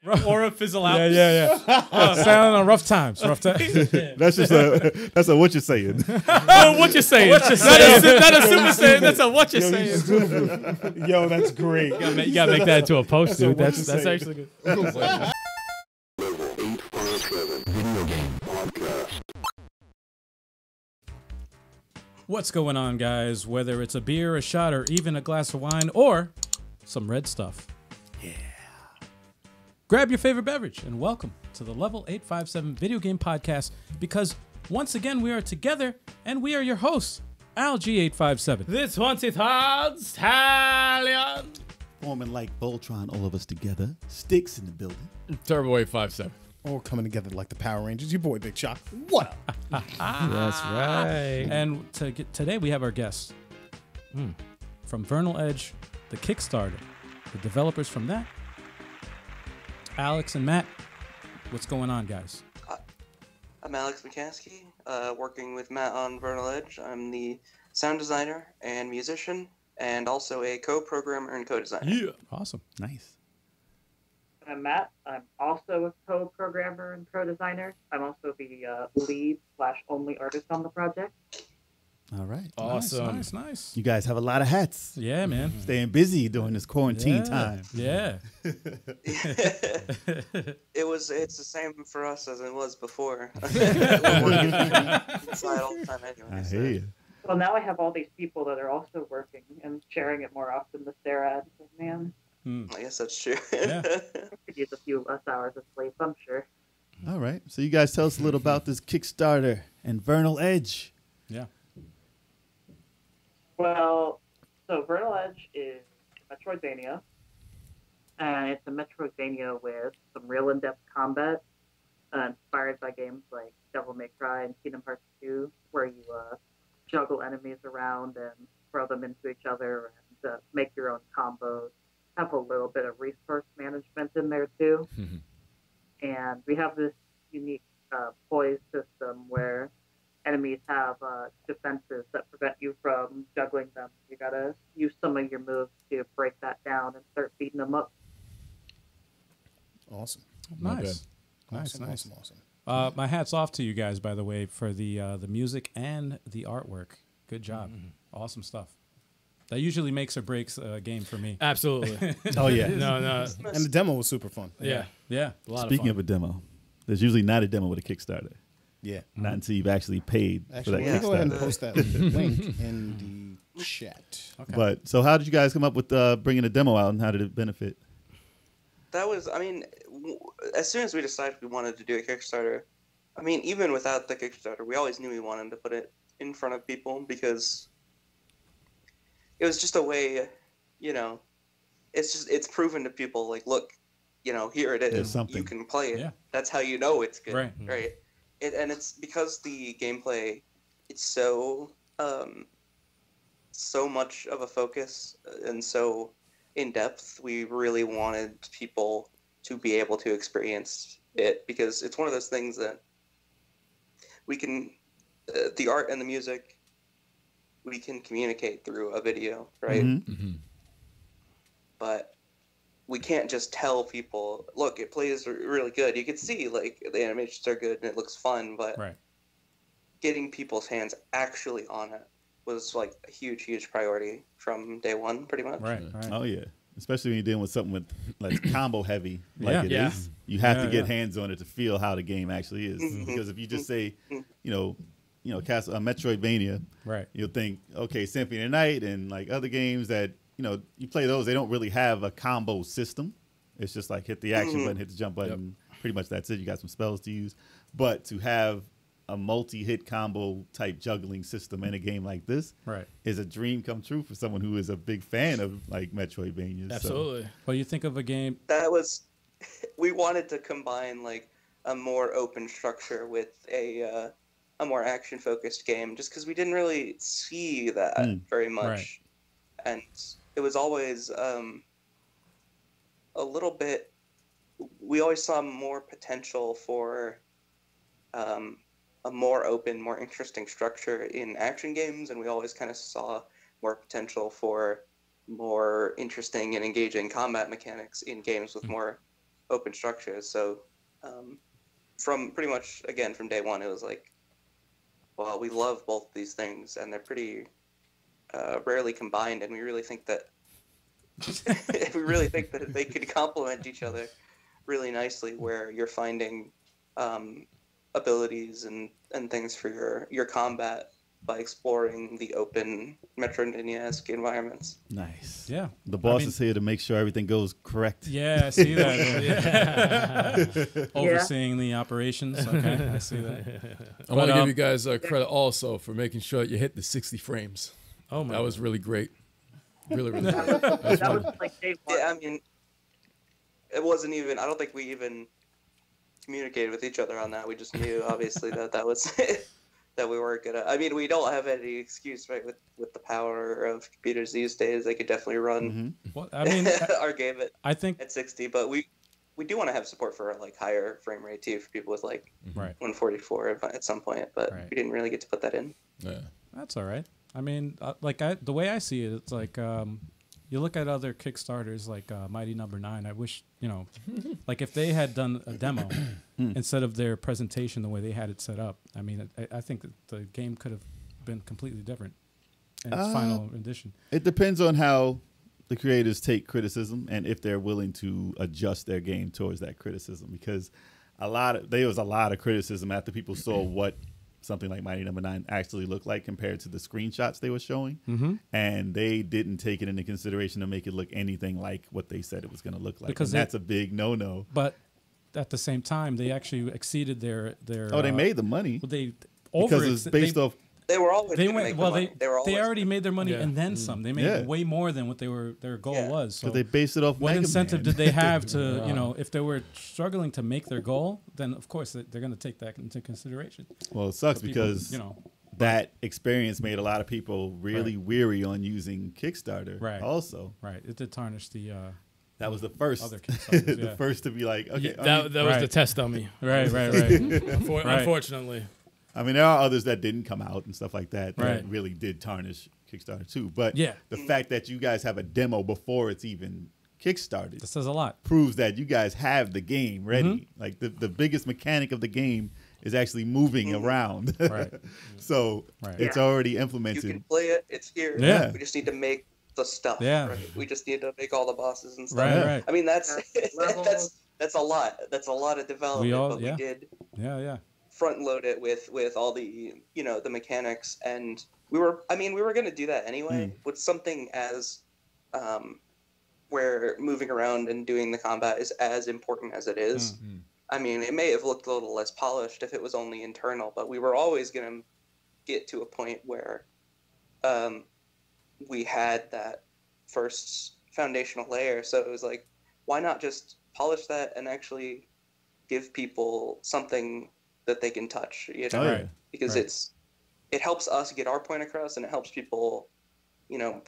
Aura fizzle out. Yeah. Sound on rough times. That's just that's a what you're saying. What you're saying? Not a super saying. That's a what you're saying. Yo, that's great. You gotta make that into a post, dude. what That's you're saying. actually good. What's going on, guys? Whether it's a beer, a shot, or even a glass of wine, or some red stuff. Yeah. Grab your favorite beverage and welcome to the Level 857 Video Game Podcast, because once again we are together and we are your hosts, Al G857. This once it hard stallion. Forming like Voltron, all of us together. Sticks in the building. Turbo 857. All coming together like the Power Rangers. Your boy Big Shot. What? That's right. And today we have our guests from Vernal Edge, the Kickstarter, the developers from that, Alex and Matt. What's going on, guys? I'm Alex McCaskey, working with Matt on Vernal Edge. I'm the sound designer and musician, and also a co-programmer and co-designer. Yeah. Awesome. Nice. I'm Matt. I'm also a co-programmer and co-designer. I'm also the lead/only artist on the project. All right. Awesome. Nice. You guys have a lot of hats. Yeah, man. Staying busy during this quarantine time. Yeah. It's the same for us as it was before. We're working inside all the time anyway. I hear you. Well, now I have all these people that are also working and sharing it more often to stare at. So, man, I guess that's true. Yeah. I could use a few less hours of sleep, I'm sure. All right. So you guys tell us a little about this Kickstarter and Vernal Edge. Yeah. Well, so Vernal Edge is Metroidvania, and it's a Metroidvania with some real in-depth combat, inspired by games like Devil May Cry and Kingdom Hearts 2, where you juggle enemies around and throw them into each other and make your own combos. Have a little bit of resource management in there too. And we have this unique poise system where enemies have defenses that prevent you from juggling them. You gotta use some of your moves to break that down and start beating them up. Awesome. Nice. Awesome. My hat's off to you guys, by the way, for the music and the artwork. Good job. Awesome stuff. That usually makes or breaks a game for me. Absolutely. Oh, yeah. No. And the demo was super fun. Yeah. Yeah. A lot Speaking of of a demo, there's usually not a demo with a Kickstarter. Yeah. Not until you've actually paid for Actually, that we'll go ahead and Kickstarter. post that link in the chat. Okay. But so how did you guys come up with bringing a demo out, and how did it benefit? That was, as soon as we decided we wanted to do a Kickstarter, even without the Kickstarter, we always knew we wanted to put it in front of people, because it was just a way, it's proven to people, like, look, here it is. You can play it. Yeah. That's how you know it's good, Right. And it's because the gameplay, it's so much of a focus and so in depth. We really wanted people to be able to experience it, because it's one of those things that we can, the art and the music, we can communicate through a video, right? But we can't just tell people, look, it plays really good. You can see, like, the animations are good and it looks fun, but getting people's hands actually on it was, like, a huge priority from day one, pretty much. Right. Oh, yeah. Especially when you're dealing with something with like combo heavy like it Yeah. is. You have to get hands on it to feel how the game actually is. Because if you just say, cast a Metroidvania, Right. you'll think, okay, Symphony of the Night and like other games that, you play those, they don't really have a combo system. It's just like hit the action button, hit the jump button. Pretty much that's it. You got some spells to use. But to have a multi-hit combo type juggling system in a game like this is a dream come true for someone who is a big fan of like Metroidvania. Absolutely. So. Well, you think of a game. We wanted to combine like a more open structure with a more action-focused game, just because we didn't really see that very much. And it was always a little bit, we always saw more potential for a more open, more interesting structure in action games, and we always kind of saw more potential for more interesting and engaging combat mechanics in games with more open structures. So from pretty much again from day one, it was like, well, we love both these things, and they're pretty rarely combined, and we really think that they could complement each other really nicely, where you're finding abilities and things for your combat by exploring the open Metroidvania-esque environments. Nice. Yeah. The boss is here to make sure everything goes correct. Yeah, I see that. Overseeing the operations. Okay, I see that. I want to give you guys credit also for making sure you hit the 60 frames. Oh my! That was really great. Really, really great. That was like day one. Yeah, I mean, it wasn't even. I don't think we even communicated with each other on that. We just knew, obviously, that was that we weren't gonna. I mean, we don't have any excuse, right? With the power of computers these days, they could definitely run. Well, I mean, our game at 60, but we do want to have support for like higher frame rate too for people with like 144 at some point, but we didn't really get to put that in. Yeah, that's all right. I mean, the way I see it, it's like you look at other Kickstarters like Mighty Number 9. I wish, like if they had done a demo instead of their presentation the way they had it set up. I mean, I think that the game could have been completely different in its final edition. It depends on how the creators take criticism and if they're willing to adjust their game towards that criticism, because there was a lot of criticism after people saw what something like Mighty Number 9 actually looked like compared to the screenshots they were showing. And they didn't take it into consideration to make it look anything like what they said it was going to look like. Because that's a big no-no. But at the same time, they actually exceeded their they made the money. Well, because it's based off. They were always they already made their money and then some. They made way more than what their goal was. So they based it off. What incentive did they have to if they were struggling to make their goal? Then of course they're going to take that into consideration. Well, it sucks because that experience made a lot of people really weary on using Kickstarter. Right. Also. Right. It did tarnish the. That was the first. Other Kickstarters, the first to be like, okay. That was the test dummy. Right. Unfortunately. I mean, there are others that didn't come out and stuff like that that really did tarnish Kickstarter too. But the fact that you guys have a demo before it's even kickstarted, that says a lot. Proves that you guys have the game ready. Like the biggest mechanic of the game is actually moving around. So it's already implemented. You can play it. It's here. Yeah. We just need to make the stuff. Yeah. Right? We just need to make all the bosses and stuff. Right. I mean, that's a lot. That's a lot of development. We did. Yeah. Front load it with all the the mechanics, and we were going to do that anyway with something as where moving around and doing the combat is as important as it is. I mean, it may have looked a little less polished if it was only internal, but we were always going to get to a point where we had that first foundational layer. So it was like, why not just polish that and actually give people something that they can touch, because it helps us get our point across, and it helps people,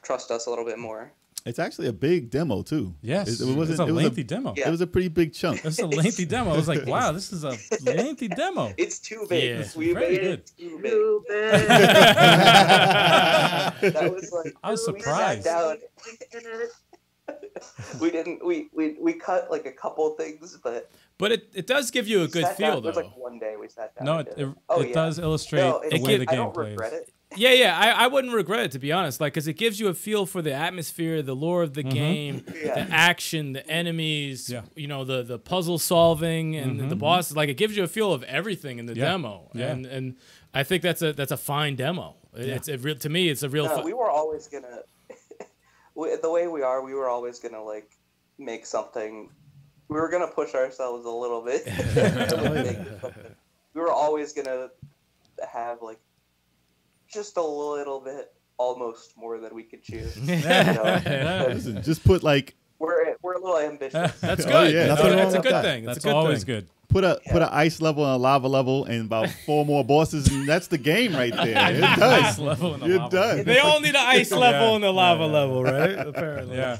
trust us a little bit more. It's actually a big demo too. Yes, it's a lengthy demo. It was a pretty big chunk. It's a lengthy demo. I was like, wow, this is a lengthy demo. It's too big. Yeah, we made it too big. That was like, I was surprised. We sat down. We cut like a couple things, but it does give you a good feel, though. It was like one day we sat down. No, it does illustrate the way the game plays. Regret it. Yeah, I wouldn't regret it, to be honest. Like, because it gives you a feel for the atmosphere, the lore of the game, the action, the enemies, the puzzle solving, and the bosses. Like, it gives you a feel of everything in the demo, and I think that's a fine demo. To me, it's a real. We were always gonna, the way we were always gonna like make something. We were gonna push ourselves a little bit. We were always gonna have like just a little bit, almost more than we could chew. Listen, just put like we're a little ambitious. That's good. That's a good that. thing. That's always good. Put an ice level and a lava level and about 4 more bosses, and that's the game right there. It does. Ice level and a You're lava. done. They all need an ice level and a lava level, right? Apparently. Yeah.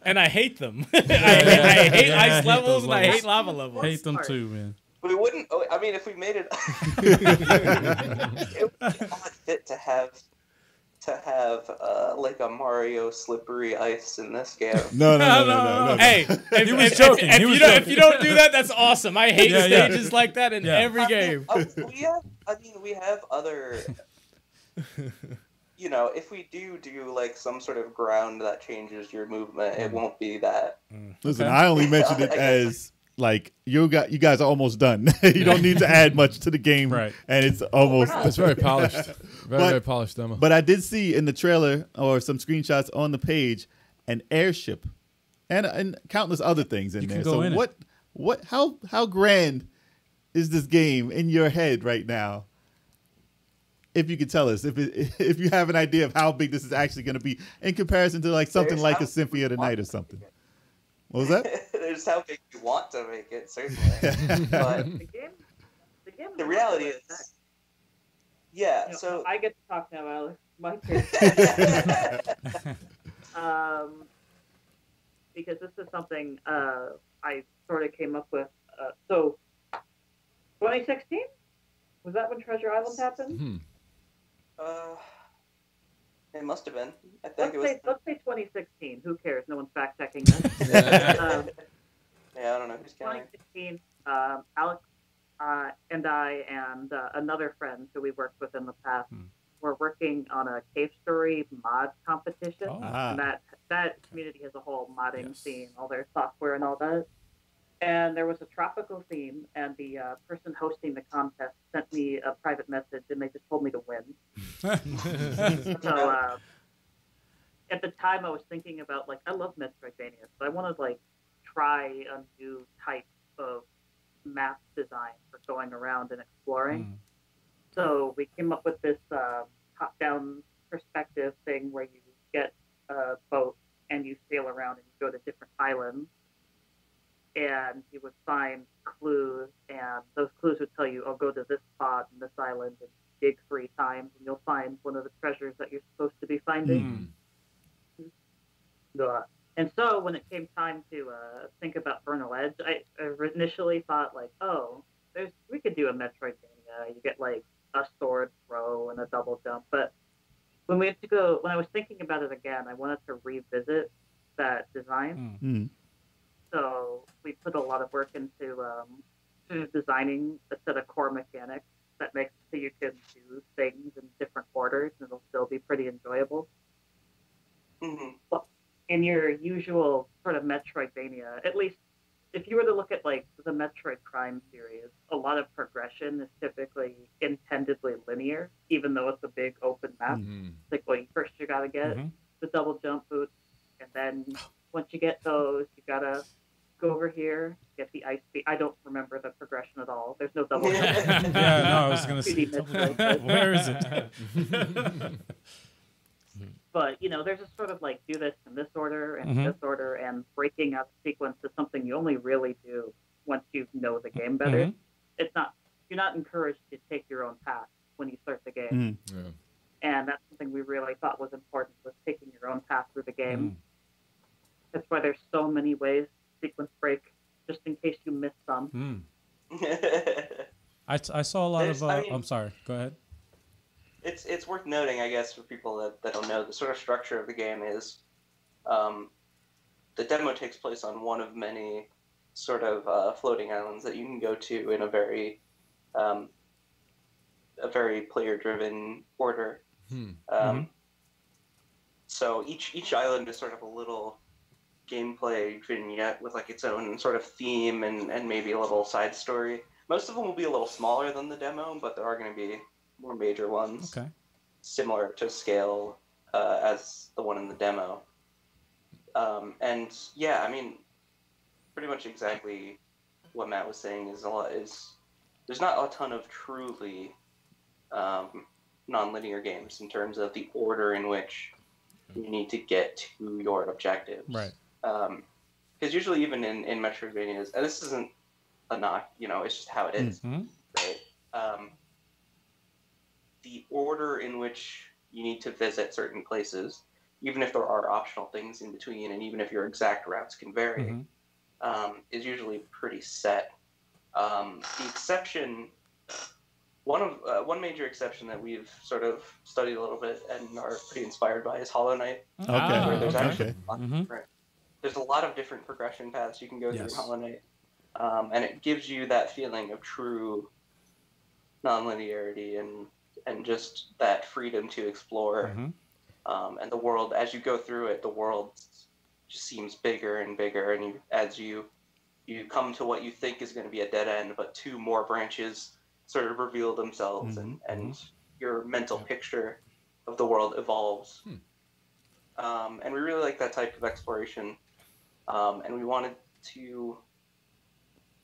And I hate them. I hate ice levels and I hate lava levels. Hate them too, man. We wouldn't. I mean, if we made it, it would be odd fit to have to have like a Mario slippery ice in this game. No. Hey, He was joking. if you don't do that, that's awesome. I hate Yeah, stages like that in every game. We have other. You know, if we do like some sort of ground that changes your movement, it won't be that. Listen, I only mentioned it as like you guys are almost done. You don't need to add much to the game, Right. And it's almost. It's very polished. Very polished demo. But I did see in the trailer or some screenshots on the page an airship and countless other things in You there. can go So in what how grand is this game in your head right now? If you could tell us, if you have an idea of how big this is actually going to be in comparison to like something like a Symphony of the Night or something. What was that? There's how big you want to make it, certainly. But the reality is, yeah. You know, So I get to talk now, Alex. My turn. Because this is something I sort of came up with. So, 2016 was that when Treasure Island happened? it must have been. I think Let's say 2016. Who cares? No one's fact checking that. Yeah, I don't know who's counting. 2016. Alex and I and another friend who we worked with in the past were working on a cave story mod competition. And that community has a whole modding scene, all their software and all that. And there was a tropical theme, and the person hosting the contest sent me a private message, and they just told me to win. So at the time, I was thinking about, like, I love Metroidvania, so I wanted to, like, try a new type of map design for going around and exploring. So we came up with this top-down perspective thing where you get a boat and you sail around and you go to different islands. And you would find clues, and those clues would tell you, "Oh, go to this spot and this island and dig 3 times, and you'll find one of the treasures that you're supposed to be finding." And so when it came time to think about Vernal Edge, I initially thought, like, oh, we could do a Metroidvania. You get, like, a sword throw and a double jump. But when I was thinking about it again, I wanted to revisit that design. So we put a lot of work into designing a set of core mechanics that makes it so you can do things in different orders and it'll still be pretty enjoyable. Well, in your usual sort of Metroidvania, at least if you were to look at like the Metroid Prime series, a lot of progression is typically intendedly linear, even though it's a big open map. Like, well, first you gotta get the double jump boots, and then once you get those, you gotta go over here, get the ice beam. I don't remember the progression at all. There's no double jump. Yeah, no, I was gonna say. Where is it? But you know, there's a sort of like do this in this order and this order, and breaking up sequence is something you only really do once you know the game better. It's not you're not encouraged to take your own path when you start the game, and that's something we really thought was important, was taking your own path through the game. That's why there's so many ways to sequence break, just in case you miss some. I saw a lot of. I'm sorry. Go ahead. It's worth noting, I guess, for people that don't know, the sort of structure of the game is the demo takes place on one of many sort of floating islands that you can go to in a very player-driven order. So each island is sort of a little gameplay vignette with like its own sort of theme and maybe a little side story. Most of them will be a little smaller than the demo, but there are going to be more major ones, similar to scale as the one in the demo. And yeah, I mean, pretty much exactly what Matt was saying is there's not a ton of truly non-linear games in terms of the order in which you need to get to your objectives. Right. Because usually even in Metroidvanias, and this isn't a knock, you know, it's just how it is, right? The order in which you need to visit certain places, even if there are optional things in between, and even if your exact routes can vary, is usually pretty set. The exception one major exception that we've sort of studied a little bit and are pretty inspired by is Hollow Knight. Okay. Where there's actually Okay. there's a lot of different progression paths you can go through in Hollow Knight, and it gives you that feeling of true non-linearity and just that freedom to explore. And the world, as you go through it, the world just seems bigger and bigger, and as you come to what you think is going to be a dead end, but two more branches sort of reveal themselves, and your mental picture of the world evolves. And we really like that type of exploration. And we wanted to,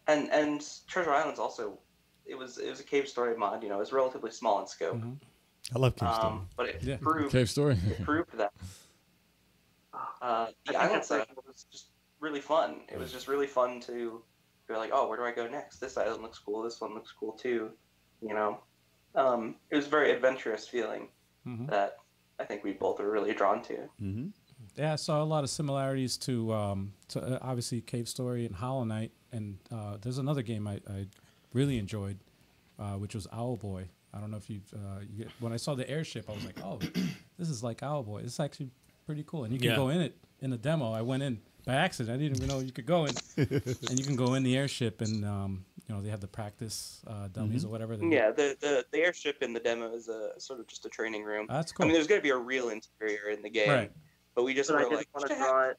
and Treasure Island's also, it was a cave story mod. You know, it was relatively small in scope. I love cave story. But it proved Cave story. it proved that the island setup was just really fun. It was just really fun to be like, oh, where do I go next? This island looks cool. This one looks cool too. You know, it was a very adventurous feeling that I think we both are really drawn to. Yeah, I saw a lot of similarities to obviously Cave Story and Hollow Knight, and there's another game I really enjoyed, which was Owlboy. I don't know if when I saw the airship, I was like, oh, this is like Owlboy. It's actually pretty cool, and you can go in it in the demo. I went in by accident. I didn't even know you could go in, and you can go in the airship, and you know, they have the practice dummies or whatever. Yeah, the airship in the demo is a sort of just a training room. That's cool. I mean, there's going to be a real interior in the game. Right. But we just were like, want to draw it.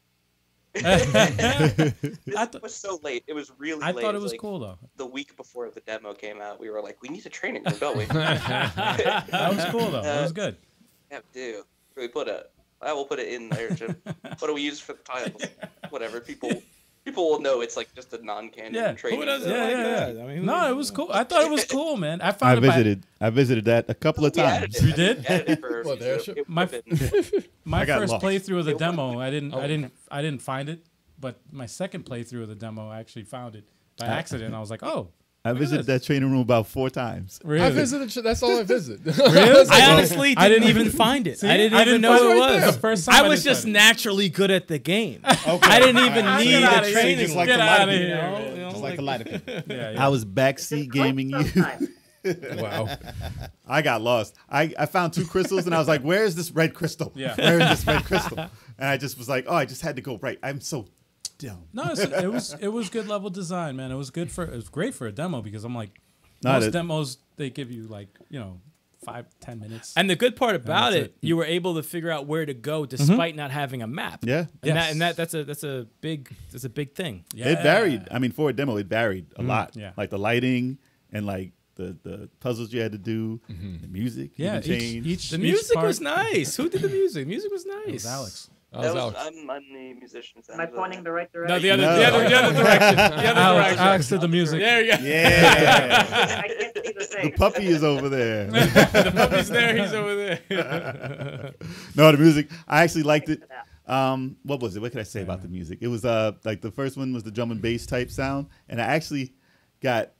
It was so late. It was really late. I thought it was cool though. The week before the demo came out, we were like, we need a training room, don't we? That was cool though. It was good. Yeah, we do. I will put it in there. What do we use for the titles? Whatever. People will know it's like just a non-canon training. Who doesn't like that? I mean, no, it was cool. I thought it was cool, man. I visited that a couple of times. You did? My I got first lost. playthrough of the demo, I didn't find it, but my second playthrough of the demo, I actually found it by accident. I was like, oh. I visited that training room about 4 times. Really? I visited. That's all I visit. Really? I honestly didn't even find it. I didn't even know what it was. The first time I was just naturally good at the game. Okay. I didn't even need Get a outta here. training. Just like Get a lot of outta people. here. Just like a lot of people. Yeah. I was backseat gaming you. Wow. I got lost. I found 2 crystals and I was like, where is this red crystal? Yeah. Where is this red crystal? And I just was like, oh, I just had to go right. I'm so dumb. No, it was good level design, man. It was great for a demo because I'm like, most demos they give you like, you know, 5-10 minutes. And the good part about it, you were able to figure out where to go despite not having a map. Yeah. And that's a big thing. Yeah. It varied. I mean, for a demo, it varied a lot. Yeah. Like the lighting and like the puzzles you had to do, the music. Yeah, changed. The music was nice. Who did the music? Music was nice. It was Alex. I'm the musician. Am I pointing the right direction? No, the other direction. The other direction. Alex did the music. There you go. Yeah. I can't see the The face. puppy is over there. The puppy's there. He's over there. No, the music. I actually liked it. What was it? What could I say about the music? It was like the first one was the drum and bass type sound, and I actually got.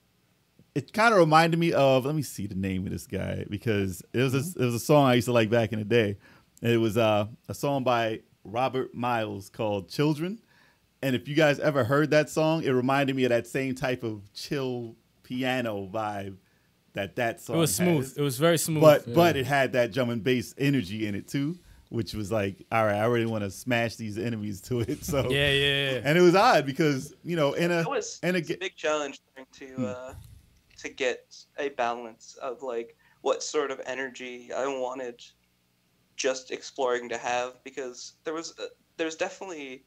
It kind of reminded me of. Let me see the name of this guy because it was a song I used to like back in the day. And it was a song by Robert Miles called "Children," and if you guys ever heard that song, it reminded me of that same type of chill piano vibe that song. It was smooth. has. It was very smooth. But it had that drum and bass energy in it too, which was like, all right, I really want to smash these enemies to it. So yeah. And it was odd because it was a big challenge trying to get a balance of like what sort of energy I wanted just exploring to have, because there's definitely,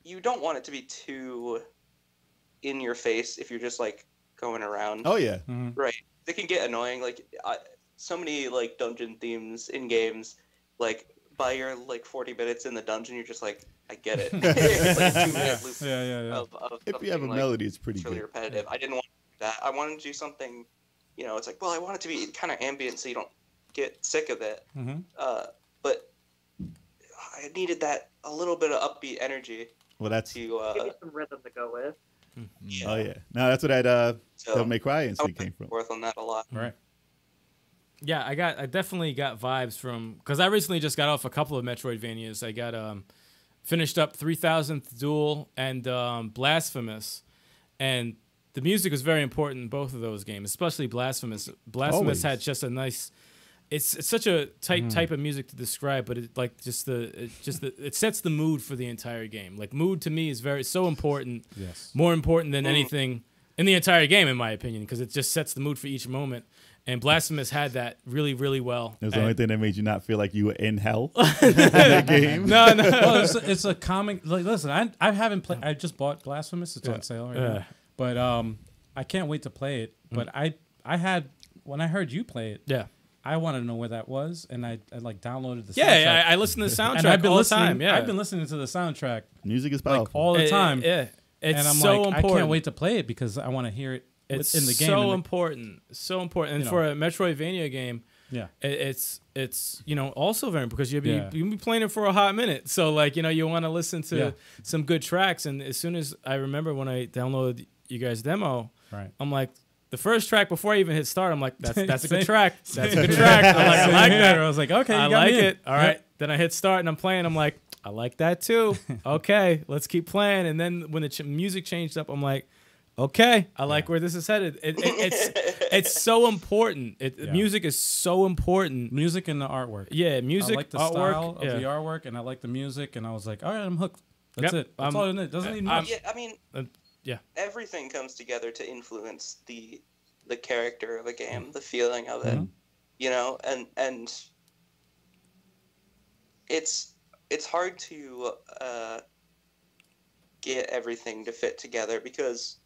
you don't want it to be too in your face if you're just like going around. Oh yeah. Right. It can get annoying. Like so many like dungeon themes in games, like by your like 40 minutes in the dungeon, you're just like, I get it. It's like a 2-minute loop. Yeah. If you have a melody, it's pretty really good. repetitive. I didn't want that. I wanted to do something, it's like, well, I want it to be kind of ambient so you don't get sick of it. But I needed that a little bit of upbeat energy. Well, that's Give you some rhythm to go with. Yeah. Oh yeah. No, that's what that Devil May Cry instinct came from. Worth on that a lot. Right. Yeah, I definitely got vibes from, because I recently just got off a couple of Metroidvanias. I got finished up 3000th Duel and Blasphemous, and the music was very important in both of those games, especially Blasphemous. Blasphemous Always. had just a nice. It's such a tight type of music to describe, but it like it sets the mood for the entire game. Like mood to me is so important. Yes. More important than anything in the entire game, in my opinion, because it just sets the mood for each moment. And Blasphemous had that really, really well. It was the only thing that made you not feel like you were in hell in that game. No. Well, it's a comic. Like, listen, I haven't played. I just bought Blasphemous. It's on sale right now. But I can't wait to play it. But I had when I heard you play it. Yeah. I wanted to know where that was, and I like downloaded the soundtrack. Yeah, I listen to the soundtrack and I've been all listening, the time. Yeah, I've been listening to the soundtrack Music is powerful. all the time. Yeah, it's and I'm so like, important. I can't wait to play it because I want to hear it It's in the game. so important, so important. And for a Metroidvania game, yeah, it's also very important because you'll be playing it for a hot minute. So like you want to listen to some good tracks. And as soon as I remember when I downloaded you guys' demo, right, I'm like. The first track before I even hit start, I'm like, that's a good track. That's a good track. I like that. I was like, okay, I like it. All right. Then I hit start and I'm playing. I'm like, I like that too. Okay, let's keep playing. And then when the music changed up, I'm like, okay, I like where this is headed. It's so important. Music is so important. Music and the artwork. Yeah, music, I like the artwork, style of the artwork, and I like the music, and I was like, all right, I'm hooked. That's it. That's all it is. Doesn't need much. Yeah, I mean, everything comes together to influence the character of a game, the feeling of it, and it's hard to get everything to fit together because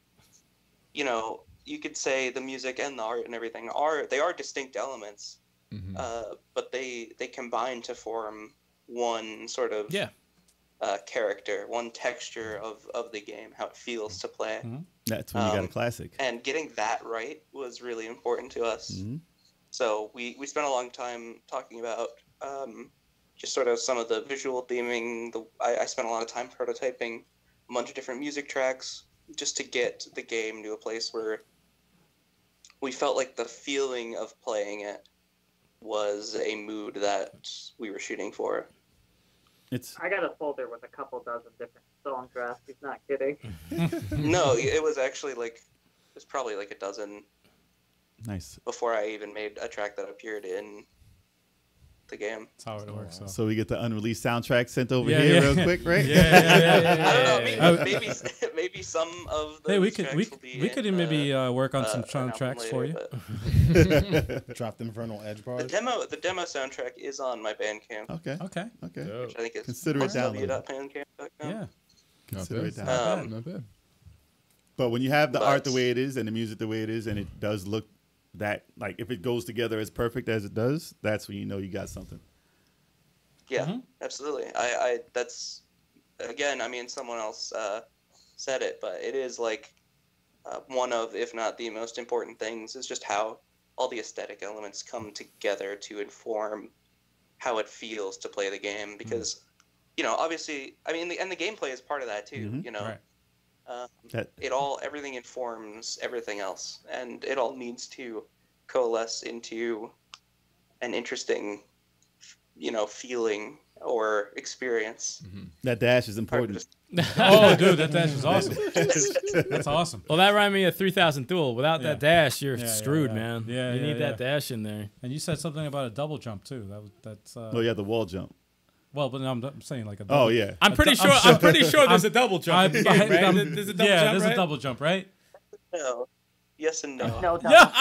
you could say the music and the art and everything are distinct elements, but they combine to form one sort of character, one texture of the game, how it feels to play. That's when you got a classic. And getting that right was really important to us. So we spent a long time talking about just sort of some of the visual theming. I spent a lot of time prototyping a bunch of different music tracks just to get the game to a place where we felt like the feeling of playing it was a mood that we were shooting for. I got a folder with a couple dozen different song drafts. He's not kidding. No, it was actually probably like a dozen. Nice. Before I even made a track that appeared in the game. That's how it works. So we get the unreleased soundtrack sent over here real quick, right? I don't know. Maybe some of the. Hey, we could maybe work on some soundtracks for you. Drop them Vernal Edge bars. The demo soundtrack is on my Bandcamp. Okay. Which I think is consider it download. .bandcamp.com. Yeah. Consider it download. Not bad. But when you have the art the way it is and the music the way it is, and it does look that, like, if it goes together as perfect as it does, that's when you know you got something. Yeah, absolutely. I that's, again, I mean, someone else said it, but it is like one of, if not the most important things, is just how all the aesthetic elements come together to inform how it feels to play the game. Because, obviously, I mean, and the gameplay is part of that too. Right. Everything informs everything else, and it all needs to coalesce into an interesting, feeling or experience. That dash is important. Oh, dude, that dash is awesome. That's awesome. Well, that reminded me of 3000 Duel. Without that dash, you're screwed, man. Yeah, you need that dash in there. And you said something about a double jump too. That's. Oh yeah, the wall jump. Well, but no, I'm saying like a double. Oh yeah. I'm pretty sure there's a double jump. There's a double jump, there's right? a double jump, right? No. Yes and no. No. Yeah.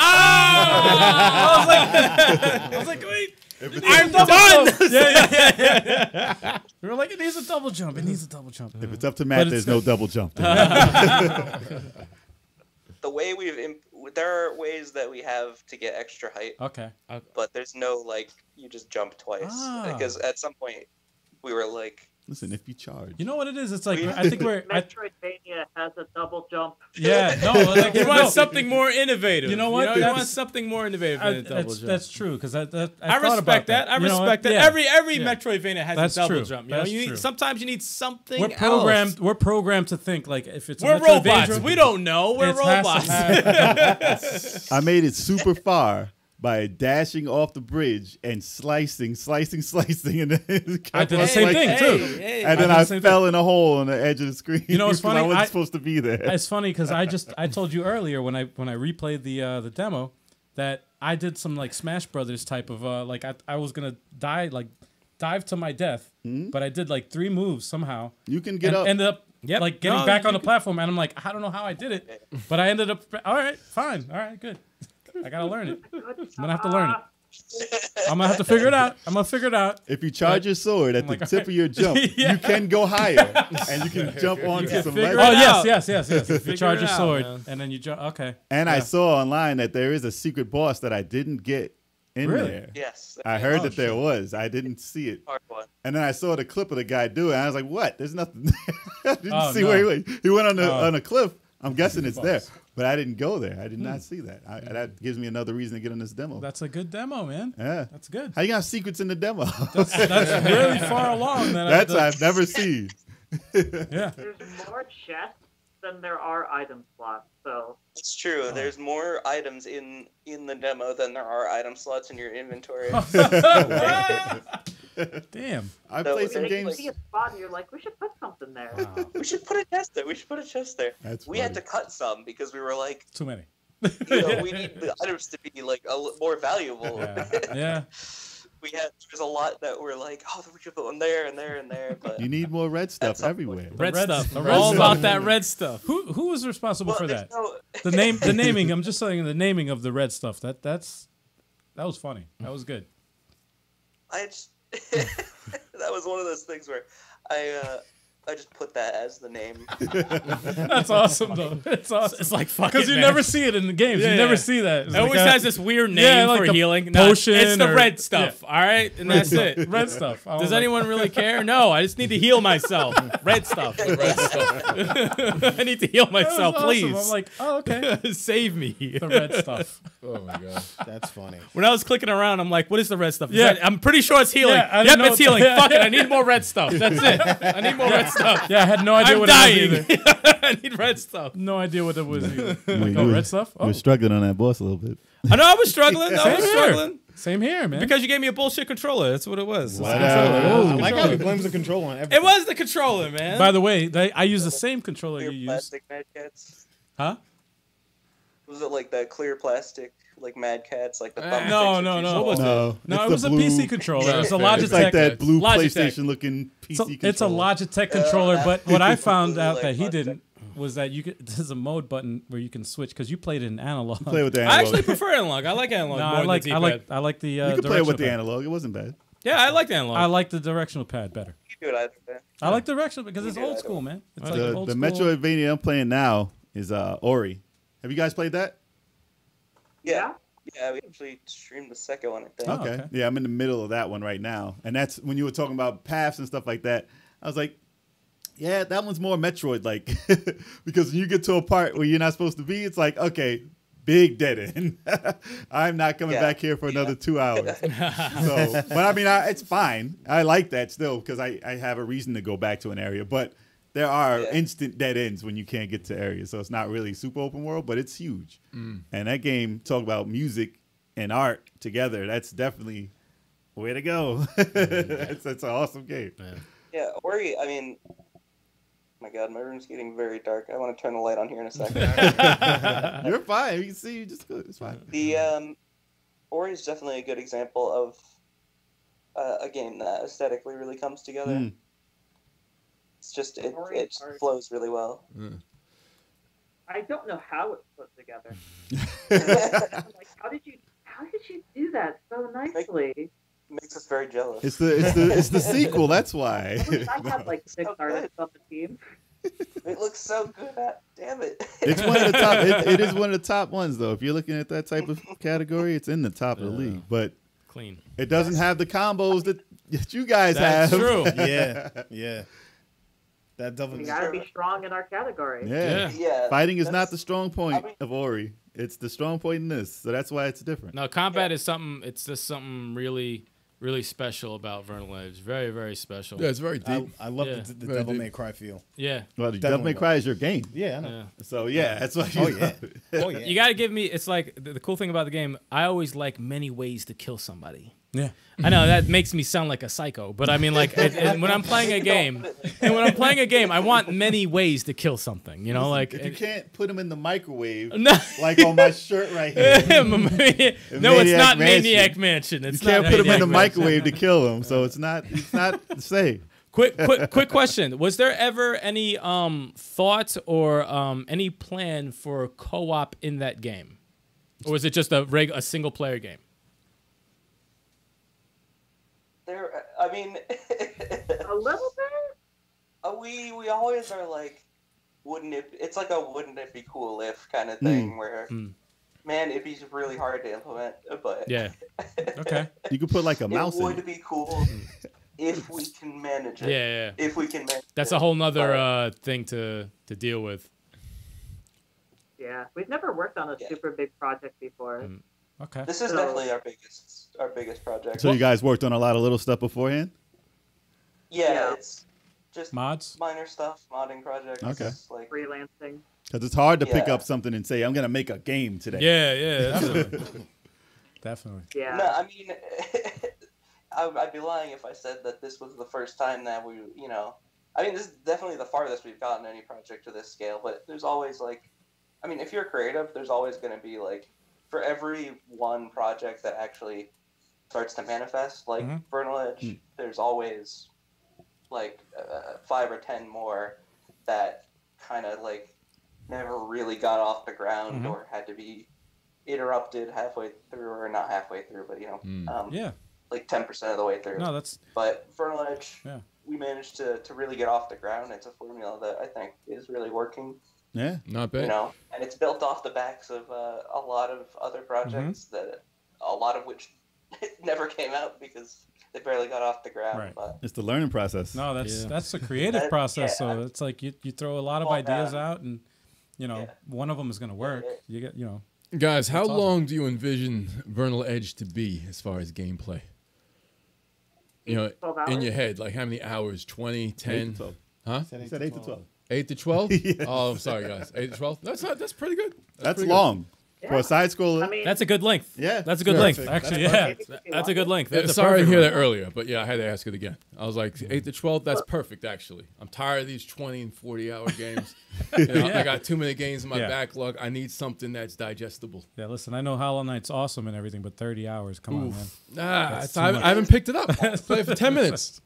I was like, wait. I'm done. Yeah. We were like, it needs a double jump. It needs a double jump. If it's up to Matt, there's no double jump. The way there are ways that we have to get extra height. Okay. But there's no you just jump twice because at some point we were like, listen, if you charge. You know what it is? It's like I think Metroidvania has a double jump. Yeah, no, you want something more innovative. You know what? You want something more innovative than a double jump. That's true because I respect that. I respect that. Every Metroidvania has a double jump. Sometimes you need something. We're programmed to think like if it's we're robots. We don't know. We're robots. I made it super far. by dashing off the bridge and slicing, and then I did the same thing too. And then I fell in a hole on the edge of the screen. You know what's funny? I wasn't supposed to be there. It's funny because I told you earlier when I replayed the demo that I did some like Smash Brothers type of like I was gonna dive to my death, but I did like 3 moves somehow. You can get up. Ended up like getting back on the platform, and I'm like, I don't know how I did it, but I ended up all right, fine, all right, good. I gotta learn it. I'm gonna have to learn it. I'm gonna have to figure it out. I'm gonna figure it out. If you charge your sword at the tip of your jump, you can go higher, and you can jump onto some ledge. Oh yes. If you charge your sword, and then you jump. Okay. And I saw online that there is a secret boss that I didn't get in there. Yes. I heard that there was. I didn't see it. Hard one. And then I saw the clip of the guy do it. And I was like, what? There's nothing. I didn't see where he went. He went on a cliff. I'm guessing it's there. But I didn't go there. I did not see that. That gives me another reason to get on this demo. That's a good demo, man. Yeah. That's good. How you got secrets in the demo? That's really far along. I've never seen. Yeah. There's more chests than there are item slots, so... It's true. There's more items in the demo than there are item slots in your inventory. Damn. I played some games. You see a spot and you're like, we should put something there. Wow. We should put a chest there. That's we had to cut some because we were like, Too many. we need the items to be like more valuable. Yeah. There's a lot that we're like, oh, we should put one there and there and there. But You need more red stuff everywhere. Red stuff. the We're red all stuff. about that red stuff. Who was responsible for there's that? The naming. I'm just saying the naming of the red stuff. That was funny. That was good. That was one of those things where I just put that as the name. That's awesome, though. It's awesome. It's like fucking. Because you never see it in the games. Yeah, you never yeah. see that. It's It always like has this weird name like for the healing. potion It's the or- red stuff, all right? And that's it. red stuff. I was Does like, anyone really care? No, I just need to heal myself. Red stuff. I need to heal that was myself, awesome. please. I'm like, oh, okay. Save me. The red stuff. Oh my god. That's funny. When I was clicking around, I'm like, what is the red stuff? Is Yeah. that- I'm pretty sure it's healing. Yeah, I yep, didn't know it's what- healing. Fuck it. I need more red stuff. That's it. I need more red stuff. Yeah, I had no idea I'm what dying. it was either. I need red stuff. No idea what it was either. You Like, oh, red stuff? You're Oh, struggling on that boss a little bit. I know I was struggling. I was here. struggling. same here, man. Because you gave me a bullshit controller. That's what it was. I like how he blames the controller on everything. It was the controller, man. By the way, I use the same controller Clear you use. plastic Mad Cats. Huh? Was it like that clear plastic, like Mad Cats, like the No, thumbsticks no, that no. you What saw? was No, it was a PC controller. It's a Logitech. It's like that blue Logitech. PlayStation looking PC So controller. it's a Logitech controller, but what I found Blue, out like that he Logitech. didn't was that you could. There's a mode button where you can switch because you played it in analog. Play with the I analog. actually prefer analog. I like analog No, more I like than I the like D-pad. I like the you can play it directional with the pad. analog. It wasn't bad. Yeah, I like the analog. I like the directional pad better. You do it either way. I like the directional because it's do old either school, way. man. It's The, like old the school. Metroidvania I'm playing now is Ori. Have you guys played that? Yeah. Yeah, we actually streamed the second one, I think. Oh, Okay. okay. Yeah, I'm in the middle of that one right now. And that's when you were talking about paths and stuff like that. I was like, yeah, that one's more Metroid like because when you get to a part where you're not supposed to be, it's like, okay, big dead end. I'm not coming back here for another 2 hours. So, but I mean, it's fine. I like that still because I have a reason to go back to an area. But there are instant dead ends when you can't get to areas. So it's not really super open world, but it's huge. And that game, talk about music and art together. That's definitely way to go. That's an awesome game. Yeah, Ori, I mean, oh my God, my room's getting very dark. I want to turn the light on here in a second. You're fine. You can see. You just good. It's fine. The Ori is definitely a good example of a game that aesthetically really comes together. It's just it flows really well. I don't know how it's put together. I'm like, how did you do that so nicely? It makes us very jealous. It's the sequel. That's why. I wish I had like 6 artists on the team. It looks so good. Damn it! It's one of the top. It is one of the top ones though. If you're looking at that type of category, it's in the top of the league. But Clean. it doesn't have the combos that you guys That's have. true. Yeah. That We doesn't. gotta be strong in our category. Yeah. Yeah, Fighting is not that's- the strong point of Ori. It's the strong point in this. So that's why it's different. No, combat is something. It's just something really really special about Vernal Edge. Very, very special. Yeah, it's very deep. I love Yeah. the Very Devil deep. May Cry feel. Yeah. Well, Definitely Devil May Cry is your game. Yeah, I know. Yeah. So yeah, that's what. You Oh yeah. Oh yeah. You got to give me. It's like the cool thing about the game. I always like many ways to kill somebody. Yeah. I know that makes me sound like a psycho, but I mean, like, when I'm playing a game, I want many ways to kill something. You know, like if you can't put them in the microwave, No. like on my shirt right here. no, it's Maniac not Mansion. Maniac Mansion. It's You can't not put them in Maniac the Mansion. microwave to kill them, so it's not the same. Quick question: was there ever any thought or any plan for co-op in that game, or was it just a single player game? There, I mean, A little bit. we always are like, wouldn't it? It's like a wouldn't it be cool if kind of thing where, man, it'd be really hard to implement, but Yeah. Okay. You could put like a it mouse in would it. be cool if we can manage it. Yeah. If we can manage That's it. a whole nother But- thing to deal with. Yeah, we've never worked on a Yeah. super big project before. Okay. This is So- definitely our biggest project. So you guys worked on a lot of little stuff beforehand. Yeah, it's just Mods? minor stuff, modding projects. Okay. Like, Freelancing. Because it's hard to pick Yeah. up something and say, I'm going to make a game today. Yeah. Definitely. Yeah. no, I mean, I'd be lying if I said that this was the first time that we, I mean, this is definitely the farthest we've gotten any project to this scale, but there's always like, I mean, if you're creative, there's always going to be like, for every one project that actually starts to manifest, like Vernal Edge, there's always like 5 or 10 more that kind of like never really got off the ground or had to be interrupted halfway through, or not halfway through, but Yeah. like 10% of the way through. No, that's But Vernal Edge, Yeah. we managed to really get off the ground. It's a formula that I think is really working, Yeah. Not bad. and it's built off the backs of a lot of other projects that a lot of which never came out because they barely got off the ground. Right. But It's the learning process. no, that's Yeah. that's a creative That- process. yeah. So it's like you throw a lot of Well, ideas yeah. out, and one of them is going to work. You get Guys, how That's awesome. long do you envision Vernal Edge to be as far as gameplay? 12 hours. In your head, like how many hours? 20, 8 10? to 12. Huh? He said 8 to 12. 8 to 12? Yes. Oh, I'm sorry, guys. 8 to 12? That's pretty good. That's pretty good. long. For a side scroller. I mean, That's a good length. Yeah. That's a good Perfect. length. actually, perfect. That's a good length. Yeah, That's a sorry to perfect hear length. that earlier, but yeah, I had to ask it again. I was like, 8 to 12, that's perfect, actually. I'm tired of these 20 and 40-hour games. I got too many games in my Yeah. backlog. I need something that's digestible. Yeah, listen, I know Hollow Knight's awesome and everything, but 30 hours, come on, man. Nah, too I much. haven't picked it up. Play for 10 minutes.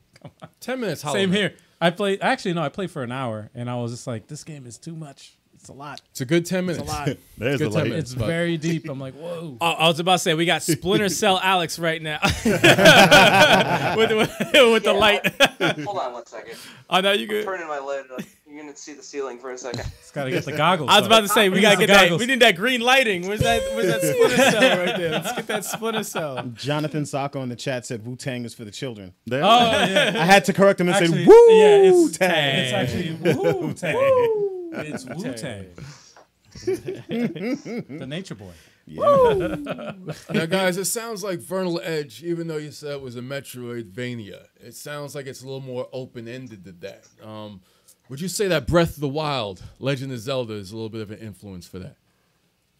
10 minutes, Hollow Same Knight. here. I played for an hour, and I was just like, this game is too much. It's a lot. It's a good 10 minutes. It's a lot. There's the Good time. light. It's But- very deep. I'm like, whoa. I was about to say we got Splinter Cell Alex right now with the light. hold on one second. Oh no, you good. Turning my lid. You're gonna see the ceiling for a second. It's got to get the goggles. I was about to say we gotta the get that. goggles. We need that green lighting. Where's that Splinter Cell right there? Let's get that Splinter Cell. Jonathan Sacco in the chat said Wu-Tang is for the children. There. Oh, yeah. I had to correct him and Actually, say Wu yeah, it's Tang. It's actually Wu-Tang. It's Wu-Tang. The Nature Boy. Now, guys, it sounds like Vernal Edge, even though you said it was a Metroidvania, it sounds like it's a little more open-ended than that. Would you say that Breath of the Wild, Legend of Zelda, is a little bit of an influence for that?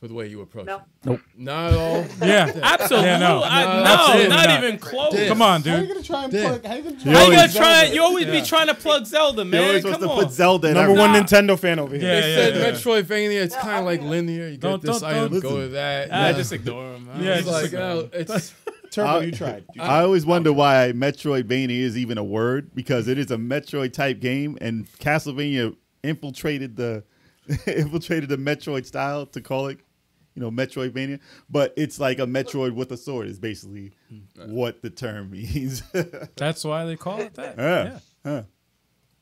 For the way you approach No. it? Not at all? Yeah. Absolutely. Yeah, no. No, Absolutely not not. even close. Damn. Come on, How you dude. gonna try and Damn. plug? How you gonna You try? How you always- gonna try? You always be trying to plug Zelda, You're always man. supposed Come to on. put Zelda in Number everything. one Nintendo fan over here. Yeah, They yeah, said yeah. Metroidvania, it's No, kind of I like mean- linear. You Don't- get this don't- item, listen. go to that. Just ignore him. Yeah, It's just like, ignore it's... Turbo, you tried. I always wonder why Metroidvania is even a word, because it is a Metroid type game, and Castlevania infiltrated the Metroid style to call it, Metroidvania. But it's like a Metroid with a sword is basically what the term means. That's why they call it that. Yeah. Huh.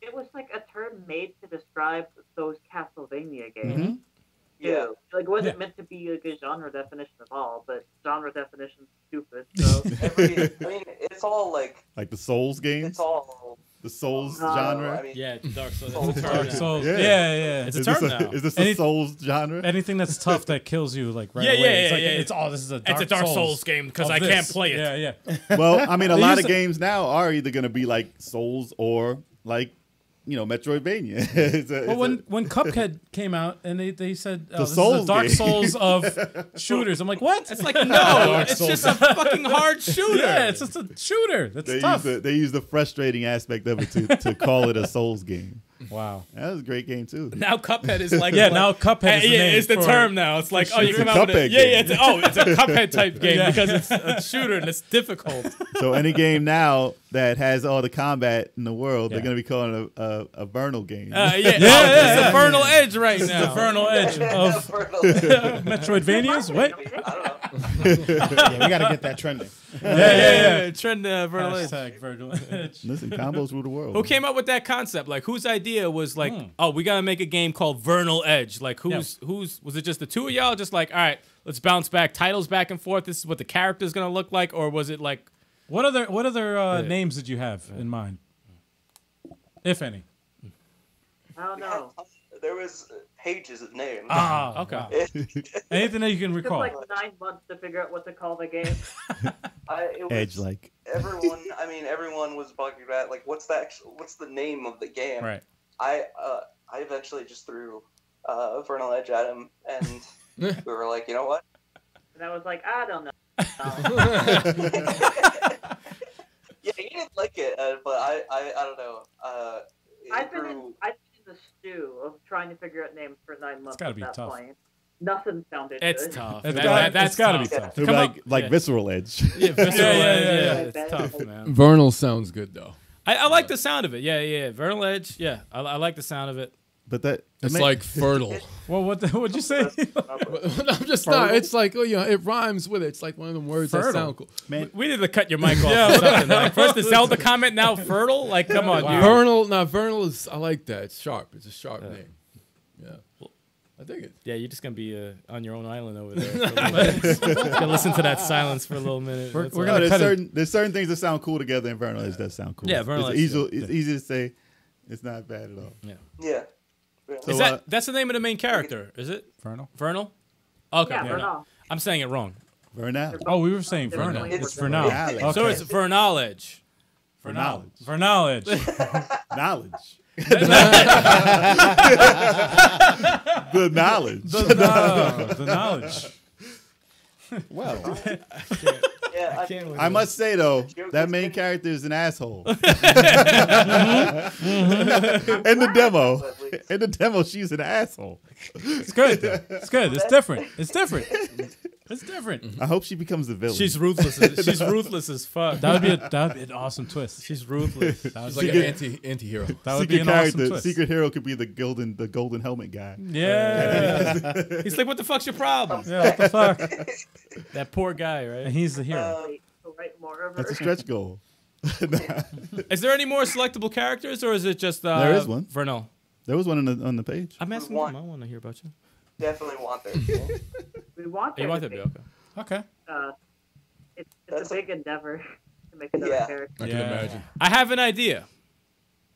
It was like a term made to describe those Castlevania games. Mm-hmm. Yeah. Like, it wasn't Yeah. meant to be like a genre definition at all, but genre definition's stupid, so... I mean, it's all like Like the Souls games. it's all The Souls No, genre. I mean, Yeah, Dark Souls. Souls. It's a term Dark now. Souls. Yeah. Yeah. It's a Is term this now. Is this Any- a Souls genre? Anything that's tough that kills you like right Yeah, away. yeah, It's yeah, like, yeah. It's this is a Dark It's a Dark Souls game because of I can't this. play it. Yeah, yeah. Well, I mean, a They lot use of the- games now are either going to be like Souls or like, Metroidvania. Well, when Cuphead came out and they said this is the Souls Dark game. Souls of shooters, I'm like, what? It's like, no, it's just a fucking hard shooter. Yeah, it's just a shooter. That's tough. they use the frustrating aspect of it to call it a Souls game. Wow. That was a great game too. Now Cuphead is like Yeah, now Cuphead is the name it's the for- term now. It's like you shooter. come out with Cuphead a, yeah, game. it's a Cuphead type game Yeah. because it's a shooter and it's difficult. So any game now that has all the combat in the world, they're Yeah. going to be calling it a Vernal game. It's the Vernal Edge right now. The Vernal Edge of Metroidvanias? What? I don't know. Yeah, we got to get that trending. Yeah. Trend Vernal Edge. Hashtag Vernal Edge. Listen, combos rule the world. Who came up with that concept? Like, whose idea was like, oh, we gotta make a game called Vernal Edge? Like, whose was it? Just the two of y'all? Just like, all right, let's bounce back titles back and forth. This is what the character's gonna look like, or was it like, What other names did you have in mind, if any? I don't know. There was pages of names. Ah, okay. wow. Anything that you can It took recall? like 9 months to figure out what to call the game. It was, Edge like. everyone was bugging that. Like, what's the name of the game? Right. I eventually just threw Vernal Edge at him, and we were like, you know what? And I was like, I don't know. Yeah, he didn't like it, but I don't know. I've been in the stew of trying to figure out names for 9 months gotta at be that tough. point. Nothing sounded it's good. tough. It's That's gotta tough. be tough. It'll Come be up- like yeah. Visceral Edge. Yeah, Visceral Yeah, Edge, yeah. It's tough, man. Vernal sounds good though. I like the sound of it. Yeah. Vernal Edge. Yeah, I like the sound of it. But that It's like fertile. Well, what'd you say? I'm just not. It's like it rhymes with it. It's like one of them words that Fertile. sound cool. man. We need to cut your mic off or something. Like, first the Zelda comment, now fertile. Like, come on, dude. Vernal is. I like that. It's sharp. It's a sharp name. Yeah, I dig it. Yeah, you're just gonna be on your own island over there. For a little bit. Gonna listen to that silence for a little minute. We're That's gonna all. There's certain things that sound cool together, and Vernal Edge does sound cool. Yeah, Vernal it's Edge, easy. It's easy to say. It's not bad at all. Yeah. So, Is that's the name of the main character? Is it Vernal. Vernal? Okay. Yeah, Vernal. I'm saying it wrong. Vernal. Oh, we were saying Vernal. It's It's Vernal. Vernal. Okay. So it's Vernal Edge. Vernal. Vernal Edge. Knowledge. The knowledge. The knowledge. Well, Yeah, I must say though, that main character is an asshole. In the demo, she's an asshole. It's good. Though. It's good. It's different. It's different. It's different. I hope she becomes the villain. She's ruthless. She's ruthless as fuck. That would be an awesome twist. She's ruthless. That It's would like be, an anti-hero. that would be secret an awesome character. twist. Secret hero could be the golden helmet guy. Yeah. He's like, what the fuck's your problem? Yeah. What the fuck? That poor guy, And right? he's the hero. To write more of That's a it. stretch goal. Is there any more selectable characters, or is it just There is one. Vernal? There was one on the page. I'm asking want- them. I want to hear about you. definitely want there to be. We want You there want to that to be. be okay. Okay. It's That's a big endeavor to make another Yeah. character. I can imagine. I have an idea.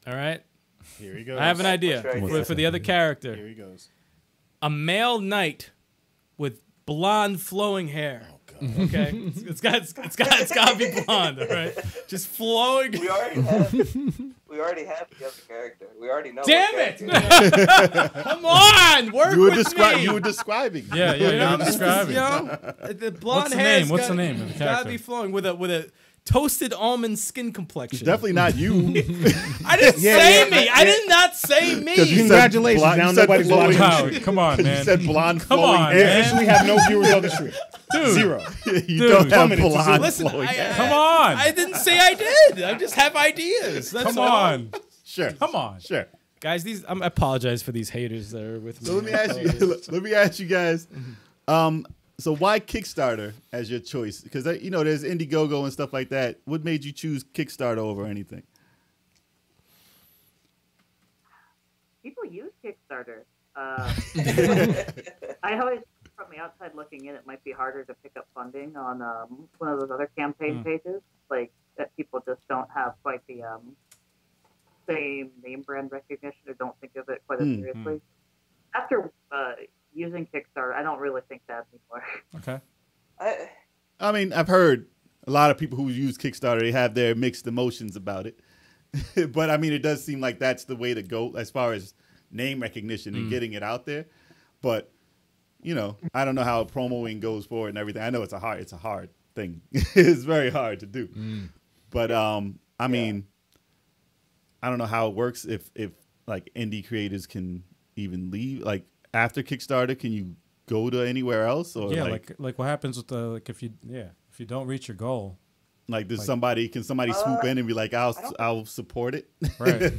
All right. here he goes. I have an idea What's your idea? for the other Here character. he goes. A male knight with blonde flowing hair. Okay, it's got to be blonde. All right, just flowing. We already have the other character. We already know. Damn what it! character- Come on, work You were with me. You were describing. Yeah. You know, You're describing. you know, the blonde What's the hair. name? What's the name of the It's got to character? be flowing with a toasted almond skin complexion. Definitely not you. I didn't say me. I did not say me. 'Cause you said Congratulations, blonde- now you said nobody's flowing- watching. Howard, come on, You man. said blonde Come flowing on, hair. man. And we have no viewers on the stream. Dude. 0. You don't have plummeted to blonde Listen, flowing hair. Come on. I didn't say I did. I just have ideas. That's Come all. on. Sure. Come on. Sure. Guys. I apologize for these haters that are with me. So let me ask you guys. So why Kickstarter as your choice? Because there's Indiegogo and stuff like that. What made you choose Kickstarter over anything? People use Kickstarter. I always, from the outside looking in, it might be harder to pick up funding on one of those other campaign pages, like that people just don't have quite the same name brand recognition or don't think of it quite as seriously. After using Kickstarter, I don't really think that anymore. Okay. I mean, I've heard a lot of people who use Kickstarter, they have their mixed emotions about it. But I mean, it does seem like that's the way to go as far as name recognition and getting it out there. But, you know, I don't know how promoing goes forward and everything. I know it's a hard thing. It's very hard to do. But I mean, I don't know how it works if like indie creators can even leave like after Kickstarter. Can you go to anywhere else? Or like what happens with the like if you don't reach your goal, like does somebody swoop in and be like I'll support it? Right.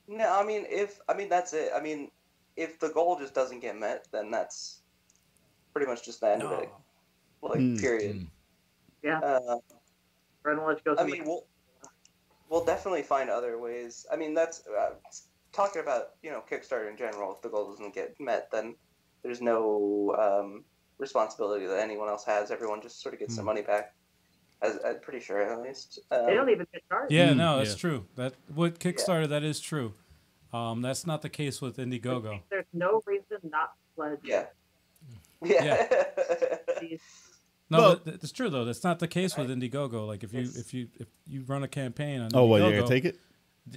No, I mean that's it. I mean, if the goal just doesn't get met, then that's pretty much just the end of it. Like period. Yeah. Vernal Edge goes. I mean, we'll definitely find other ways. I mean, that's talking about Kickstarter in general. If the goal doesn't get met, then there's no responsibility that anyone else has. Everyone just sort of gets their money back. I'm pretty sure, at least. They don't even get charged. Yeah, no, that's true. That with Kickstarter, that is true. That's not the case with Indiegogo. There's no reason not to pledge. Yeah. No, it's true though. That's not the case with Indiegogo. Like if you run a campaign on oh, Indiegogo, well, you're gonna take it?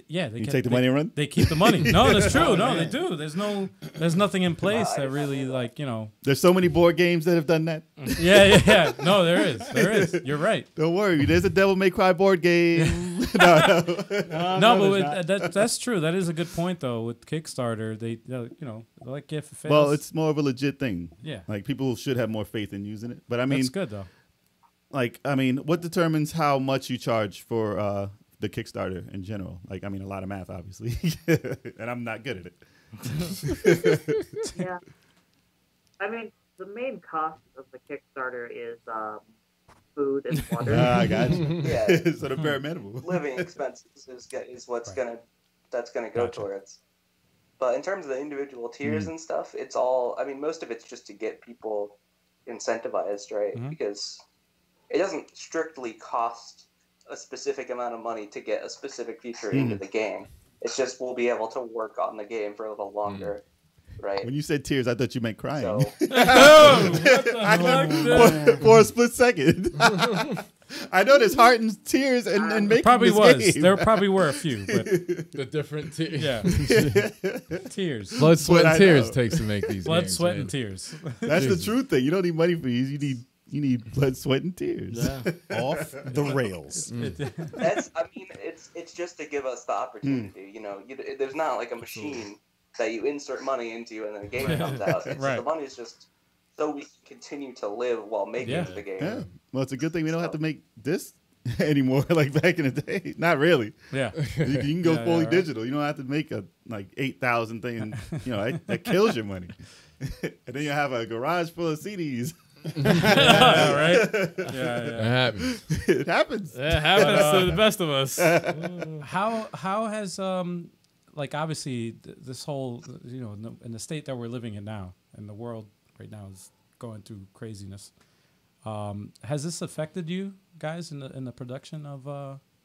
Yeah, you take the money and run. They keep the money. No, that's true. No, they do. There's nothing in place that really There's so many board games that have done that. Yeah. No, there is. You're right. Don't worry. There's a Devil May Cry board game. But that's true. That is a good point though. With Kickstarter, they like if it fails. Well, it's more of a legit thing. Yeah. Like people should have more faith in using it. But I mean, that's good though. Like I mean, what determines how much you charge for the Kickstarter in general? Like I mean, a lot of math, obviously, and I'm not good at it. Yeah. I mean, the main cost of the Kickstarter is food and water. I got you. Yeah. So the bare minimum. Living expenses is what's gonna go towards. But in terms of the individual tiers and stuff, it's all. I mean, most of it's just to get people incentivized, right? Because it doesn't strictly cost a specific amount of money to get a specific feature into the game. It's just we'll be able to work on the game for a little longer, right? When you said tears, I thought you meant crying. So, for a split second. I know there's heart and tears and making probably this was. game. There probably were a few, but The different tears. yeah, tears, Blood, sweat, But I and tears know. takes to make these blood, games, sweat, man. and tears. That's the true thing. You don't need money for these. You need blood, sweat, and tears. Off the rails. it's just to give us the opportunity. There's not like a machine that you insert money into and then the game comes out. Right. The money is just so we can continue to live while making the game. Yeah. Well, it's a good thing we don't have to make this anymore like back in the day. Not really. Yeah, You can go Yeah, fully right. digital. You don't have to make a 8,000 thing. That kills your money. And then you have a garage full of CDs. yeah, right. That Yeah. happens. It happens. It happens to the best of us. How has obviously this whole in the state that we're living in now, and the world right now is going through craziness. Has this affected you guys in the production of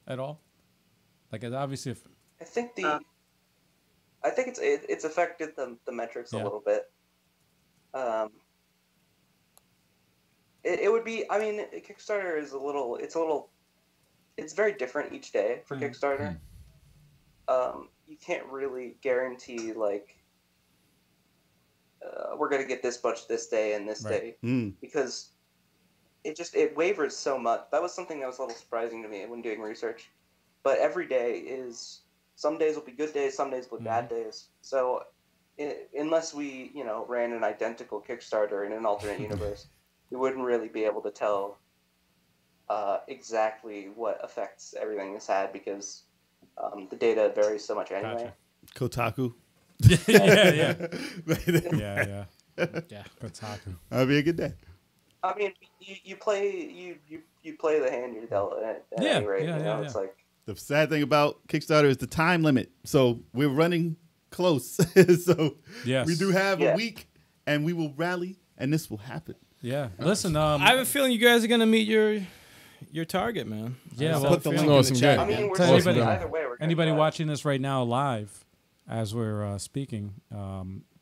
at all? Like obviously, I think it's affected the metrics a little bit. It would be. I mean, Kickstarter is it's very different each day for Kickstarter. You can't really guarantee we're gonna get this much this day and this day because it wavers so much. That was something that was a little surprising to me when doing research. But every day is, some days will be good days, some days will be bad days. So unless we ran an identical Kickstarter in an alternate universe, we wouldn't really be able to tell exactly what effects everything has had because the data varies so much anyway. Kotaku. yeah. Kotaku. That'll be a good day. I mean, you play the hand you're dealt at any rate. It's like The sad thing about Kickstarter is the time limit. So we're running close. So Yes. we do have a week, and we will rally, and this will happen. Yeah. Listen, I have a feeling you guys are gonna meet your your target, man. Yeah, I'll well, put the link in Awesome the chat. game. I mean, again. we're To still anybody- either way. We're gonna anybody try. watching this right now live, as we're speaking,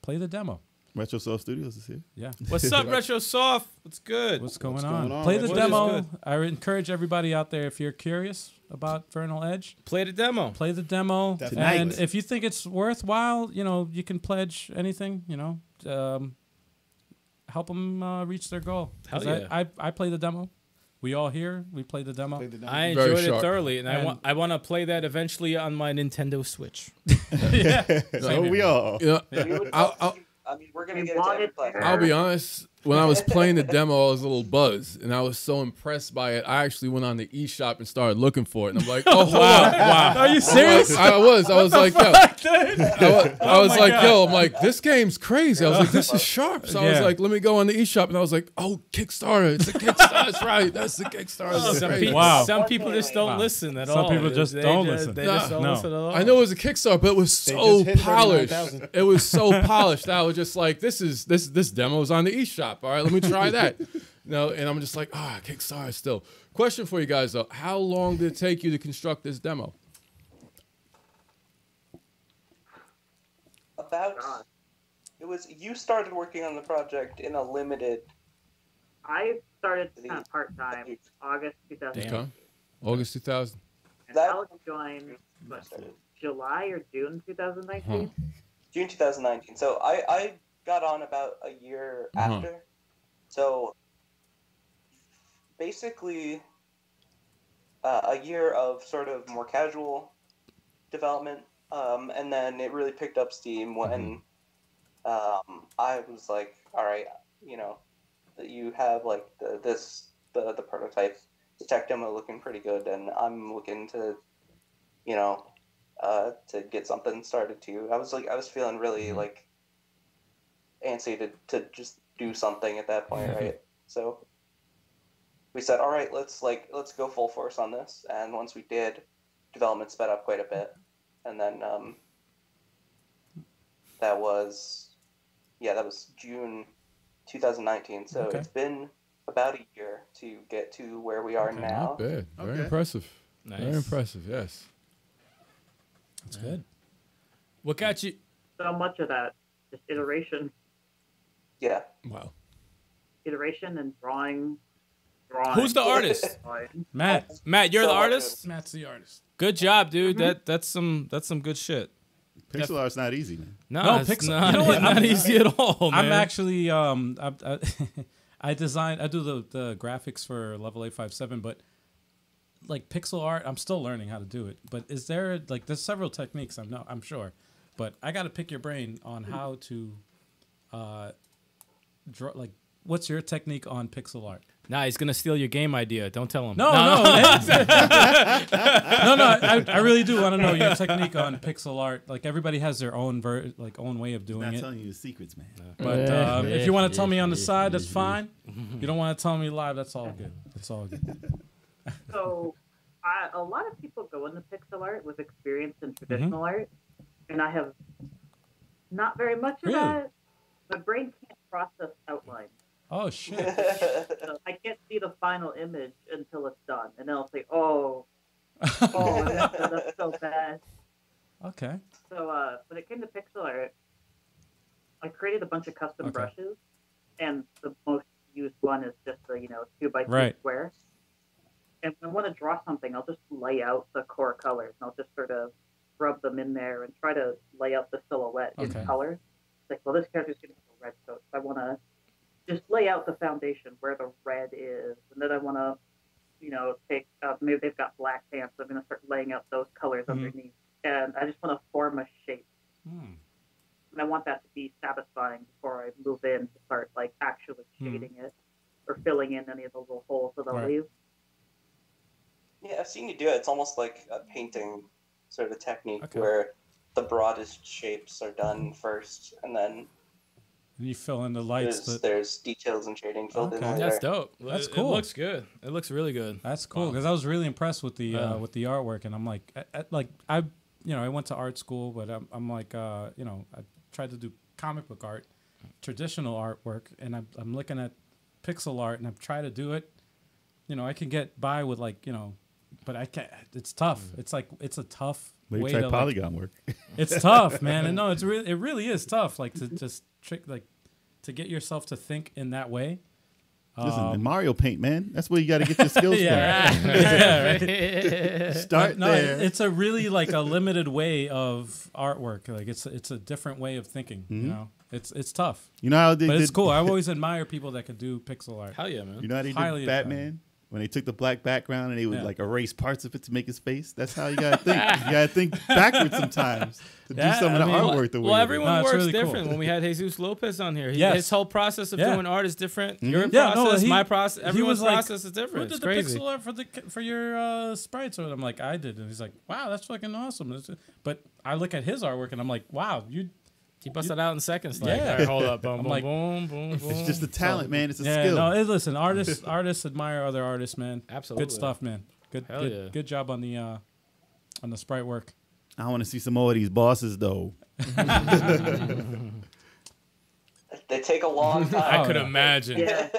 play the demo. Retrosoft Studios is here. Yeah. What's up, Retro Soft? What's good? What's going What's on? going on, Play the Retro? demo. What is good? I encourage everybody out there, if you're curious about Vernal Edge, Play the demo. play the demo. Definitely. And if you think it's worthwhile, you can pledge anything, help them reach their goal. Hell 'Cause yeah. I play the demo. We all here, we play the demo. Play the demo. I Very enjoyed it sharp. thoroughly, and And- I want to play that eventually on my Nintendo Switch. Yeah. So we all. You know, We would I'll- love to see- I mean, we're gonna We get it to every wanted platform. I'll be honest. When I was playing the demo, I was a little buzzed, and I was so impressed by it. I actually went on the eShop and started looking for it, and I'm like, "Oh wow, Are you serious? I was like, yo, I was my like, God. yo, I'm like, this game's crazy. I was like, this is sharp. So I was Yeah. like, let me go on the eShop, and I was like, oh, Kickstarter. It's a Kickstarter. That's right. That's the Kickstarter. That's Some great. people, Wow. some people just don't Wow. listen at Some all. people just They don't listen. They just don't No. listen at all. I know it was a Kickstarter, but it was They so just hit polished. 39,000. It was so polished that I was just like, this demo's on the eShop. All right, let me try that. And I'm just like, Kickstarter still. Question for you guys though: how long did it take you to construct this demo? About God. you started working on the project in a limited. I started kind of part time August 2000. Okay. August 2000. And Alex joined what, July or June 2019. June 2019. So I got on about a year after. So basically, a year of sort of more casual development, and then it really picked up steam when I was like, all right, you have like the prototype, the tech demo looking pretty good, and I'm looking to, to get something started too. I was feeling really like antsy to just do something at that point, right? So we said, all right, let's go full force on this. And once we did, development sped up quite a bit. And then that was June 2019. So Okay. it's been about a year to get to where we are now. Not bad. Very Okay. impressive. Nice. Very impressive. Yes. That's good. What got you? So much of that, just iteration Yeah. Wow. and drawing. Who's the artist? Matt. Matt, you're the So much artist. Matt's the artist. Good job, dude. That's some good shit. Pixel art's not easy, man. No, No, it's Pixel- not, you know what? it's not easy at all, man. I'm actually I do the graphics for Level 857, but like pixel art, I'm still learning how to do it. But is there there's several techniques I'm sure, but I got to pick your brain on how to draw. Like, what's your technique on pixel art? Nah, he's gonna steal your game idea. Don't tell him. No. I really do want to know your technique on pixel art. Like, everybody has their own own way of doing Not it. telling you the secrets, man. But if you want to tell me on the side, that's fine. You don't want to tell me live, that's all good. That's all good. So, a lot of people go into pixel art with experience in traditional art, and I have not very much of Really? that. My brain can't process outline. Oh shit. So I can't see the final image until it's done, and then I'll say, "Oh, that's so bad." Okay. So when it came to pixel art, I created a bunch of custom Okay. brushes, and the most used one is just a 2x2 Right. square. And when I want to draw something, I'll just lay out the core colors, and I'll just sort of rub them in there and try to lay out the silhouette Okay. in colors. It's like, well, this character's going to have a red coat, so I want to just lay out the foundation where the red is, and then I want to, take maybe they've got black pants, so I'm going to start laying out those colors underneath, and I just want to form a shape, and I want that to be satisfying before I move in to start actually shading it or filling in any of the little holes that I'll Right. leave. Yeah, I've seen you do it. It's almost like a painting sort of technique Okay. where the broadest shapes are done first, and then You fill in the lights. there's details and shading filled in Okay. later. That's dope. That's It cool. looks good. It looks really good. That's cool because I was really impressed with the artwork, and I'm like, I went to art school, but I'm like, I tried to do comic book art, traditional artwork, and I'm looking at pixel art, and I've tried to do it, I can get by with like, but I can't. It's tough. It's like it's a tough Maybe way try to polygon work. It's tough, man. And no, it really is tough. Like to just to get yourself to think in that way. Listen, in Mario Paint, man, that's where you got to get your skills from. Yeah, right. Start no, there. it's a really like a limited way of artwork. Like it's a different way of thinking. It's tough. You know how they But did, it's cool. I always admire people that can do pixel art. Hell yeah, man. You know how they Highly did Batman? When they took the black background and they would like erase parts of it to make his face. That's how you gotta think. You gotta think backwards sometimes to do some of the artwork the way. Well, everyone works really different. cool. When we had Jesus Lopez on here, Yes. his whole process of doing art is different. Your Yeah, no, process, he- my process, he everyone's was like, process is different. Who It's did the crazy. pixel art for your sprites? And I'm like, I did. And he's like, wow, that's fucking awesome. But I look at his artwork and I'm like, wow, He busts it out in seconds. Like, Yeah. all right, hold up, boom, I'm boom, like- boom, boom, boom. It's just a talent, man. It's a yeah. skill. No, listen, artists admire other artists, man. Absolutely. Good stuff, man. Hell yeah. Good job on the sprite work. I want to see some more of these bosses, though. They take a long time. I could imagine. Yeah.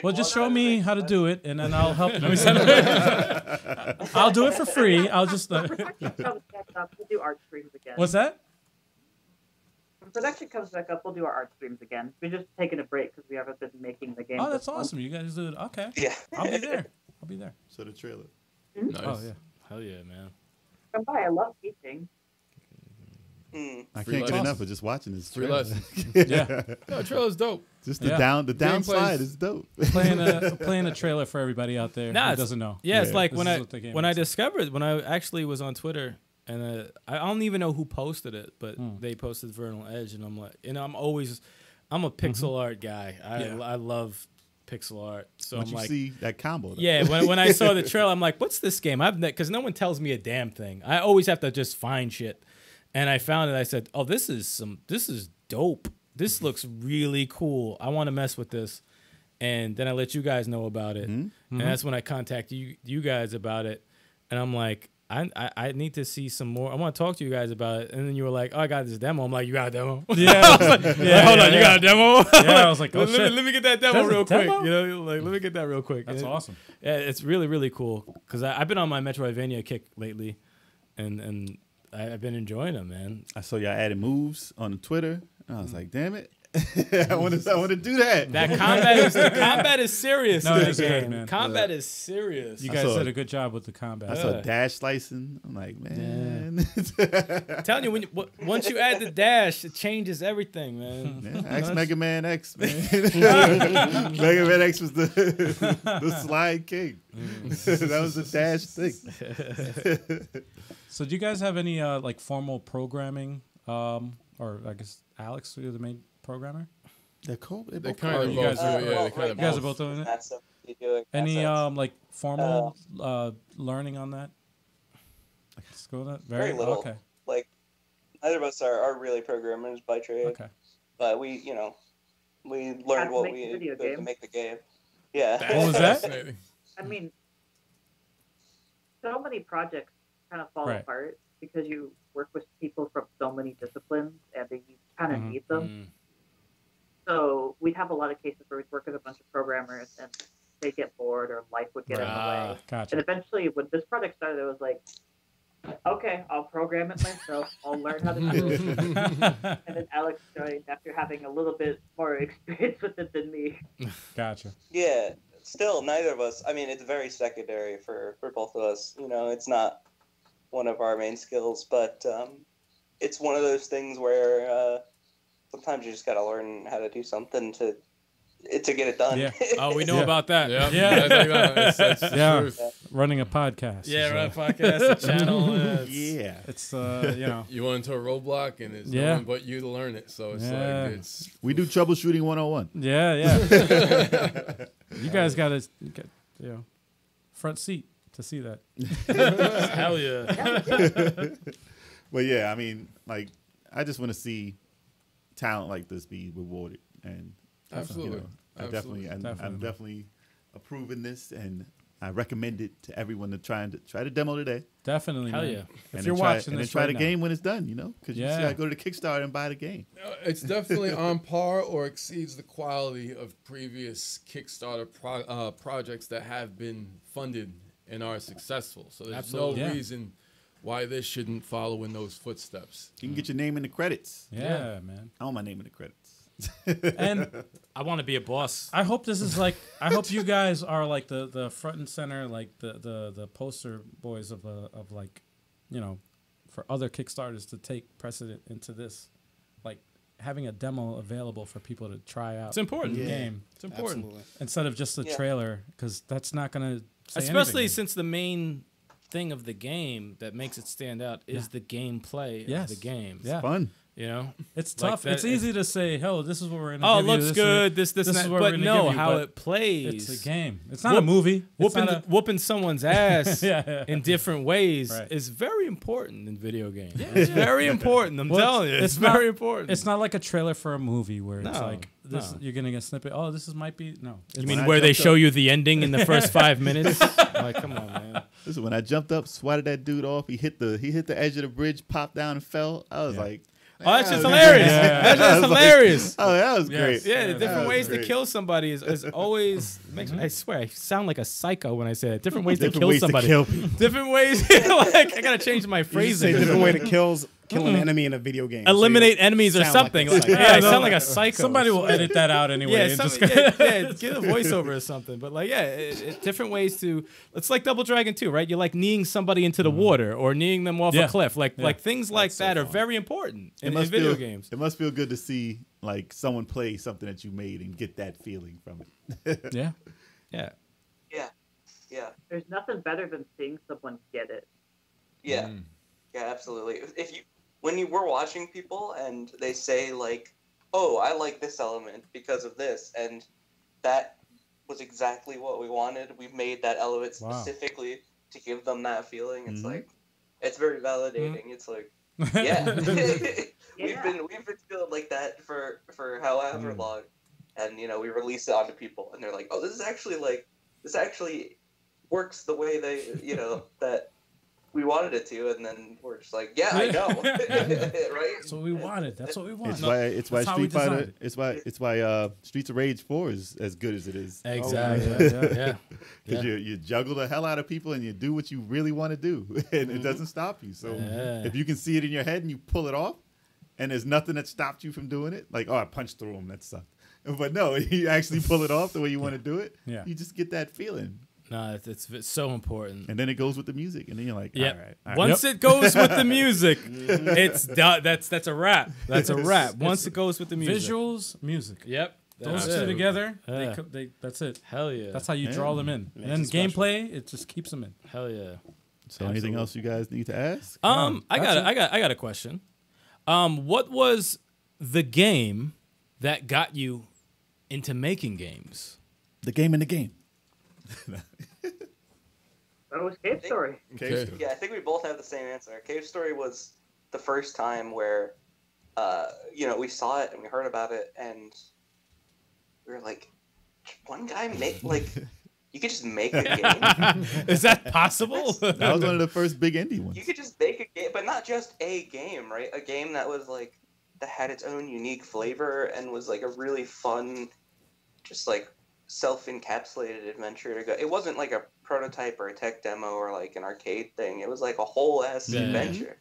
Well, just show me how to do it, and then I'll help you. I'll do it for free. I'll just. Production comes back up, we'll do art streams again. What's that? When production comes back up, we'll do our art streams again. We're just taking a break because we haven't been making the game. Oh, this that's month. awesome. You guys do it. Okay. Yeah. I'll be there. I'll be there. So the trailer. Nice. Oh yeah. Hell yeah, man. Come by, I love teaching. I Free can't get lessons. enough of just watching this. 3 trailer. lessons. Yeah. No, trailer's dope. Just Yeah. the down slide Gameplay's- is dope. playing a trailer for everybody out there Nah, who it's- doesn't know. Yeah, it's Yeah. like This when is I what the game when I is. discovered when I actually was on Twitter and I don't even know who posted it, but Hmm. they posted Vernal Edge and I'm like, I'm a pixel art guy. Yeah. I love pixel art, so Once I'm you like, see that combo. Though. yeah. When I saw the trailer, I'm like, what's this game? Because no one tells me a damn thing. I always have to just find shit, and I found it. I said, oh, this is dope. This looks really cool. I want to mess with this. And then I let you guys know about it. And that's when I contact you guys about it. And I'm like, I need to see some more. I want to talk to you guys about it. And then you were like, oh, I got this demo. I'm like, you got a demo? Yeah. I was like, yeah. Hold on, you got a demo? Yeah, I was like, oh, shit. Let me get that demo There's a real demo? quick. Let me get that real quick. That's awesome. Yeah, it's really, really cool. Because I've been on my Metroidvania kick lately. And I've been enjoying them, man. I saw y'all adding moves on the Twitter. And I was like, damn it. I want to do that. The combat is serious. No, in it that is good, game. man. Combat is serious. You I guys saw did it. a good job with the combat. I saw dash slicing. I'm like, man. I'm telling you, once you add the dash, it changes everything, man. Yeah, X Mega Man X, man. Mega Man X was the slide king. That was the dash thing. So do you guys have any like formal programming? Or I guess Alex, you're the main programmer. They're cool. They They both kind are. of you guys both do it. Yeah, they kind You of guys are both. both doing it. That's what you do. Any like formal learning on that? School that? Very little. Okay. Like, neither of us are really programmers by trade, Okay. but we learned to what make we the video could to game. make the game. Yeah. What was that? Fascinating. I mean, so many projects kind of fall Right. apart because you work with people from so many disciplines and you kind of Mhm. need them. So we'd have a lot of cases where we'd work with a bunch of programmers and they'd get bored or life would get in the way. Gotcha. And eventually, when this project started, it was like, okay, I'll program it myself. I'll learn how to do it. And then Alex joined after having a little bit more experience with it than me. Gotcha. Yeah. Still, neither of us. I mean, it's very secondary for both of us. It's not one of our main skills, but it's one of those things where sometimes you just gotta learn how to do something to get it done. Yeah. Oh, we know Yeah. about that. Yeah. Yeah. That's the Yeah. truth. Running a podcast. Yeah, so run a podcast, a channel. Yeah. It's You went into a roadblock and it's Yeah. no one but you to learn it. So it's Yeah. like it's We do troubleshooting 101. yeah. You guys got to front seat to see that. Hell yeah. But yeah, I mean, like, I just want to see talent like this be rewarded, and absolutely. I definitely, Absolutely. I'm Definitely. definitely approving this and I recommend it to everyone to try the demo today. Definitely. Hell man. yeah. If And you're then try, watching and then this try right the now. game when it's done, you know, because you just Yeah. gotta go to the Kickstarter and buy the game. It's definitely on par or exceeds the quality of previous Kickstarter projects that have been funded and are successful. So there's Absolutely. no Yeah. reason why this shouldn't follow in those footsteps. You can get your name in the credits. Yeah, man. I want my name in the credits. And I want to be a boss. I hope this is like. I hope you guys are like the front and center, like the poster boys of like, you know, for other Kickstarters to take precedent into this, like having a demo available for people to try out. It's important. the Yeah. game It's important. Absolutely. instead of just a Yeah. trailer, because that's not gonna. Say Especially anything. since the main thing of the game that makes it stand out is the gameplay Yes. of the game. Yeah. Fun. You know? It's Like tough. that- It's easy to say, "Oh, this is what we're gonna." Oh, it give you. looks This good. This is and that. what we're But gonna no, give you, how but it plays. It's a game. It's not a movie. It's not a, Whooping someone's ass Yeah. in different ways Right. is very important in video games. It's very important. I'm Well, telling you, it's not- very important. It's not like a trailer for a movie where it's No, like this. no. You're getting a snippet. Oh, this might be no. You It's mean When I where they jumped show up- you the ending in the first 5 minutes? Like, come on, man. Listen, when I jumped up, swatted that dude off, he hit the edge of the bridge, popped down and fell. I was like, Oh, that's just "Ah, hilarious. Yeah. That's I just was like, hilarious. oh, that was Yes. great. Yeah, the That different was ways to great. kill somebody is always makes me. I swear, I sound like a psycho when I say that. Different ways to Different kill ways somebody. to kill people. Different ways. Like I gotta change my You just say phrasing. different way to kill an enemy in a video game. So you Eliminate don't enemies or sound like something. a Like, psycho. yeah, I no, sound like a psycho. Somebody will edit that out anyway. Yeah, and just get a voiceover or something. But like, yeah, different ways to. It's like Double Dragon 2, right? You're like kneeing somebody into the water or kneeing them off Yeah. a cliff. Like Yeah. like things like so that are fun. very important It in must video feel- games. It must feel good to see like someone play something that you made and get that feeling from it. yeah. Yeah. Yeah. There's nothing better than seeing someone get it. Yeah. Yeah, absolutely. When you were watching people and they say like, "Oh, I like this element because of this," and that was exactly what we wanted. We made that element Wow. specifically to give them that feeling. It's Mhm. like, it's very validating. It's like, yeah, Yeah. we've been feeling like that for however long, and you know we release it onto people, and they're like, "Oh, this actually works the way they, that we wanted it to," and then we're just like, "Yeah, I know," right? That's what we wanted. That's what we wanted. It's why That's how we Street Fighter. designed it. It's why Streets of Rage 4 is as good as it is. Exactly. Yeah. Because you juggle the hell out of people and you do what you really want to do, and it doesn't stop you. So Yeah. if you can see it in your head and you pull it off, and there's nothing that stopped you from doing it, like, oh, I punched through him, that sucked. But no, you actually pull it off the way you want to do it. Yeah. You just get that feeling, No, it's so important. and then it goes with the music, and then you're like, Yeah. all right. Once it goes with the music, it's done. That's a wrap. That's a wrap. Once it goes with the music. Visuals, music. Yep. Those That's two it. together, Yeah. that's it. Hell yeah. That's how you draw them in. And then Makes it special. gameplay, it just keeps them in. Hell yeah. So anything else you guys need to ask? I that's got a question. What was the game that got you into making games? The game in the game. That was Cave Story. Okay. Yeah, I think we both have the same answer. Cave Story was the first time where, we saw it and we heard about it, and we were like, one guy you could just make a game. Is that possible? That was one of the first big indie ones. You could just make a game, but not just a game, right? A game that was like that had its own unique flavor and was like a really fun, just like self-encapsulated adventure to go. It wasn't like a prototype or a tech demo or like an arcade thing. It was like a whole ass Yeah. adventure,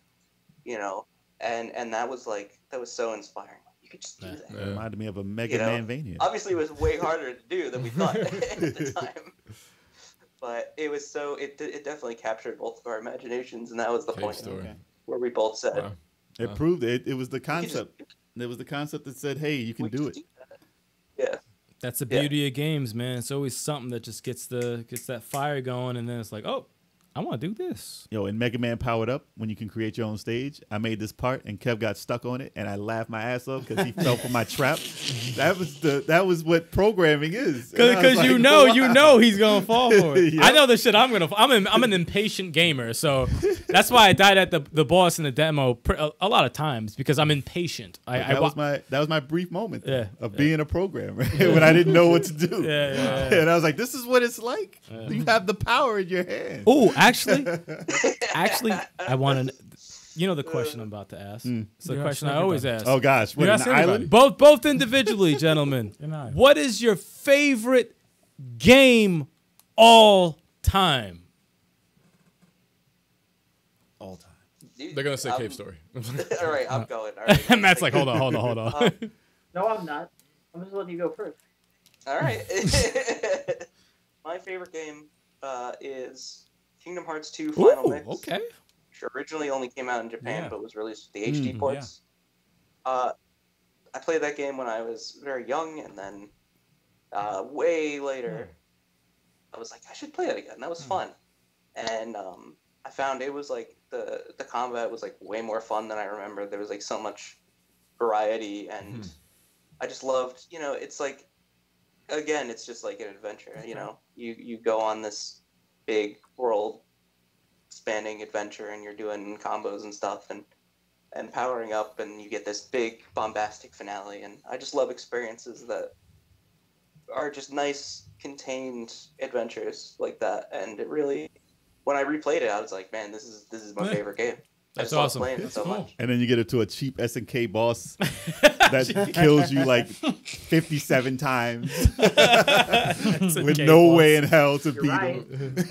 and that was so inspiring. You could just do that. It reminded me of a Mega You know, Manvania. Obviously, it was way harder to do than we thought at the time. But it was it definitely captured both of our imaginations, and that was the Cave point Story. where we both said, Wow. It proved it. It was the "We could just- concept. It was the concept that said, "Hey, you can we do could it." that." Yeah. That's the beauty of games, man. It's always something that just gets that fire going, and then it's like, oh, I want to do this. Yo, in Mega Man Powered Up, when you can create your own stage, I made this part and Kev got stuck on it, and I laughed my ass off because he fell for my trap. That was what programming is. Because like, you know he's gonna fall for it. Yep. I know the shit I'm an impatient gamer, so that's why I died at the boss in the demo a lot of times because I'm impatient. That was my brief moment of being a programmer when I didn't know what to do. And I was like, this is what it's like. You have the power in your hand. Oh, actually, I want to. You know the question I'm about to ask. It's the question I always ask. Oh gosh, what, an island? Both individually, gentlemen. What is your favorite game all time? All time. Dude, They're gonna say Cave Story. All right, I'm going. All right, Matt's like, hold on. No, I'm not. I'm just letting you go first. All right. My favorite game is Kingdom Hearts 2 Final Mix. Okay. Which originally only came out in Japan, but was released with the HD ports. I played that game when I was very young, and then way later, I was like, I should play it again. That was fun. And I found it was like the combat was like way more fun than I remember. There was like so much variety, and I just loved, it's like, again, it's just like an adventure. You go on this big world spanning adventure, and you're doing combos and stuff, and powering up, and you get this big bombastic finale. And I just love experiences that are just nice contained adventures like that. And it really, when I replayed it, I was like, man, this is my favorite game. That's awesome. Playing it so much. And then you get into a cheap SNK boss that kills you like 57 times with no way in hell to beat him. Wow.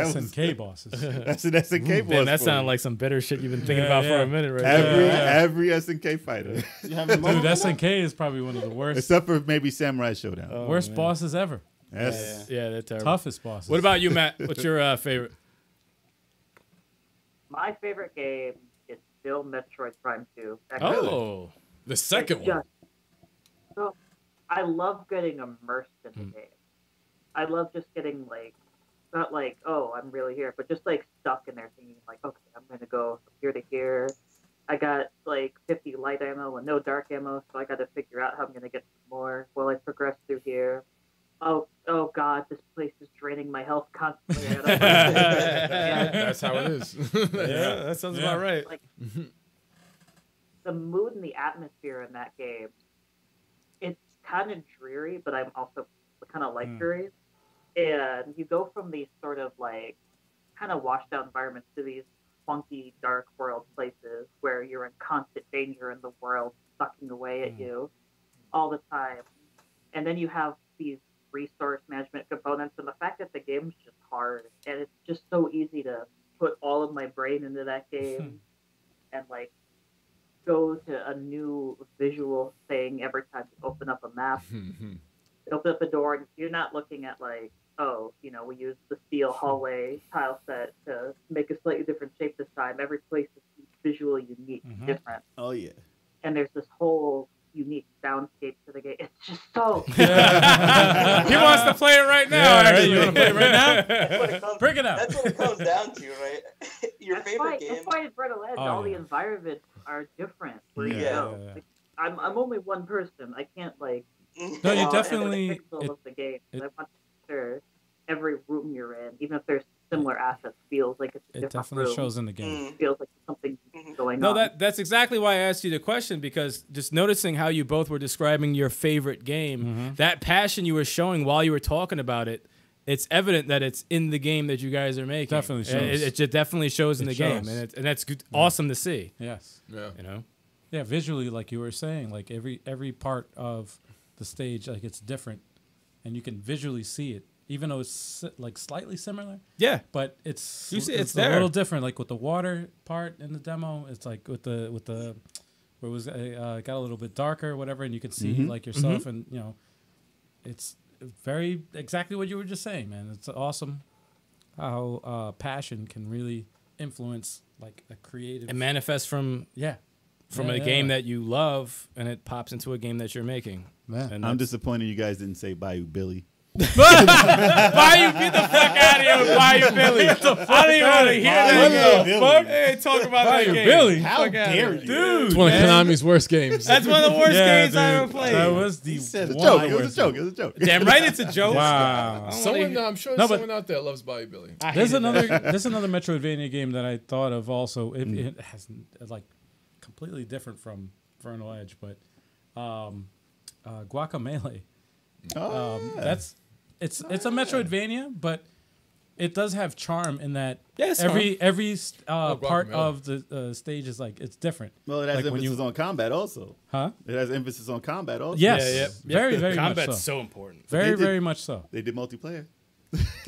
SNK bosses. That's an SNK boss. Man, that sounded like some bitter shit you've been thinking about for a minute, right? Every SNK fighter. Dude, SNK is probably one of the worst. Except for maybe Samurai Showdown. Worst bosses ever. Yes. Yeah, they're terrible. Toughest bosses. What about you, Matt? What's your favorite? My favorite game is still Metroid Prime 2. Oh, The second one. So I love getting immersed in the game. I love just getting not like, oh, I'm really here, but just like stuck in there thinking like, okay, I'm going to go from here to here. I got like 50 light ammo and no dark ammo, so I got to figure out how I'm going to get some more while I progress through here. Oh God, this place is draining my health constantly. That's how it is. Yeah, that sounds about right. Like, the mood and the atmosphere in that game, it's kind of dreary, but I'm also kind of like dreary. And you go from these sort of like kind of washed out environments to these funky, dark world places where you're in constant danger and the world sucking away at you all the time. And then you have these resource management components, and the fact that the game's just hard, and it's just so easy to put all of my brain into that game and like go to a new visual thing every time you open up a map. Open up a door, and you're not looking at like, oh, we use the steel hallway tile set to make a slightly different shape this time. Every place is visually unique, different. Oh yeah. And there's this whole unique soundscape to the game. It's just so. He wants to play it right now. Actually, you want to play it right now? Bring it out. That's what it comes down to, right? Your That's favorite why, game. That's why in Vernal Edge, all the environments are different. Where you go. Yeah. Like, I'm only one person. I can't like. No, you draw definitely. every pixel of the game. I want to make sure every room you're in, even if there's similar assets, feels like it's a different definitely room. shows in the game. Feels like something going No, on. that's exactly why I asked you the question, because just noticing how you both were describing your favorite game, that passion you were showing while you were talking about it, it's evident that it's in the game that you guys are making. Definitely shows. It just definitely shows in the game, and that's good, awesome to see. Yes. Yeah. Yeah, visually, like you were saying, like every part of the stage, like it's different, and you can visually see it, even though it's like slightly similar. Yeah, but it's you see, it's a there. little different. Like with the water part in the demo, it's like with the where it was got a little bit darker, or whatever, and you can see like yourself, and it's very exactly what you were just saying, man. It's awesome how passion can really influence like a creative. It manifests from a game that you love, and it pops into a game that you're making. Yeah. And I'm disappointed you guys didn't say Bayou Billy. Bayou, get the fuck out of here with Bayou Billy. I don't even want to hear that. Fuck, hey, talk about that game. Billy, How dare you? Dude, It's one of Konami's worst games. that's one of the worst games I ever dude, played. That was the It's a one joke. of It the was a worst joke. It was a joke. Damn right, it's a joke. Wow. I'm sure No, there's but- someone out there that loves Bayou Billy. There's another Metroidvania game that I thought of also. It has like completely different from Vernal Edge, but Guacamelee. That's it's a Metroidvania, but it does have charm in that Yes, every part Guacamelee. of the stage is like it's different. Well, it has Like when emphasis you- on combat also. Huh? It has emphasis on combat also. Yes. Very, very much Combat's so. so important. Very, They did- very much so. They did multiplayer.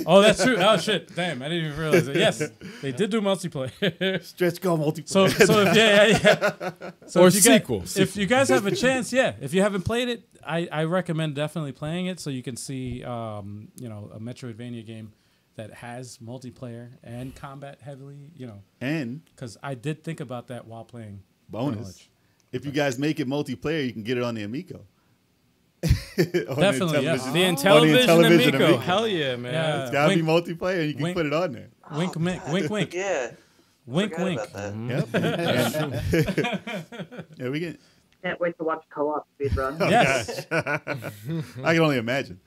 Oh, that's true. Oh shit! Damn, I didn't even realize it. Yes, they did do multiplayer. Stretch goal multiplayer. So if, yeah. So Or if you sequel. If you guys have a chance, yeah. If you haven't played it, I recommend definitely playing it so you can see, a Metroidvania game that has multiplayer and combat heavily. And Because I did think about that while playing. Vernal bonus, Edge. if you guys make it multiplayer, you can get it on the Amico. Definitely, yes. The Intellivision Intellivision Amico. Amico. Hell yeah, man. Yeah. It's gotta Wink- be multiplayer, and you can wink- put it on there. Wink, wink, wink, wink, Yeah. wink, Forgot wink. about that. Yep. Yeah, we can. Can't wait to watch co-op speedrun. Yes. I can only imagine.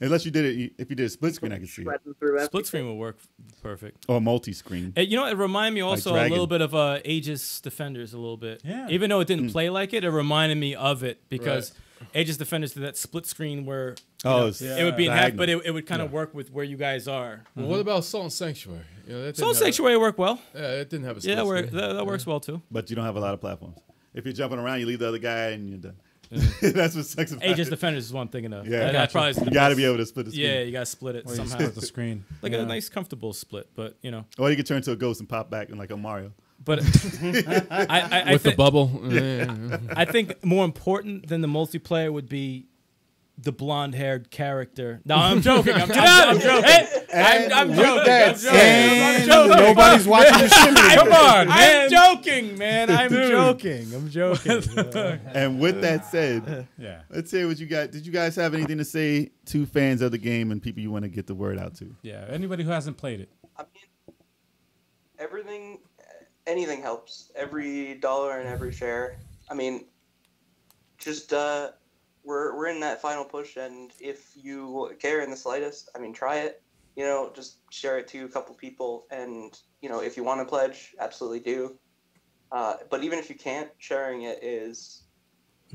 Unless you did it, if you did a split screen, I could see it. Shredding through Split everything. screen will work perfect. Or multi-screen. It reminded me also a Dragon. little bit of Aegis Defenders a little bit. Yeah. Even though it didn't play like it, it reminded me of it because Aegis Defenders did that split screen where it would be in half, but it would kind of work with where you guys are. Well, what about Salt and Sanctuary? That Soul didn't have Sanctuary worked well. it didn't have a split Yeah, screen. that works well too. But you don't have a lot of platforms. If you're jumping around, you leave the other guy, and you're done. That's what sucks about Aegis it. Defenders is one thing enough. Yeah, That probably is the you got to best. be able to split the screen. Yeah, you got to split it Or you somehow. split the screen. Like a nice, comfortable split, but Or you can turn to a ghost and pop back in like a Mario. But I With the thi- bubble. I think more important than the multiplayer would be the blonde-haired character. No, I'm joking. I'm joking. I'm joking. I'm joking. And nobody's watching the shimmy. Come on, man. I'm joking, man. I'm joking. I'm joking. And with that said, Yeah. let's hear what you got. Did you guys have anything to say to fans of the game and people you want to get the word out to? Yeah. Anybody who hasn't played it. I mean, anything helps. Every dollar and every share. I mean, just we're in that final push, and if you care in the slightest, I mean, try it. Just share it to a couple people, and if you want to pledge, absolutely do. But even if you can't, sharing it is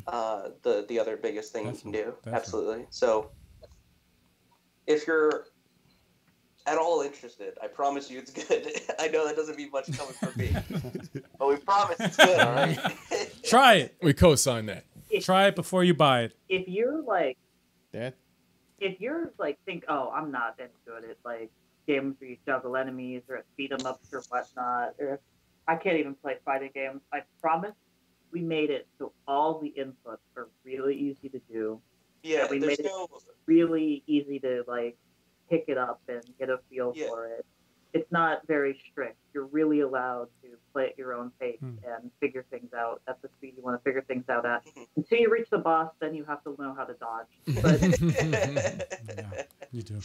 the other biggest thing you can do. Definitely. Absolutely. So if you're at all interested, I promise you it's good. I know that doesn't mean much coming from me, but we promise it's good. All right. Try it. We co-sign that. Try it before you buy it. If you're like, That think, oh, I'm not that good at like games where you juggle enemies or beat 'em ups or whatnot, or I can't even play fighting games. I promise we made it so all the inputs are really easy to do. Yeah, we there's made it no. really easy to like pick it up and get a feel Yeah. for it. It's not very strict. You're really allowed to play at your own pace and figure things out at the speed you want to figure things out at. Until you reach the boss, then you have to know how to dodge. But Yeah, you do.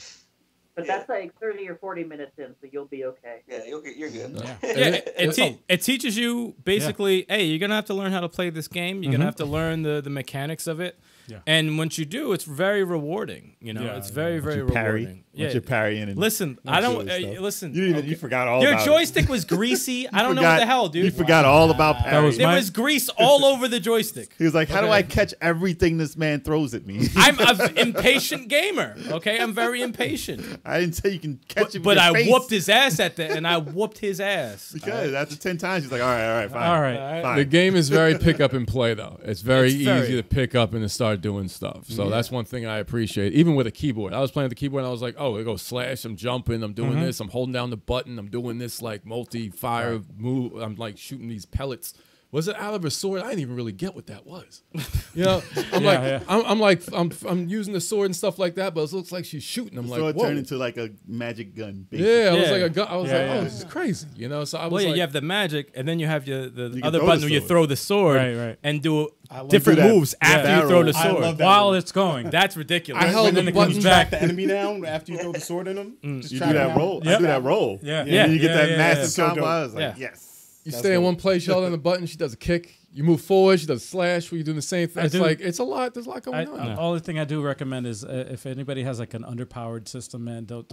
But Yeah. that's like 30 or 40 minutes in, so you'll be okay. Yeah, you're good. Yeah. Yeah, it teaches you basically, hey, you're gonna have to learn how to play this game. You're gonna have to learn the mechanics of it. Yeah. And once you do, it's very rewarding. Yeah, it's very very You parry. rewarding. Once you're parrying and Listen, I don't silly stuff. listen. You, you forgot all Your about joystick was greasy. I don't know what the hell, dude. You forgot all about parry. was There my- was grease all over the joystick. He was like, how do I catch everything this man throws at me? I'm an impatient gamer. Okay, I'm very impatient. I didn't say you can catch him But with your I face. whooped his ass at that, and I whooped his ass. Because after 10 times, he's like, all right, fine. All right. Fine. The game is very pick up and play, though. It's very It's very- easy to pick up and to start doing stuff. So that's one thing I appreciate. Even with a keyboard. I was playing with the keyboard and I was like, oh, it goes slash, I'm jumping, I'm doing this, I'm holding down the button, I'm doing this like multi-fire move. I'm like shooting these pellets Was it out of a sword? I didn't even really get what that was. You know, I'm like, I'm using the sword and stuff like that, but it looks like she's shooting. I'm like, sword whoa. turned into like a magic gun. Basically. Yeah, it was like a gun. I was like, oh, this is crazy. You know, so I was like, you have the magic, and then you have the You other can throw button the where you sword. throw the sword Right. and do love different that. moves after Yeah. you throw the I sword. love that While move. it's going. That's ridiculous. I held And then the it comes button back. Track the enemy down after you throw the sword in them. You Just do track them that down. roll. Yep. I do that roll. Yeah. And then you get that massive So combo. dope. I was like, Yeah. yes. you That's stay in dope. one place, you hold on the button, she does a kick. You move forward, she does a slash. Where you doing the same thing. I It's do- like it's a lot. There's a lot going on. Only thing I do recommend is if anybody has like an underpowered system, man, don't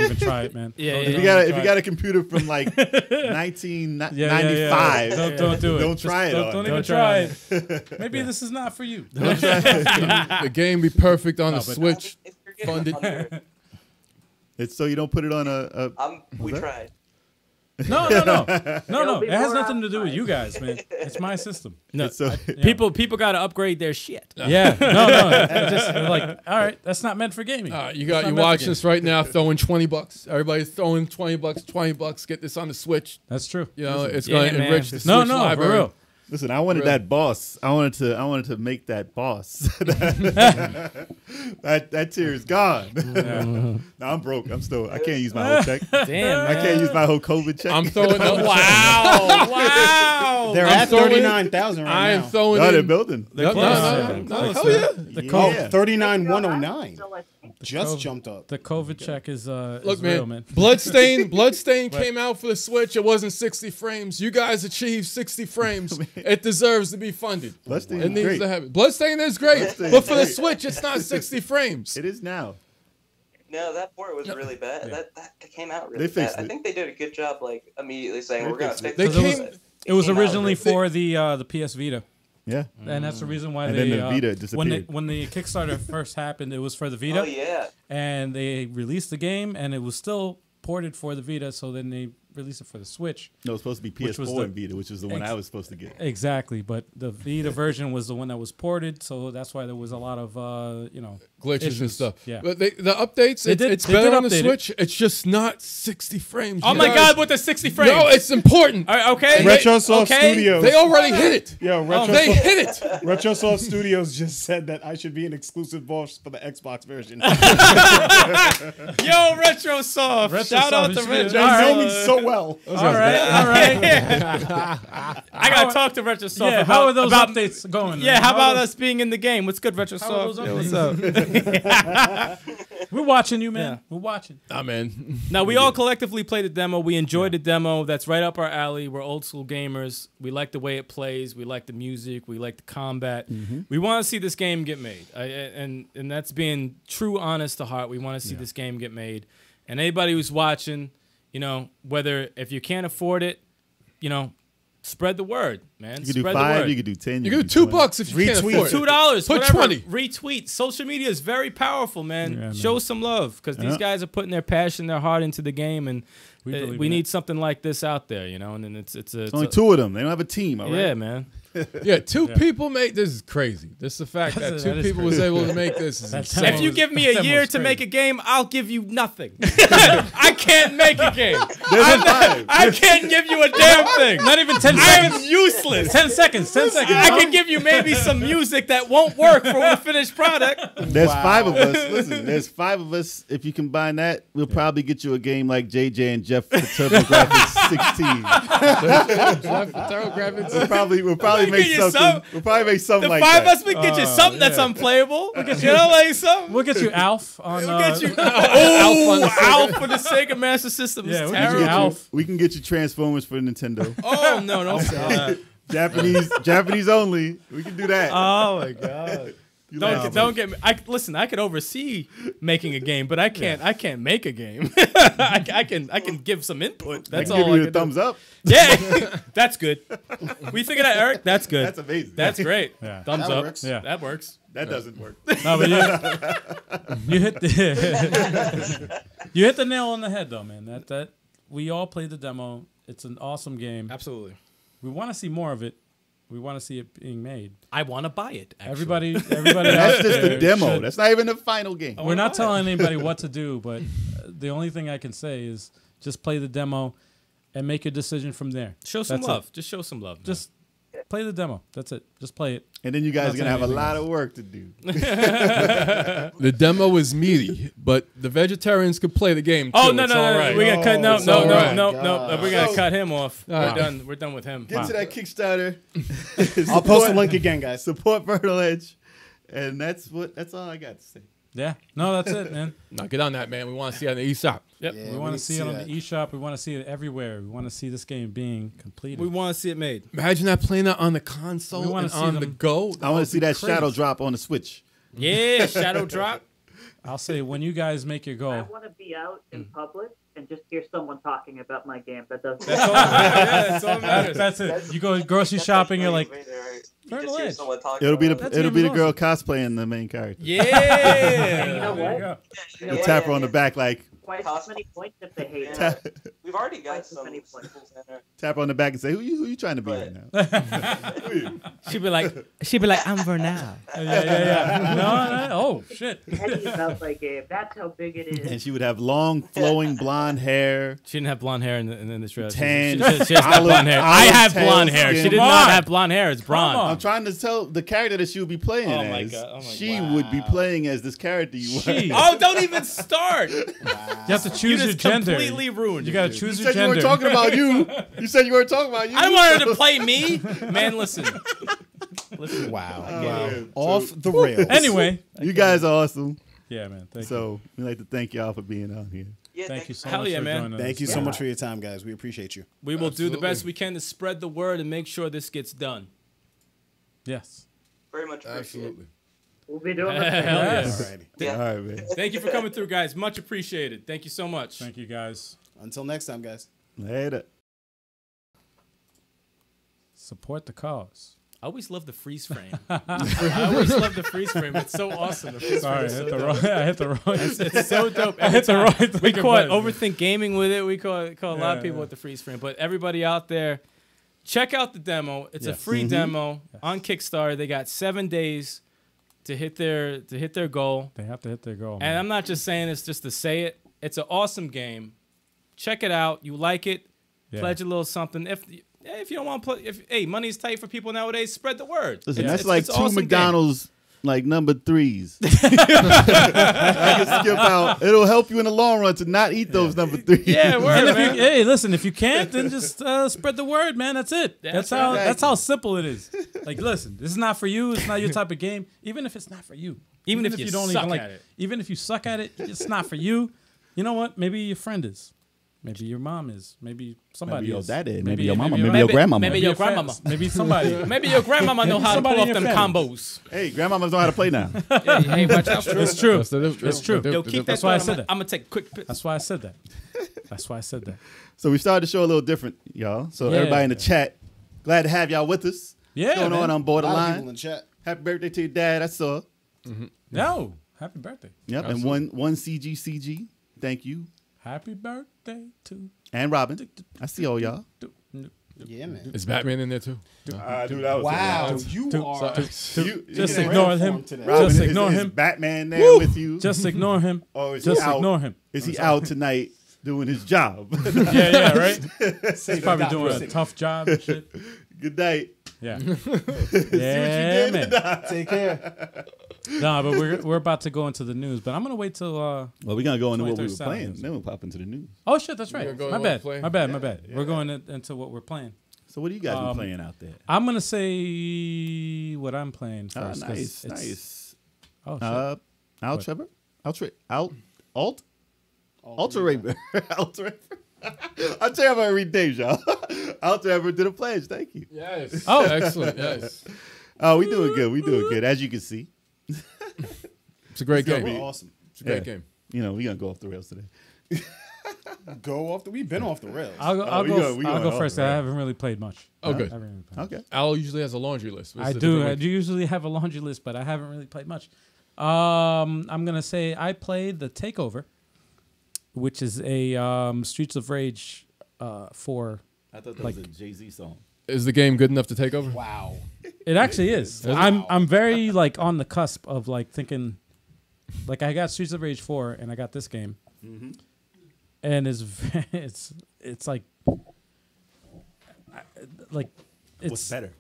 even try it, man. Yeah, Don't yeah. even If try you it. got a computer from like 1995, Don't do it. Don't try it Don't, on. don't Don't even try try it. Maybe this is not for you. The game be perfect on the but- Switch. If you're getting Funded. under, It's so you don't put it on a we that? tried. No. There'll It be has more nothing to do with outside. you guys, man. It's my system. No, it's so, people got to upgrade their shit. Yeah. No. It's just like, all right, that's not meant for gaming. You It's got not you meant for watching gaming. this right now, throwing $20. Everybody's throwing $20. Get this on the Switch. That's true. You know, it's Yeah, going to man. enrich the Switch No, library. for real. listen, I wanted Really? that boss. I wanted to make that boss. that tier is gone. Now I'm broke. I can't use my whole check. Damn, I man. can't use my whole COVID check. I'm throwing. Wow. They're I'm at throwing- 39,000 right I am now. throwing. No, they're in, building. no, close. no. Close. Hell yeah. The Yeah. COVID, 39,109. Still, I think. Just jumped up. the COVID check is Look, real, man. man. Bloodstain came out for the Switch. It wasn't 60 frames. You guys achieved 60 frames. It deserves to be funded. Bloodstain It is needs great. to have it. Bloodstain is great, Bloodstain but is for the great. Switch, it's not 60 frames. It is now. No, that port was really bad. Yeah. That came out really They fixed bad. I it. think they did a good job, like immediately saying They we're gonna fixed fix it. They this. came- It was came out originally really- for the PS Vita, Yeah. and that's the reason why And they then the Vita when disappeared. when the Kickstarter first happened, it was for the Vita, Oh yeah. and they released the game, and it was still ported for the Vita. So then they released it for the Switch. No, it was supposed to be Which was PS4 the- and Vita, which was the one I was supposed to get. Exactly, but the Vita version was the one that was ported, so that's why there was a lot of Glitches and issues. stuff. Yeah. But the updates, They did- it's they better did on the update it. Switch. It's just not 60 frames. Oh You my guys- God, with the 60 frames. No, it's important. All right, okay. Retrosoft okay. Studios. They already hit it. Yo, They Retrosoft, hit it. Retrosoft Studios just said that I should be an exclusive boss for the Xbox version. Yo, Retrosoft. Shout out to Retrosoft, Retro. They All know right. me so well. All right. I gotta talk to Retrosoft Yeah, about how are those about, updates going? Yeah, man? how about are us being in the game? What's good, Retrosoft? How are those Yo, updates? what's up? We're watching you, man. Yeah. We're watching. Nah, man. Now we all collectively played the demo. We enjoyed the demo. That's right up our alley. We're old school gamers. We like the way it plays. We like the music. We like the combat. We want to see this game get made, and that's being true, honest to heart. We want to see this game get made. And anybody who's watching, whether if you can't afford it, spread the word, man. You could do Spread 5, the word. you could do 10. You could could do do $2 if you can't Retweet. afford it. $2, Put whatever. 20. Retweet. Social media is very powerful, man. Yeah, man. Show some love because these Yeah. guys are putting their passion, their heart into the game, and We believe we in need something like this out there, And then it's Only 2 of them. They don't have a team, all right? yeah, man. Yeah, two people make this is crazy. This is the fact that That two is people was crazy. able to make this. Is That's insane. If you give me a That year was to make a crazy. game, I'll give you nothing. I can't make a game. There's a 5. I can't give you a damn thing. Not even 10 I seconds. am useless. 10 seconds. 10 seconds. I can give you maybe some music that won't work for a finished product. There's 5 of us. Listen, there's 5 of us. If you combine that, we'll probably get you a game like JJ and Jeff for TurboGrafx 16. We'll probably We'll make get you something. some. We'll probably make something The like 5 of that. us, we get you something that's unplayable. Like something. We'll get you Alf on. We'll get you. Oh, Alf for the Sega Master System Yeah, is we'll get you terrible. Alf. We can get you Transformers for Nintendo. Oh no, don't say that. Japanese only. We can do that. Oh my god. You like it. Don't get me. Listen, I could oversee making a game, but I can't make a game. I can give some input. That's I can all give I you a can do. thumbs up. Yeah, that's good. We figured out, Eric. That's good. That's amazing. That's great. Yeah. Thumbs That up. works. Yeah. That works. That doesn't work. No, but you hit the you hit the nail on the head though, man. That we all played the demo. It's an awesome game. Absolutely. We want to see more of it. We want to see it being made. I want to buy it. Actually. Everybody That's out just there the demo. should- That's not even the final game. We're not telling anybody what to do, but the only thing I can say is just play the demo and make your decision from there. Show some That's love. it. Just show some love. man. Just Play the demo. That's it. Just play it. And then you guys are going to have a anything lot else. of work to do. The demo is meaty, but the vegetarians could play the game too. Oh no It's no all no! right. We gotta cut. No It's no all no right. no no! We gotta So- cut him off. All right. We're done. We're done with him. Get to that Kickstarter. I'll post the link again, guys. Support Vernal Edge. And that's all I got to say. Yeah. No, that's it, man. Now get on that, man. We want to see it on the eShop. Yep. We want to see it on the eShop. We want to see it everywhere. We want to see this game being completed. We want to see it made. Imagine that playing that on the We console wanna and see on the them- go. I want to see that shadow drop on the Switch. Yeah, Shadow Drop. I'll say when you guys make your I goal. want to be out in public and just hear someone talking about my game. That doesn't. That's all that matters. That's it. You go grocery shopping. You're like, Vernal Edge. It'll be That's the even girl cosplaying the main character. Yeah. You know there you what? go. You know You what? tap her on the back like Twice as many points if they hate Yeah. it. We've already got Twice as some many points. sequels in there. tap her on the back and say, who you trying to be right now? She'd be like, I'm Vernal. Yeah. No. Oh shit. Tell me about my game. That's how big it is. And she would have long, flowing blonde hair. She didn't have blonde hair in the trailer. Tan, She has not olive- blonde hair. I olive have tail blonde hair. She skin. did Come not on. have blonde hair. It's blonde. on. I'm trying to tell the character that she would be playing Oh my as. God. Oh my she God. would be playing as this character you She. were. Oh, don't even start. You have to You choose your just gender. completely ruined. You gotta it. choose You your said you weren't gender. talking about you. You said you weren't talking about you. I don't want her to play me. Man, listen. Wow. man. Off the rails. Anyway. You guys are awesome. Yeah, man. Thank you. So we'd like to thank y'all for being out here. Yeah, Thank you so Hell much yeah, for man. joining Thank us. you so much for your time, guys. We appreciate you. We will do the best Absolutely. we can to spread the word and make sure this gets done. Yes. Very much appreciate Absolutely. We'll be doing the Hell same. yes. Alrighty. it. Yeah. All right, man. Thank you for coming through, guys. Much appreciated. Thank you so much. Thank you, guys. Until next time, guys. Later. Support the cause. I always love the freeze frame. I always love the freeze frame. It's so awesome. The freeze Sorry, I frame is hit so the dope. wrong. I hit the wrong. It's so dope. I hit the wrong. We fucking caught button. Overthink Gaming with it. We caught a lot of people Yeah. with the freeze frame. But everybody out there, check out the demo. It's a Yes. free demo on Kickstarter. They got 7 days to hit their goal. They have to hit their goal. And man. I'm not just saying this just to say it. It's an awesome game. Check it out. You like it? Yeah. Pledge a little something. If you don't want to play, hey, money's tight for people nowadays. Spread the word. Listen, It's- that's it's- like it's an two awesome game. McDonald's like number threes. I can skip out. It'll help you in the long run to not eat those number threes. Yeah, word, And if man. you, hey, listen, if you can't, then just spread the word, man. That's it. That's how. right. That's how simple it is. Like, listen, this is not for you. It's not your type of game. Even if it's not for you. Even if you suck at it. Even if you suck at it, it's not for you. You know what? Maybe your friend is. Maybe your mom is. Maybe somebody Maybe your is. dad is. Maybe your mama. Maybe maybe- your grandmama. maybe your friends. grandmama. Maybe somebody. Maybe your grandmama know how to somebody pull off in them your family. combos. Hey, grandmamas know how to play now. Hey, watch out. It's true. It's true. Yo, keep that. That's why I said that. I'm gonna take a quick piss. That's why I said that. That's why I said that. So we started the show a little different, y'all. So Yeah. everybody in the chat, glad to have y'all with us. Yeah, What's going man. on A lot of people Borderline? in chat. Happy birthday to your dad. I saw. No. Happy birthday. Yep, and one CG. Thank you. Happy birthday to. And Robin. I see all y'all. Yeah, man. Is Batman in there too? I knew that Wow, you are. Just ignore him. today. Robin, Just is- ignore is him. Batman there with you? Just ignore him. Or is Just he out? ignore him. Is he out tonight doing his job? Yeah, right. Say He's probably that doing a doctor. tough job and shit. Good night. Yeah. See what you Yeah, did? man. Take care. No, but we're about to go into the news, but I'm gonna wait till. Well, we're gonna go into what we 23rd were Saturday. playing. Then we'll pop into the news. Oh shit, that's right. gonna go My and bad. play? My bad. My bad. We're going into what we're playing. So what are you guys been playing out there? I'm gonna say what I'm playing Ah, first. 'cause nice, it's- nice. Oh shit. Alt Raver. I'll tell you about read names, y'all. Alt Raver did a pledge. Thank you. Yes. Oh. Excellent. Yes. Oh, we doing good. We doing good. As you can see, It's a great gonna game. be- Awesome. It's a great Yeah. game. you know, we're gonna go off the rails today. Go off the. We've been off the rails. I'll go. I'll we go. going- we I'll going go off, first. right? I haven't really played much. Oh, good. I haven't really played much. Okay. Al usually has a laundry list. This I is a do. different I week. do usually have a laundry list, but I haven't really played much. I'm gonna say I played the Takeover, which is a Streets of Rage 4. I thought that was a Jay-Z song. Is the game good enough to take over? Wow. It actually is. I'm very like on the cusp of like thinking, like I got Streets of Rage 4 and I got this game, and it's like What's better?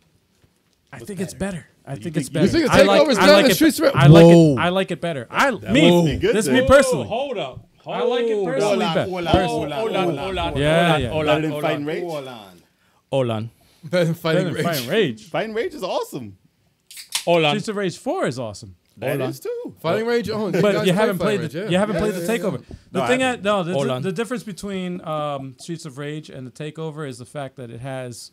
I think it's better. I think it's think- better. You think the I like- Takeover's I better like than it- Streets of Rage? I like Whoa. it. I like it better. must be good This then. me personally. Hold up. I like it personally better. Hold on. Yeah, yeah. Better than Fighting Rage. Hold on. Better than Better Fighting than Rage. Fighting Rage. Fighting Rage is awesome. Hold on. Streets of Rage 4 is awesome. That is too. Fighting Rage. Oh, But you haven't Fighting played Rage, the, yeah. you haven't played Yeah, the yeah, Takeover. yeah. The No, thing I I, no the, Hold the, on. the difference between Streets of Rage and the Takeover is the fact that it has,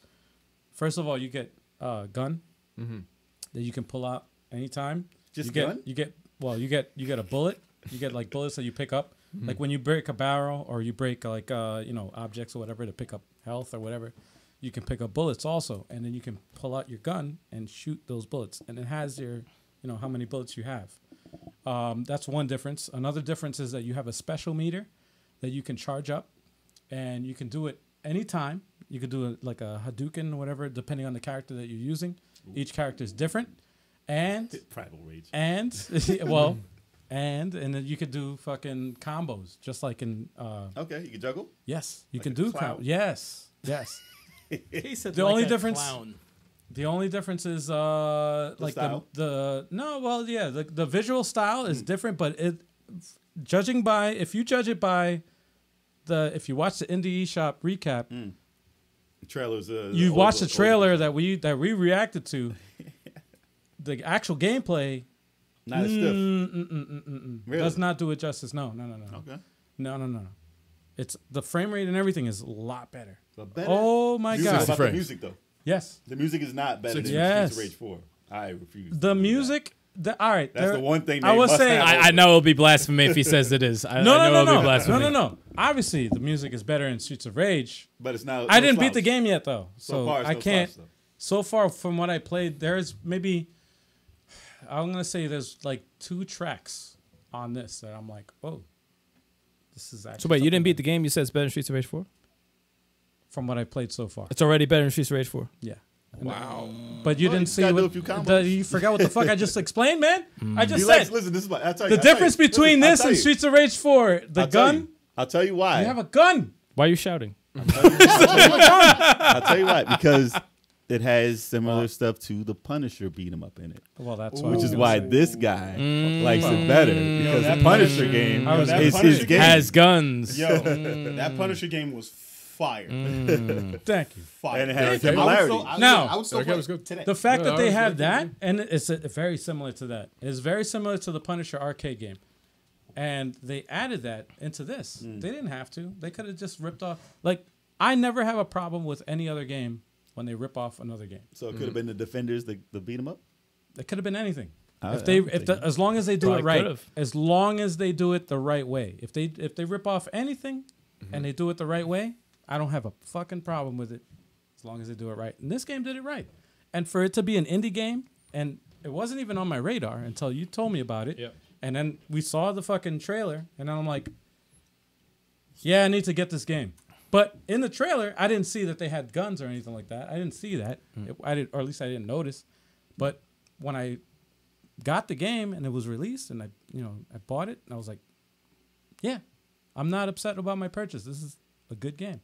first of all, you get a gun that you can pull out anytime. Just you get, gun? You get a bullet. You get like bullets that you pick up. Like when you break a barrel or you break like objects or whatever to pick up health or whatever, you can pick up bullets also, and then you can pull out your gun and shoot those bullets, and it has your how many bullets you have. That's one difference. Another difference is that you have a special meter that you can charge up, and you can do it anytime. You could do it like a Hadouken or whatever, depending on the character that you're using. Each character is different, and Primal Rage. and and then you could do fucking combos, just like in. Okay, you can juggle. Yes, you Like can a do clown? combos. Yes, yes. He said The like only a difference- clown. The only difference is like style? the visual style is different, but it if you judge it by if you watch the Indie eShop recap, The trailers. you watch the trailer that we reacted to, the actual gameplay Not as stiff. Really? does not do it justice. No. Okay. No. It's the frame rate and everything is a lot better. But better. Oh my Music god! about the frames. music though. Yes, The music is not better than Yes. Streets of Rage 4. I refuse. the music. All right, That's the one thing. I They would must say- have I over. know it'll be blasphemy if he says it is. I know it'll be blasphemy. No. Obviously, the music is better in Streets of Rage. But it's not. I no didn't beat slouch. the game yet, though, so far, it's I no can't. slouch, though. So far, from what I played, there's maybe I'm gonna say there's like 2 tracks on this that I'm like, whoa, this is actually. So wait, you something didn't beat the game? You said it's better than Streets of Rage 4? from what I played so far. It's already better than Streets of Rage 4. Yeah. Wow. But you Well, didn't you see gotta do what a few combos. you forgot what the fuck I just explained, man. I just He said likes, listen, this is what I'll tell you. the difference between this and Streets. Streets of Rage 4, the gun. I'll tell you why. You have a gun. Why are you shouting? I'll tell you why. Because it has similar stuff to the Punisher beat 'em up in it. Well, that's Which is why this guy likes it better. Because that the Punisher Punisher- game I was- is that his Punisher game. Has guns. Yo, that Punisher game was fire. Thank you. Fire. And it has I similarity. Now, would still Okay, play was good. today. The fact No, that that they was have good. that, and it's very similar to that. It's very similar to the Punisher arcade game. And they added that into this. They didn't have to. They could have just ripped off. Like, I never have a problem with any other game when they rip off another game. So it could have been the Defenders that beat 'em up. It could have been anything. I As long as they do it Probably right. could've. As long as they do it the right way. If they rip off anything and they do it the right way, I don't have a fucking problem with it. As long as they do it right. And this game did it right. And for it to be an indie game, and it wasn't even on my radar until you told me about it. Yep. And then we saw the fucking trailer, and then I'm like, yeah, I need to get this game. But in the trailer, I didn't see that they had guns or anything like that. I didn't see that. I did, or at least I didn't notice. But when I got the game and it was released, and I bought it, and I was like, yeah, I'm not upset about my purchase. This is a good game.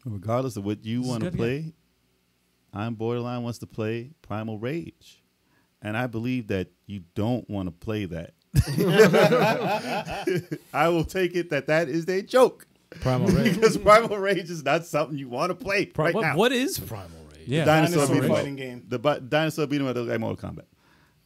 Regardless of what you This is want to good play, I'm Borderline wants to play Primal Rage. And I believe that you don't want to play that. I will take it that is a joke. Primal Rage. Because Primal Rage is not something you want to play right now. What is Primal Rage? Yeah. Dinosaur Dinosaur beat 'em up. fighting game. The dinosaur beat 'em up like Mortal Kombat.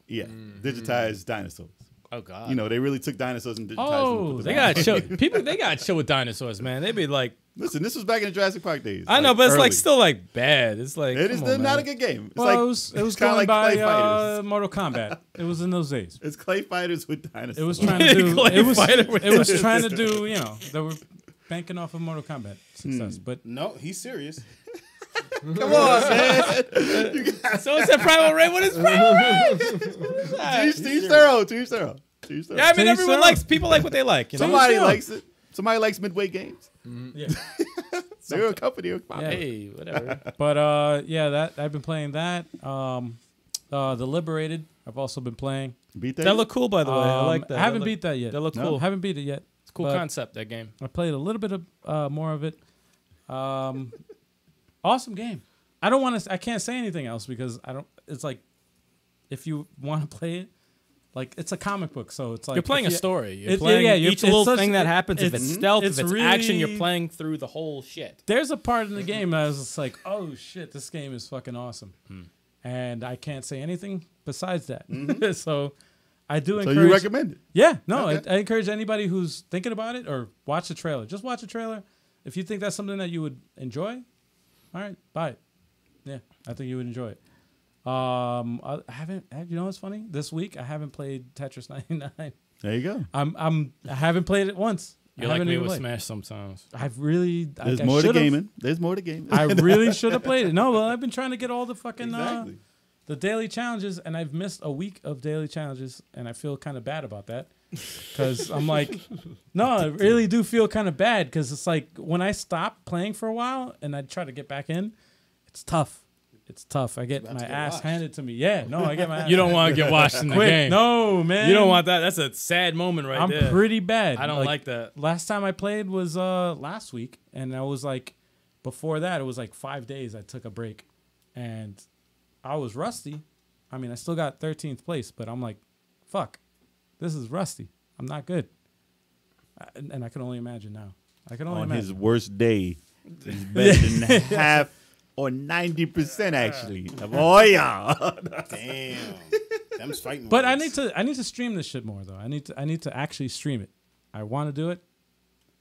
Yeah, digitized dinosaurs. Oh God. You know, they really took dinosaurs and digitized them. Oh, and put They them got chill. People, they got chill with dinosaurs, man. They be like, Listen, this was back in the Jurassic Park days. I know, but it's early. like still like bad. It's like It is come on, not man. a good game. It's Well, like, it was it's kinda going by Clay Fighters. Mortal Kombat. It was in those days. It's Clay Fighters with dinosaurs. It was trying to do. Clay it was. Fighter with It was trying to do. They were banking off of Mortal Kombat success. But No, he's serious. Come on, man. So it's a Primal Rage. What is Primal Rage? Teach Thorough. Yeah, I mean, Taste everyone of- likes. People like what they like. You know? Somebody Zero. likes it. Somebody likes Midway Games. yeah. They're a company. Yeah. Hey, whatever. But yeah, that I've been playing that. The Liberated. I've also been playing. Beat That looked cool, by the way. I like that. I haven't That beat that yet. That looked No. cool. Haven't beat it yet. It's a cool but concept. That game. I played a little bit of more of it. Awesome game. I don't want to. I can't say anything else because I don't. it's like if you want to play it, like it's a comic book, so it's like You're playing a if you- story. You're it- playing yeah, you're- each it's little such- thing that happens. If it's stealth, it's if it's action, you're really- playing through the whole shit. There's a part in the game that I was just like, oh shit, this game is fucking awesome, and I can't say anything besides that. So I do So encourage. you recommend it? Yeah, no, Okay. I encourage anybody who's thinking about it or watch the trailer. Just watch the trailer. If you think that's something that you would enjoy, all right, buy it. Yeah, I think you would enjoy it. I haven't. You know what's funny? This week I haven't played Tetris 99. There you go. I haven't played it once. You're I like haven't me even with played. Smash sometimes. I've really. There's I more to should've- gaming. There's more to gaming. I really should have played it. No, well, I've been trying to get all the fucking Exactly. the daily challenges, and I've missed a week of daily challenges, and I feel kind of bad about that. Because I'm like, no, I really do feel kind of bad because it's like when I stop playing for a while and I try to get back in, it's tough. It's tough. I get my ass handed to me. Yeah, no, I get my ass. You don't want to get washed in the quick. game. No, man. You don't want that. That's a sad moment right I'm there. pretty bad. I don't like that. Last time I played was last week, and I was like, before that, it was like 5 days I took a break, and I was rusty. I mean, I still got 13th place, but I'm like, fuck, this is rusty. I'm not good. And I can only imagine now. I can only On imagine. his worst day, he's better than half or 90% actually. Oh yeah. Damn. Them's fighting. But I words. need to stream this shit more though. I need to actually stream it. I want to do it.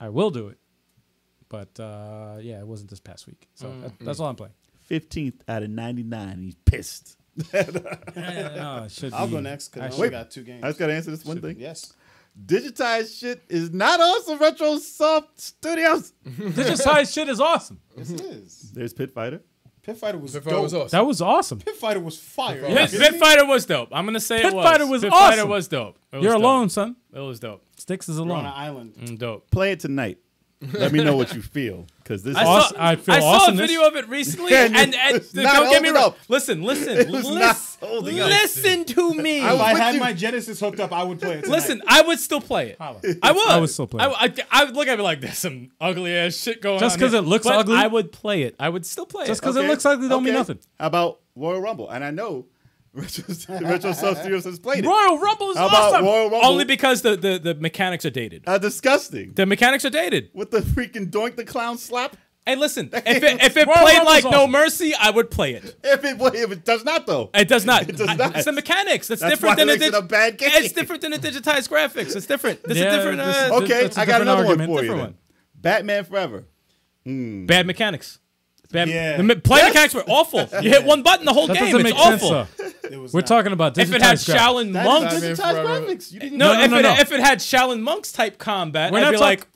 I will do it. But yeah, it wasn't this past week. So that's all I'm playing. 15th out of 99. He's pissed. No, it should I'll be- go next I because I should- only got 2 games. I just got to answer this one thing. Yes. Digitized shit is not awesome. Retro Soft Studios. Digitized shit is awesome. Yes, it is. There's Pit Fighter. Pit Fighter was Pit dope. Fighter was awesome. That was awesome. Pit Fighter was fire. Pit Are you Pit, kidding me? Fighter was dope. I'm gonna say Pit it was. Fighter was Pit awesome. Fighter was dope. It was You're dope. alone, son. It was dope. Sticks is We're on alone. an island. Dope. Play it tonight. Let me know what you feel, because this. I Awesome. saw, I feel I saw a awesomeness. video of it recently, And and it's not don't get me holding wrong. up. Listen, was not holding up. listen to me. If I with had you. my Genesis hooked up, I would play it tonight. Listen, I would still play it. Holla. I would. I would still play it. I would look at it like there's some ugly ass shit going Just on. 'cause here. it looks But ugly? I would play it. I would still play Just it. because it looks ugly don't mean Okay. nothing. How about Royal Rumble? And I know Retro Soft Studios has played it. Royal Rumble is How about awesome. Royal Rumble? Only because the mechanics are dated. Disgusting. The mechanics are dated. With the freaking Doink the Clown slap. Hey, listen. If it Royal played Rumble's like No awesome. Mercy, I would play it. If it does not though. It does not. It does not. It's the mechanics. That's That's different why than it makes it a bad game. It's different than the digitized graphics. It's different. It's Yeah, a different. this- Okay, That's a I got different another argument. one for you. Different Then. one. Batman Forever. Bad mechanics. Bad, Yeah. The play mechanics were awful. You hit one button the whole That game. doesn't It's make sense, awful. though. It was We're not. talking about If it had digitized graphics. Shaolin That's monks, digitized Forever. graphics. You didn't no, know. if it had Shaolin monks type combat, We're I'd not be talk- like,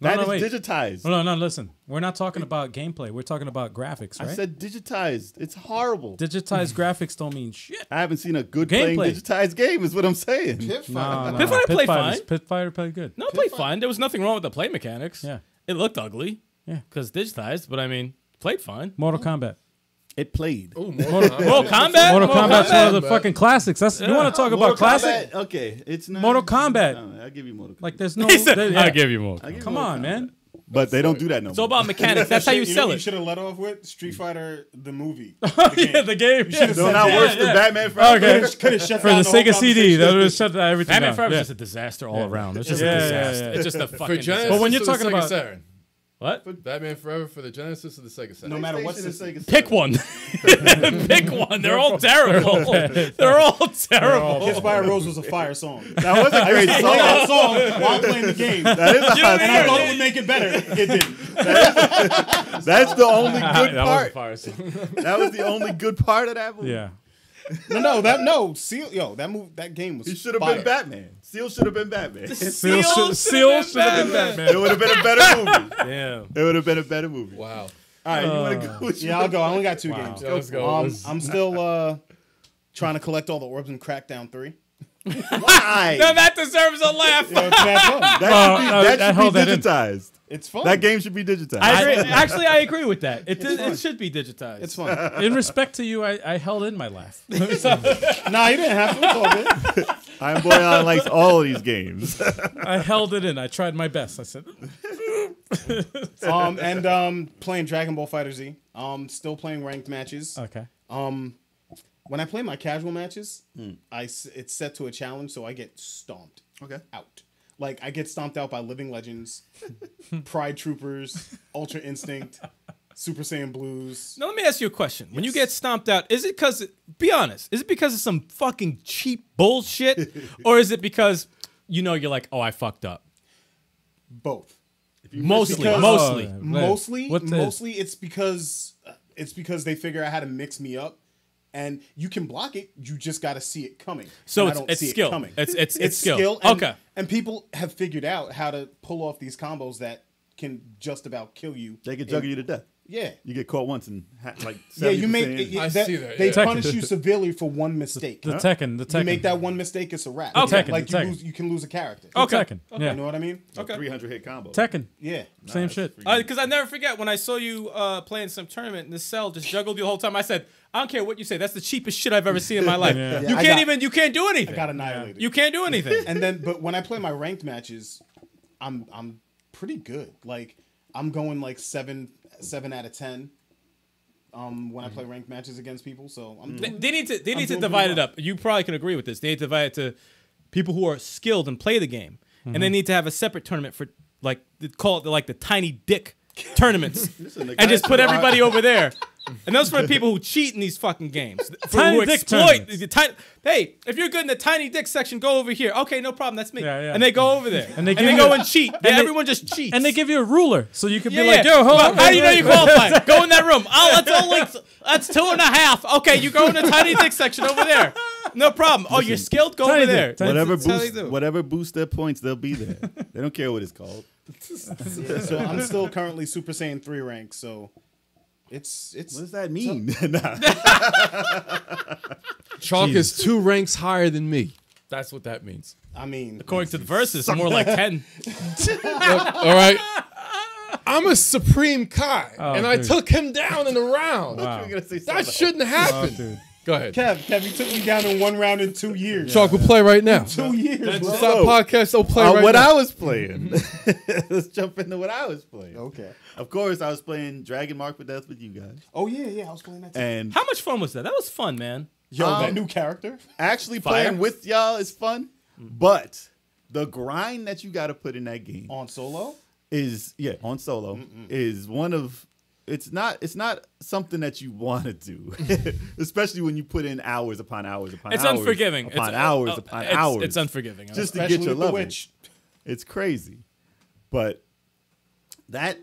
That no, is wait. digitized. No, listen. We're not talking about gameplay. We're talking about graphics, right? I said digitized. It's horrible. digitized graphics don't mean shit. I haven't seen a good playing Gameplay. digitized game. Is what I'm saying. Pit No, Fighter. no, Pit Fighter played Fighter's- fine. Pit Fighter played good. no, play fine. There was nothing wrong with the play mechanics. Yeah. It looked ugly. Yeah. Because digitized, but I mean, played fine. Mortal Kombat. It played. Ooh, Mortal Kombat? Mortal Kombat's one of the Kombat. fucking classics. That's you want to talk Mortal about classic? Kombat, okay, it's not. Mortal Kombat. No, I'll give you Mortal Kombat. Like there's no. He said, yeah. I'll give you more. I'll give you Come Mortal on, Kombat. man. But they don't do that no It's all more. about mechanics. That's how you know sell what You it. should have let off with Street Fighter the movie. Yeah, the game. should've No, said not that. worse than Batman Forever. Okay. Could have shut For down the whole Sega CD, that conversation. would have shut everything Batman down. Forever Yeah. is just a disaster all around. It's just Yeah, a yeah, disaster. yeah. It's just a For fucking Genesis, disaster. But when you're or the talking Sega about- Saturn? What? Batman Forever for the Genesis or the Sega Saturn? No matter what PlayStation and system. Sega Pick Saturn. one. Pick one. They're all terrible. They're all terrible. Kiss by a Rose was a fire song. That was a great Play song. that song while playing the game. And That is a hot I song. thought it would make it better. It didn't. That's the only good That was a part. fire scene. That was the only good part of that movie. Yeah. No. Seal, that game was. He should have fire. been Batman. Seal should have been Batman. Seal should have been Batman. It would have been a better movie. Damn. It would have been a better movie. Wow. All right, you want to go? With Yeah, I'll go. I only got 2 games. Yeah, let's go. I'm still trying to collect all the orbs in Crackdown 3. Why? Now that deserves a laugh. It's mad fun. That should hold be that in. digitized. It's fun. That game should be digitized. I agree. Actually, I agree with that. It should be digitized. It's fun. In respect to you, I held in my laugh. Nah, you didn't have to. It's all good. Iron Boy likes all of these games. I held it in. I tried my best. I said, And playing Dragon Ball Fighter Z. Still playing ranked matches. okay. When I play my casual matches, it's set to a challenge, so I get stomped. Out. Like, I get stomped out by Living Legends, Pride Troopers, Ultra Instinct, Super Saiyan Blues. Now, let me ask you a question. When you get stomped out, is it because, be honest, is it because of some fucking cheap bullshit? Or is it because, you know, you're like, oh, I fucked up? Both. Mostly. Mostly it's because they figure out how to mix me up. And you can block it. You just got to see it coming. So it's skill. It's skill. And, okay. And people have figured out how to pull off these combos that can just about kill you. They can juggle you to death. Yeah. You get caught once and like you make I see that. They punish you severely for one mistake. The Tekken. You make that one mistake, it's a wrap. Tekken, Like you can lose a character. Okay. Tekken. Yeah. You know what I mean? Okay. 300 hit combo. Tekken. Yeah. Same shit. Because I never forget when I saw you playing some tournament and the cell just juggled you the whole time. I said, I don't care what you say. That's the cheapest shit I've ever seen in my life. Yeah. You can't do anything. I got annihilated. You can't do anything. But when I play my ranked matches, I'm pretty good. Like I'm going like 7 out of 10. When I play ranked matches against people, so they need to divide it up. You probably can agree with this. They need to divide it to people who are skilled and play the game, and they need to have a separate tournament for like they call it like the tiny dick tournaments, and just put everybody over there. And those for the people who cheat in these fucking games, who exploit. Hey, if you're good in the tiny dick section, go over here. Okay, no problem. That's me. Yeah. And they go over there, and they go and cheat. Everyone just cheats. And they give you a ruler, so you can be Yeah. like, "Yo, hold on, How do you know you qualify? Go in that room. Oh, that's 2.5. Okay, you go in the tiny dick section over there. No problem. Oh, you're skilled. Go over there. Whatever boosts their points, they'll be there. They don't care what it's called. So I'm still currently Super Saiyan 3 rank. So it's what does that mean? Chalk is 2 ranks higher than me. That's what that means. I mean, According to the verses, more like 10. All right. I'm a Supreme Kai, and I dude. took him down in a round. Wow. That shouldn't happen. Go ahead. Kev, you took me down in 1 round in 2 years. Chalk will play right now. 2 years, bro. Stop podcast. Don't play right what now. I was playing. Let's jump into what I was playing. Okay. Of course, I was playing Dragon Mark for Death with you guys. Oh yeah, I was playing that too. And How much fun was that? That was fun, man. that new character. actually Fire? playing with y'all is fun, but the grind that you got to put in that game On solo? is on solo is one of it's not something that you want to do, especially when you put in hours upon hours upon It's hours unforgiving. upon hours upon hours. It's unforgiving. just to Especially get your with the level. witch. It's crazy, but that.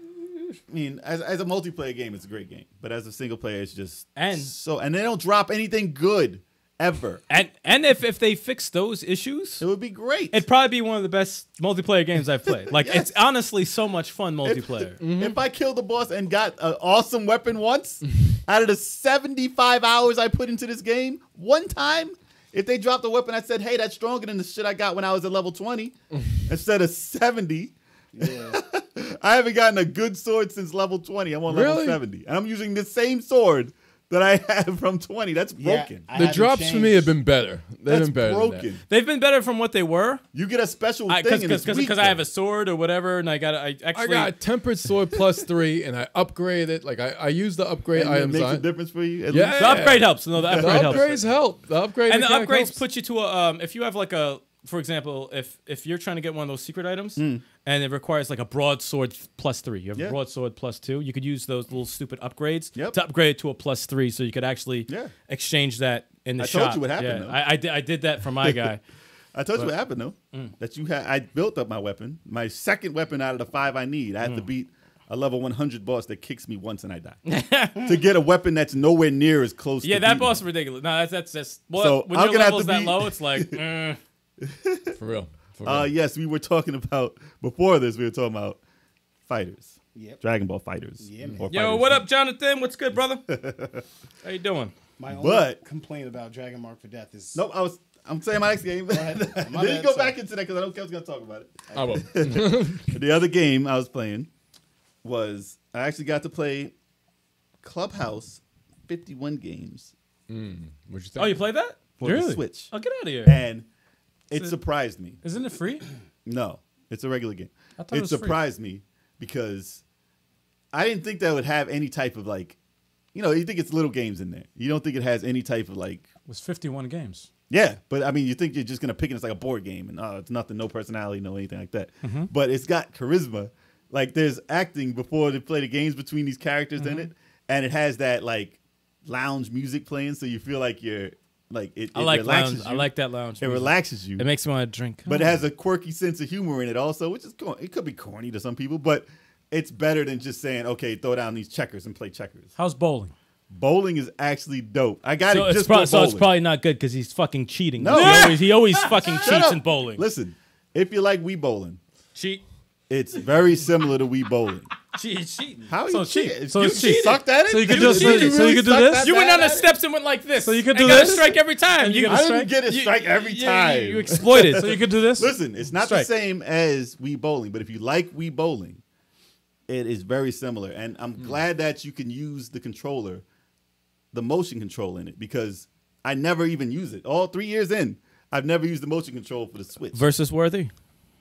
I mean, as a multiplayer game, it's a great game, but as a single player, it's just And they don't drop anything good ever. And if they fix those issues, It would be great. it'd probably be one of the best multiplayer games I've played. Like Yes. it's honestly so much fun multiplayer. If I killed the boss and got an awesome weapon once, out of the 75 hours I put into this game, one time, if they dropped a weapon, I said, hey, that's stronger than the shit I got when I was at level 20 instead of 70. Yeah. I haven't gotten a good sword since level 20. I'm on level Really? 70. And I'm using the same sword that I had from 20. That's broken. The drops for me have been better. They've That's been better. broken. Than They've been better from what they were. You get a special thing and it's weak, Because I have a sword or whatever, and I that. I actually got tempered sword +3, and I upgrade it. Like I use the upgrade and it items. makes on a difference for you. At Yeah. least? the upgrade helps. No, the The upgrade helps. upgrades help. The upgrade And the mechanic upgrades helps. put you to a if you have like a, for example, if you're trying to get one of those secret items and it requires like a broadsword +3, you have a broadsword +2, you could use those little stupid upgrades to upgrade it to a +3, so you could actually exchange that in the I shop. told you what happened, though. I did that for my guy. I told you what happened though. That I built up my weapon. My second weapon out of the 5 I need. I have to beat a level 100 boss that kicks me once and I die. To get a weapon that's nowhere near as close to That beating boss is me. ridiculous. No, that's well, So, when I'm your gonna have level's to that be- low, it's like For real. For real. Yes, we were talking about before this. We were talking about fighters. Yep. Dragon Ball fighters. Yeah, man. Or yo, fighters. what up, Jonathan? What's good, brother? How you doing? My only But- complaint about Dragon Mark for Death is Nope, I'm saying my next game. ahead. My Didn't bad, go sorry. back into that because I don't care what's gonna talk about it. I will. The other game I was playing was I actually got to play Clubhouse 51 games What'd you think? Oh, you played that? for the Really? Switch, Oh, get out of here. and it surprised me. Isn't it free? No, it's a regular game. I thought it was free. surprised me because I didn't think that would have any type of like, you think it's little games in there. You don't think it has any type of like was 51 games. Yeah, but I mean, you think you're just gonna pick it as like a board game, and it's nothing, no personality, no anything like that. But it's got charisma. Like there's acting before they play the games between these characters in it, and it has that like lounge music playing, so you feel like you're like it. I like relaxes lounge. you. I like that lounge. It music. relaxes you. It makes me want to drink. But it has a quirky sense of humor in it also, which is it could be corny to some people, but it's better than just saying, okay, throw down these checkers and play checkers. How's bowling? Bowling is actually dope. I got So it it's, just for bowling. so it's probably not good because he's fucking cheating. No. He always fucking Shut cheats up. in bowling. Listen, if you like Wii bowling, Cheat. it's very similar to Wii bowling. Cheating. How So you cheat. cheat? So you it's cheat. sucked at it? So you could Did just- really so you could do suck this? that You went bad down the at it? steps and went like this. So you could and do got this? a strike every time. And you You, got I a didn't get a strike every time. You exploited. So you could do this? Listen, it's not Strike. the same as Wii bowling, but if you like Wii bowling, it is very similar. And I'm glad that you can use the controller, the motion control in it, because I never even use it. All 3 years in, I've never used the motion control for the Switch. Versus worthy.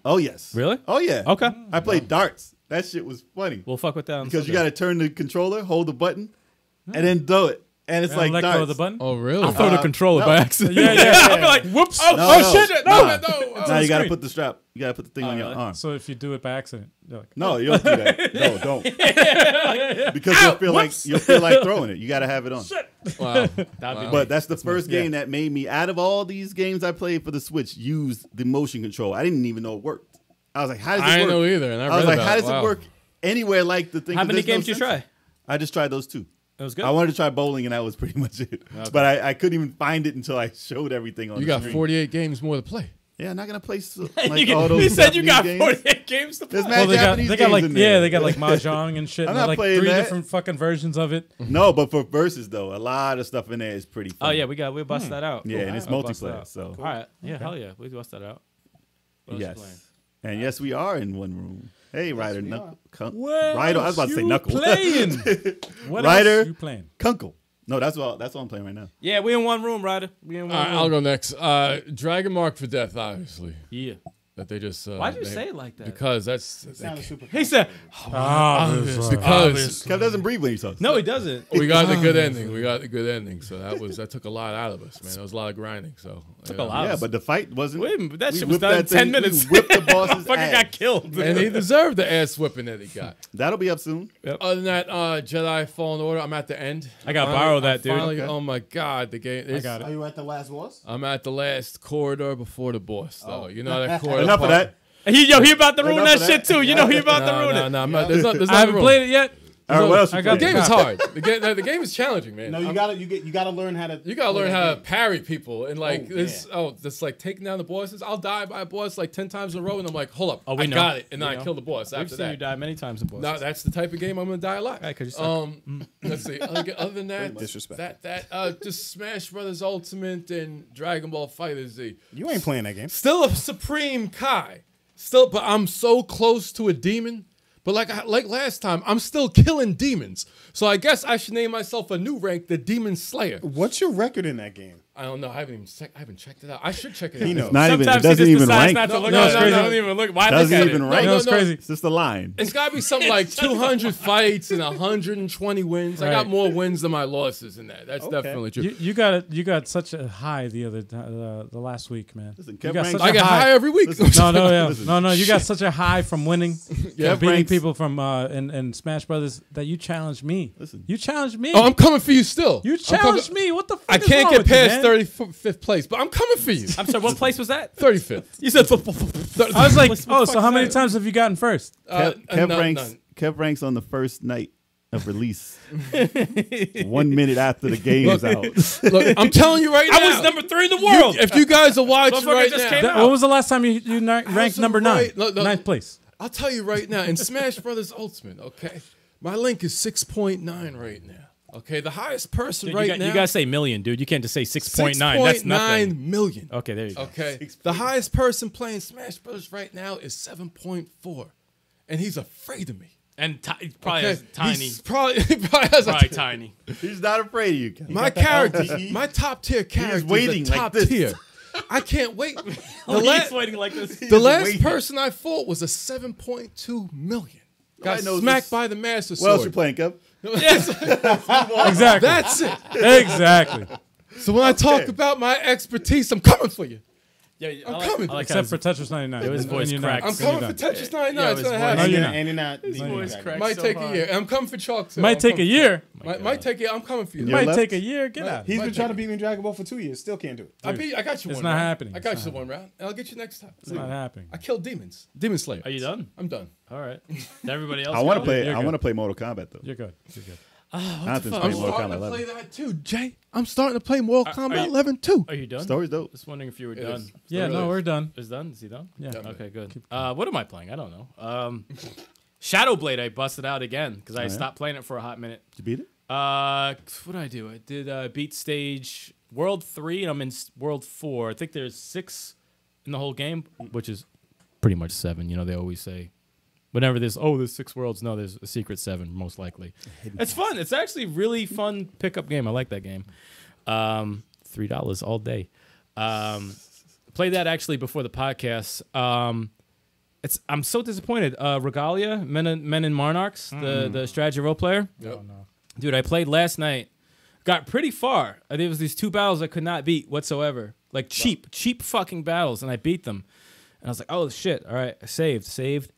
Oh, yes. Really? Oh, yeah. Okay. I played darts. That shit was funny. We'll fuck with that. on Because you Sunday. got to turn the controller, hold the button, and then throw it. And it's And like let darts. go of the button? Oh, really? I'll throw the controller no. by accident. Yeah. I'll be like, whoops. Oh, No, oh no. shit. Nah. No. Now you got to screen. put the strap. You got to put the thing on your arm. So if you do it by accident, you're like, No, you don't do that. No, don't. Because you'll feel like throwing it. You got to have it on. Wow. But that's the first game that made me, out of all these games I played for the Switch, use the motion control. I didn't even know it worked. I was like, how does it work? I didn't know either. And I was read like, about how it. does Wow. it work anywhere like the thing? How 'cause many there's no games you sense. try? I just tried those 2. It was good. I wanted to try bowling, and that was pretty much it. But I couldn't even find it until I showed everything on You the got screen. 48 games more to play. Yeah, I'm not going to play like You all get- those he said you Japanese got games. 48 games to play. There's mad well, they got Japanese games like in there. they got like mahjong and shit. I'm and not like playing 3 that. different fucking versions of it. No, but for versus, though, a lot of stuff in there is pretty fun. Oh yeah, we'll bust that out. Yeah, and it's I'll bust that multiplayer, out. so. All right, yeah, hell yeah, we bust that out. What else you playing? Yes. And yes, we are in one room. Hey, Ryder. What Ryder, I was about to say you Knuckle. playing? What Ryder. else you playing? Kunkel. No, that's what I'm playing right now. Yeah, we in one room, Ryder. We in one All right, room. I'll go next. Dragon Mark for Death, obviously. Yeah. That they just. Why'd you named. say it like that? Because that's. Sounded super He said, Because Kev doesn't breathe when he talks. "No, he doesn't." we got the good ending. We got the good ending. So that took a lot out of us, man. That was a lot of grinding. So Took a lot. Yeah, but the fight wasn't. Wait a minute, that we shit was whipped done in that 10 thing- minutes. We whipped the boss's Fucking got ass. killed. And he deserved the ass whipping that he got. That'll be up soon. Other than that, Jedi Fallen Order, I'm at the end. I gotta Finally- borrow that, I dude. finally- Okay. Oh my god, the game. I got Are it. you at the last boss? I'm at the last corridor before the boss, though. You know that corridor. Enough of part? that. He about to ruin Enough that of shit that. too. You know he about to ruin it. No, I'm not. There's I nothing haven't wrong. played it yet. All right, what else? I You got The playing? game is hard. The game is challenging, man. No, you gotta learn how to. You gotta learn play how that to game. parry people and like Oh, this. yeah. Oh, this like taking down the bosses. I'll die by a boss like 10 times in a row, and I'm like, hold up, Oh, we I know. got it, and then We I know. kill the boss We've after seen you that. die many times in bosses. No, that's the type of game I'm gonna die a lot. Right, 'cause you suck. Let's see. Other than that, Disrespect. just Smash Brothers Ultimate and Dragon Ball Fighter Z. You ain't playing that game. Still a Supreme Kai. Still, but I'm so close to a demon. But like last time, I'm still killing demons. So I guess I should name myself a new rank, the Demon Slayer. What's your record in that game? I don't know. I haven't checked it out. I should check it out. He knows. Not even. It Sometimes he doesn't just even decides rank. not to look No, at no, it. no, Don't even look. Why look Doesn't at even it? rank. No, it's crazy. It's just a line. It's got to be something like 200 fights and 120 wins. I got Right. more wins than my losses in that. That's definitely true. You got such a high the last week, man. Listen, You Kev got ranks- such I a get high every week. No, Listen. no. You got such a high from winning, Yeah, beating ranks- people from in Smash Brothers that you challenged me. Listen. You challenged me. Oh, I'm coming for you still. You I'm coming- challenged me. What the fuck I is can't wrong get with you, past man? 35th place, but I'm coming for you. I'm sorry. What place was that? 35th. You said. I was like, What the oh, fuck so how is many that? times have you gotten first? Kev ranks on the first night of release. 1 minute after the game is out. Look, I'm telling you right now. I was number 3 in the world. If you guys are watching Motherfucker right just now, came out. When was the last time you ranked number 9? right. Look, Ninth place. I'll tell you right now, in Smash Brothers Ultimate, okay, my link is 6.9 right now. Okay, the highest person Dude, right now. you gotta say million, dude. You can't just say 6.9. That's nothing. 6.9 million. Okay, there you go. Okay, the highest person playing Smash Brothers right now is 7.4, and he's afraid of me. And probably Okay? has tiny. He probably has Probably a tiny. He's not afraid of you, Kev. my character, my top tier character, waiting is like top this. tier. I can't wait. The, He's waiting like this. the last waiting. person I fought was a 7.2 million. Got Nobody knows smacked this. by the Master What else you Sword. playing, Kev? Exactly. That's it. Exactly. So when I talk about my expertise, I'm coming for you. Yeah, I'm coming. Except for Tetris 99. His voice cracked. I'm coming for Tetris 99. Yeah, It's his gonna voice- happen. No, you're not. And you're not. His voice cracked. Might so take hard. a year. And I'm coming for chalk too. Might take a year. Might take it. I'm coming for you. You're Might left. take a year. Get out. He's Might been trying to take- beat me in Dragon Ball for 2 years. Still can't do it. I got you It's one not round. happening. I It's got not you one round. And I'll get you next time. It's not happening. I killed demons. Demon Slayer. Are you done? I'm done. All right. Everybody else. I want to go? play. You're I good. want to play Mortal Kombat though. You're good. You're good. Jonathan's I'm playing Mortal starting Kombat to 11. play that too, Jay. I'm starting to play Mortal Are Kombat you- 11 too. Are you done? Story's dope. Just wondering if you were It done. is. Yeah, no, we're done. Is done? Is he done? Yeah. Yeah. Okay, good. What am I playing? I don't know. Shadow Blade. I busted out again because I yeah? stopped playing it for a hot minute. Did you beat it? What did I do? I did beat stage World 3, and I'm in World 4. I think there's 6 in the whole game, which is pretty much 7. You know, they always say whenever there's 6 worlds. No, there's a secret 7, most likely. It's fun. It's actually really fun pickup game. I like that game. $3 all day. Played that actually before the podcast. I'm so disappointed. Regalia, Men in Monarchs, the strategy role player. Yep. Dude, I played last night. Got pretty far. There was these 2 battles I could not beat whatsoever. Like cheap fucking battles, and I beat them. And I was like, oh shit! All right, I saved,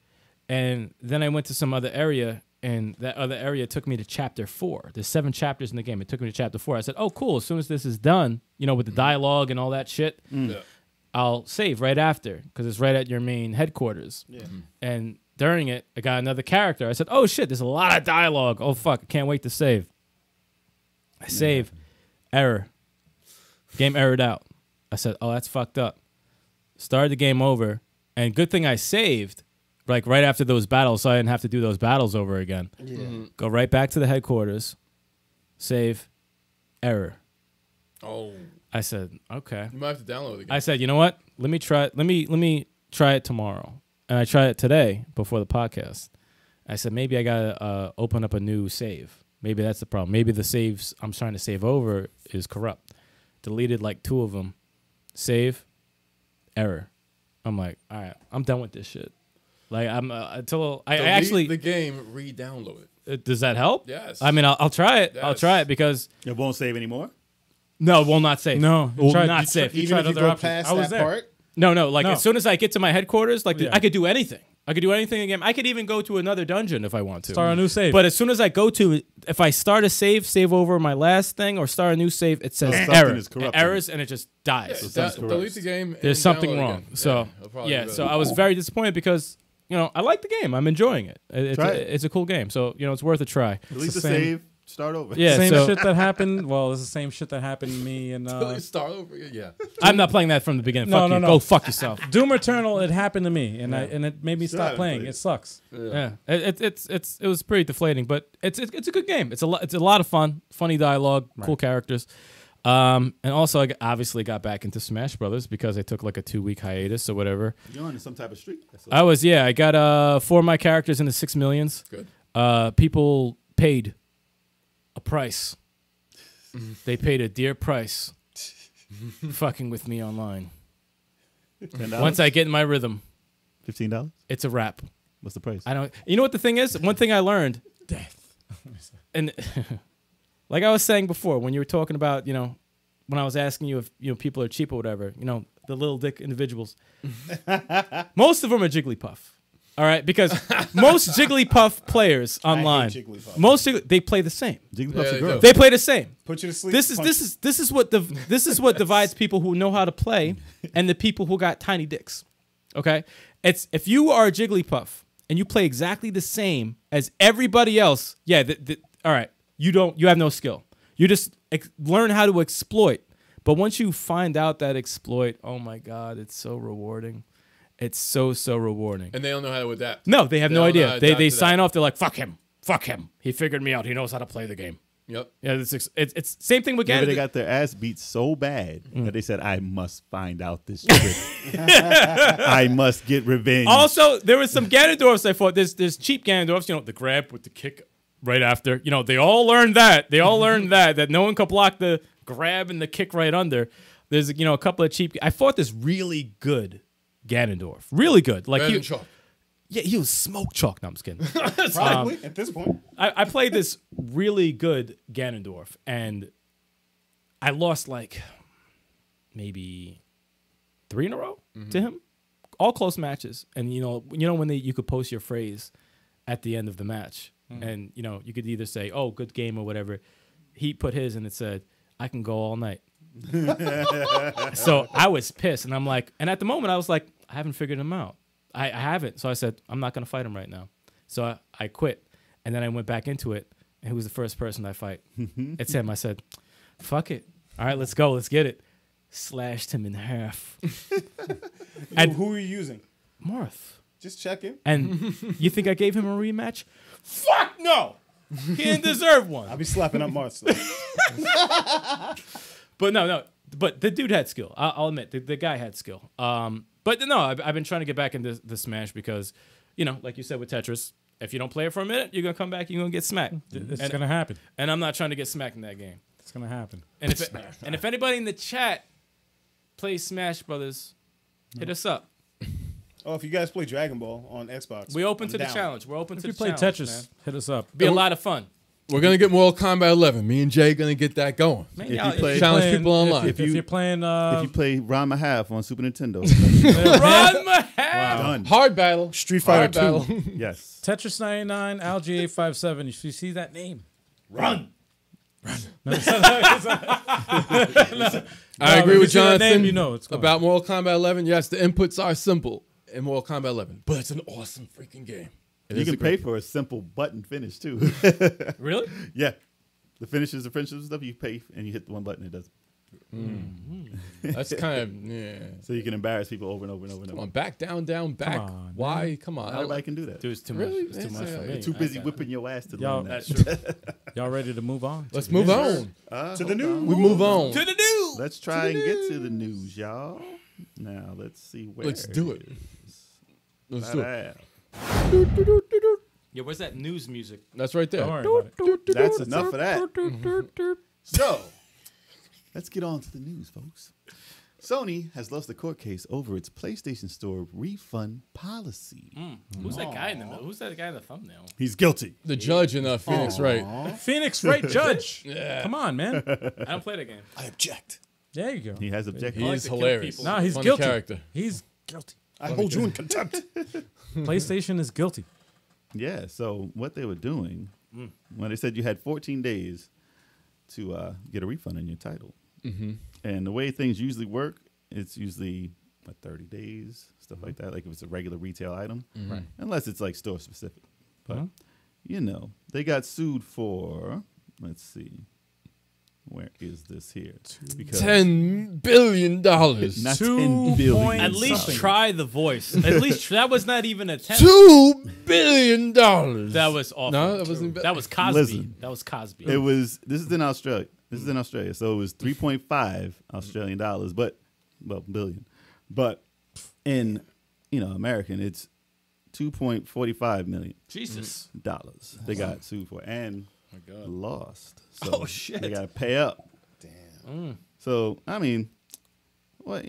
and then I went to some other area, and that other area took me to chapter 4. There's 7 chapters in the game. It took me to chapter 4. I said, oh cool. As soon as this is done, you know, with the dialogue and all that shit, Yeah. I'll save right after because it's right at your main headquarters. Yeah. And during it, I got another character. I said, oh shit, there's a lot of dialogue. Oh fuck, I can't wait to save. I save, error. Game errored out. I said, oh, that's fucked up. Started the game over, and good thing I saved, like right after those battles, so I didn't have to do those battles over again. Yeah. Go right back to the headquarters, save, error. Oh, I said, okay. you might have to download it again. I said, you know what? Let me try it tomorrow. And I tried it today before the podcast. I said, maybe I gotta open up a new save. Maybe that's the problem. Maybe the saves I'm trying to save over is corrupt. Deleted like 2 of them. Save, error. I'm like, all right, I'm done with this shit. Like I'm until I Delete actually the game, re-download it. does that help? Yes. I mean, I'll try it. I'll Yes. try it because It won't save anymore. no, it will not save. No, it will tried- not you save. You Even tried if you other go options. past I was that there. part. No. Like No. as soon as I get to my headquarters, like Yeah. I could do anything. I could do anything again. I could even go to another dungeon if I want to. Start a new save. But as soon as I go to, if I start a save over my last thing, or start a new save, it says something error, is corrupted. errors, and it just dies. So sounds corrupt. Delete the game. And There's something download it wrong. again. So it'll probably yeah, be so better. I was very disappointed because I like the game. I'm enjoying it. Try it. It's a cool game. So it's worth a try. Delete the the same- save. Start over. Yeah. Same so shit that happened. Well, it's the same shit that happened to me and Delete, start over again. Yeah. I'm not playing that from the beginning. No, Fuck no, you. no. Go fuck yourself. Doom Eternal. It happened to me, and it made me Still stop haven't playing. played It it. sucks. Yeah, it was pretty deflating, but it's a good game. It's a lot of fun, funny dialogue, cool characters, and also I obviously got back into Smash Brothers because I took like a 2-week hiatus or whatever. You're on some type of streak. I got 4 of my characters in the 6 millions. Good. People paid a price. They paid a dear price, fucking with me online. $10? Once I get in my rhythm, $15. it's a wrap. What's the price? I don't. You know what the thing is? One thing I learned. Death. And like I was saying before, when you were talking about, when I was asking you if people are cheap or whatever, the little dick individuals. Most of them are Jigglypuff. All right, because most Jigglypuff players online, Jigglypuff. they play the same. Jigglypuff's Yeah, a they girl. do. They play the same. Put you to sleep. This is what divides people who know how to play and the people who got tiny dicks. Okay, it's if you are a Jigglypuff and you play exactly the same as everybody else, yeah, all right, you have no skill. You just learn how to exploit. But once you find out that exploit, oh my God, it's so rewarding. It's so rewarding. And they don't know how to adapt. No, they have no don't know how idea. to adapt They to sign that. off. They're like, fuck him. He figured me out. He knows how to play the game. Yep. Yeah, it's same thing with Maybe Ganon. they got their ass beat so bad that they said, I must find out this trick. I must get revenge. Also, there was some Ganondorfs I fought. There's cheap Ganondorfs, the grab with the kick right after. They all learned that. They all learned that no one could block the grab and the kick right under. There's a couple of cheap. I fought this really good Ganondorf. Really good. Like Better he, than Chalk. yeah, he was smoke chalk. No, I'm just kidding. Probably at this point. I played this really good Ganondorf, and I lost like maybe 3 in a row to him, all close matches. And you know when you could post your phrase at the end of the match, and you know you could either say, "Oh, good game" or whatever. He put his and it said, "I can go all night." So I was pissed, and I'm like, and at the moment I was like, I haven't figured him out. I haven't. So I said, I'm not gonna fight him right now. So I quit, and then I went back into it, and who was the first person I fight? It's him. I said, fuck it. All right, let's go. Let's get it. Slashed him in half. And who are you using? Marth. Just checking. And you think I gave him a rematch? Fuck no. He didn't deserve one. I'll be slapping up Marth. But no. But the dude had skill. I'll admit, the guy had skill. But no, I've been trying to get back into the Smash because, you know, like you said with Tetris, if you don't play it for a minute, you're gonna come back, you're gonna get smacked. It's gonna happen. And I'm not trying to get smacked in that game. It's gonna happen. And if anybody in the chat plays Smash Brothers, hit us up. Oh, if you guys play Dragon Ball on Xbox, We open to the down. challenge. We're open to If you the play challenge, Tetris, man. hit us up. Be a lot of fun. We're gonna get Mortal Kombat 11. Me and Jay gonna get that going. Man, If you y'all- play- Challenge people online. If you're playing, If you play Ranma Half on Super Nintendo, Run my head. done. Hard battle. Street Fighter Hard 2. battle. Yes. Tetris 99, Algae 857. If you see that name, Run. I agree if with you see that Jonathan name, you know it's going. about Mortal Kombat 11. Yes, the inputs are simple in Mortal Kombat 11, but it's an awesome freaking game. It You is can a great pay for a simple button finish too. Really? Yeah. The finishes stuff you pay and you hit the one button, it does. That's kind of So you can embarrass people over and over and over and Come over. on, back, down, back. Come on, Why? Come on. Everybody can do that. Dude, it's too Really? much. It's too much for It's me. Too busy I- whipping your ass to Y'all- learn that. That's true. Y'all ready to move on? Let's move on. To the news. We move on. To the news. Let's try and get to the news, y'all. Now let's see where. Let's do it. Let's do it. Yeah, where's that news music? That's right there. Don't worry about it. That's enough of that. So, let's get on to the news, folks. Sony has lost a court case over its PlayStation Store refund policy. Who's that guy in the middle? Who's that guy in the thumbnail? He's guilty. The judge in Phoenix, right? Phoenix, right, Judge? Yeah. Come on, man. I don't play the game. I object. There you go. He has objected. He like is to kill hilarious. people. Nah, he's Funny guilty. character. He's guilty. I hold you in contempt. PlayStation is guilty. Yeah, so what they were doing, when they said you had 14 days to get a refund on your title. And the way things usually work, it's usually 30 days, stuff like that, like if it's a regular retail item, Right. unless it's like store specific. But, you know, they got sued for, let's see, where is this here? Because $10 billion. not 2 $10 billion. point At least something. try the voice. At least that was not even a 10. $2 billion. That was awful. No, that wasn't. That was Cosby. Listen. That was Cosby. It was. This is in Australia. So it was 3.5 Australian dollars, billion. But in American, it's 2.45 million Jesus. dollars. They got sued for and lost. So Oh, shit. They got to pay up. Damn. So I mean, well,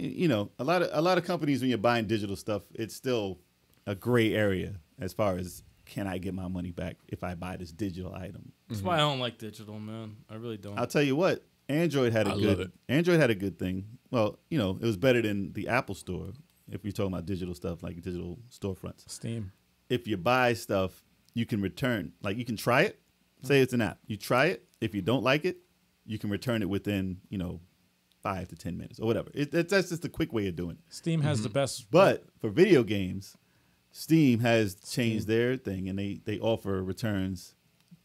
a lot of companies when you're buying digital stuff, it's still a gray area as far as can I get my money back if I buy this digital item. That's why I don't like digital, man. I really don't. I'll tell you what, Android had a love it. Android had a good thing. Well, it was better than the Apple Store if you're talking about digital stuff like digital storefronts. Steam. If you buy stuff, you can return. Like you can try it. Say it's an app. You try it. If you don't like it, you can return it within 5 to 10 minutes or whatever. That's just a quick way of doing it. Steam has the best. But for video games, Steam has changed their thing and they offer returns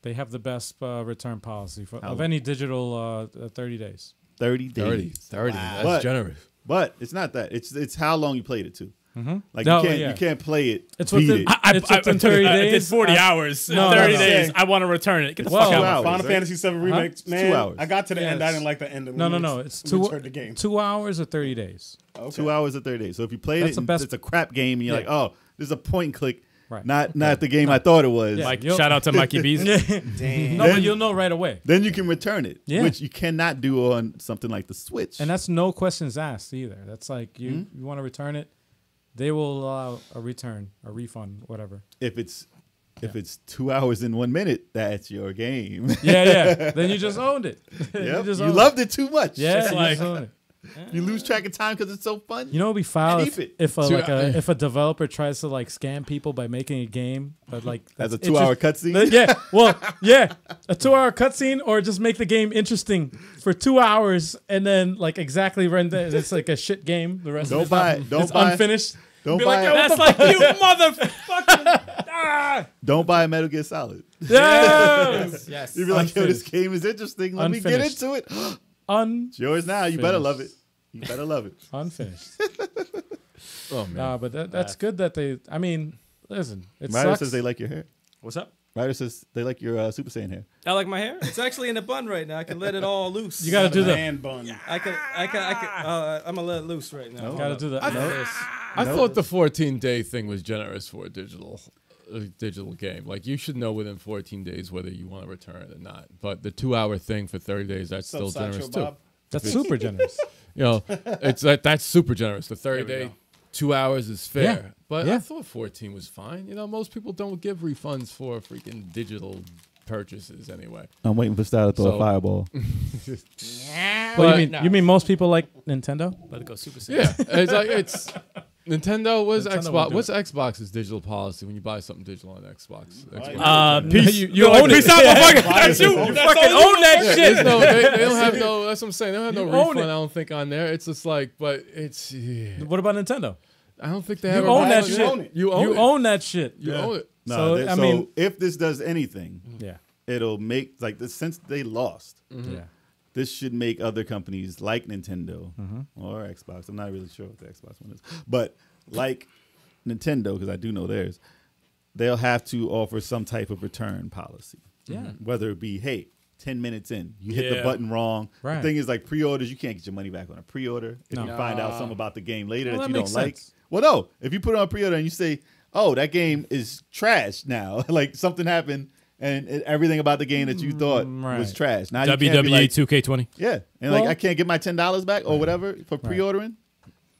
They have the best return policy How of long? any digital 30 days. 30 days. 30. That's But- generous. But it's not that. It's how long you played it too. Like No, you can't play it. It's beat within- it. It's within 30 I did days. 40 hours. No, 30 no, no. days. I want to return it. Get the Well, fuck out. 2 hours. Final right? Fantasy VII Remake, It's man. 2 hours. I got to the end. I Yes. didn't like the end. No. It's returned the game. 2 hours or 30 days. Okay. 2 hours or 30 days. So if you played That's it, the and best- it's a crap game, and you're like, oh, this is a point and click, Right. not the game I thought it was. Yeah. Mike, You'll- shout out to Mikey B's. Damn. No, but you'll know right away. Then you can return it, Yeah. which you cannot do on something like the Switch. And that's no questions asked either. That's like you want to return it, they will allow a return, a refund, whatever. if it's If it's 2 hours and 1 minute, that's your game. Yeah. Then you just owned it. Yep. You loved it too much. Yeah, It's you like just owned it. you lose track of time because it's so fun. You know, it'd be foul Keep it. if a developer tries to like scam people by making a game that like As a that's 2 hour cutscene. Yeah, well, yeah, a 2 hour cutscene, or just make the game interesting for 2 hours and then like exactly render. It's like a shit game. The rest Don't of buy it's it. Don't buy it. unfinished. Don't Be buy like, it. That's like you motherfucking. Don't buy Metal Gear Solid. Yes, Yes. You'd be like, yo, this Unfinished. game is interesting. Let me get Unfinished. into it. It's yours now. You better love it. You better love it. unfinished. Oh man. Nah, but that's good that they. I mean, listen, it Ryder sucks. says they like your hair. What's up? Ryder says they like your Super Saiyan hair. I like my hair. It's actually in a bun right now. I can let it all loose. You gotta do the. Man bun. I can. I'm gonna let it loose right now. Gotta do that. I thought the 14-day thing was generous for a digital game. Like, you should know within 14 days whether you want to return it or not. But the 2 hour thing for 30 days, that's still generous too. That's super generous. You know, it's that's super generous. The 30-day, 2 hours is fair. Yeah. But Yeah. I thought 14 was fine. You know, most people don't give refunds for freaking digital purchases anyway. I'm waiting for Star to throw So- a fireball. What do you mean? You mean most people like Nintendo? Let it go Super Saiyan. Yeah, it's like it's Nintendo. What's Nintendo won't Xbox? do What's Xbox's digital policy when you buy something digital on Xbox? Peace. You own it. Peace out, motherfucker. That's you. You fucking own that Yeah, shit. there's no, they don't have no. That's what I'm saying. They don't have no You own refund. it. I don't think on there. It's just like, but it's. Yeah. What about Nintendo? I don't think they have. own that refund. shit. own it. You own You it. own that shit. You own it. So, I mean- if this does anything, Yeah. it'll make like this, since they lost. Yeah. This should make other companies like Nintendo Mm-hmm. or Xbox. I'm not really sure what the Xbox one is, but like Nintendo, because I do know theirs, they'll have to offer some type of return policy. Yeah. Whether it be, hey, 10 minutes in, you hit the Yeah. button wrong. Right. The thing is, like pre-orders, you can't get your money back on a pre-order. If No. you find out something about the game later Well, that that you makes don't like. sense. Well, no. If you put it on pre-order and you say, oh, that game is trash now, like something happened and everything about the game that you thought was right. trash. Now you can't be WWE like, 2K20. yeah, and Well- like I can't get my $10 back or whatever for pre-ordering.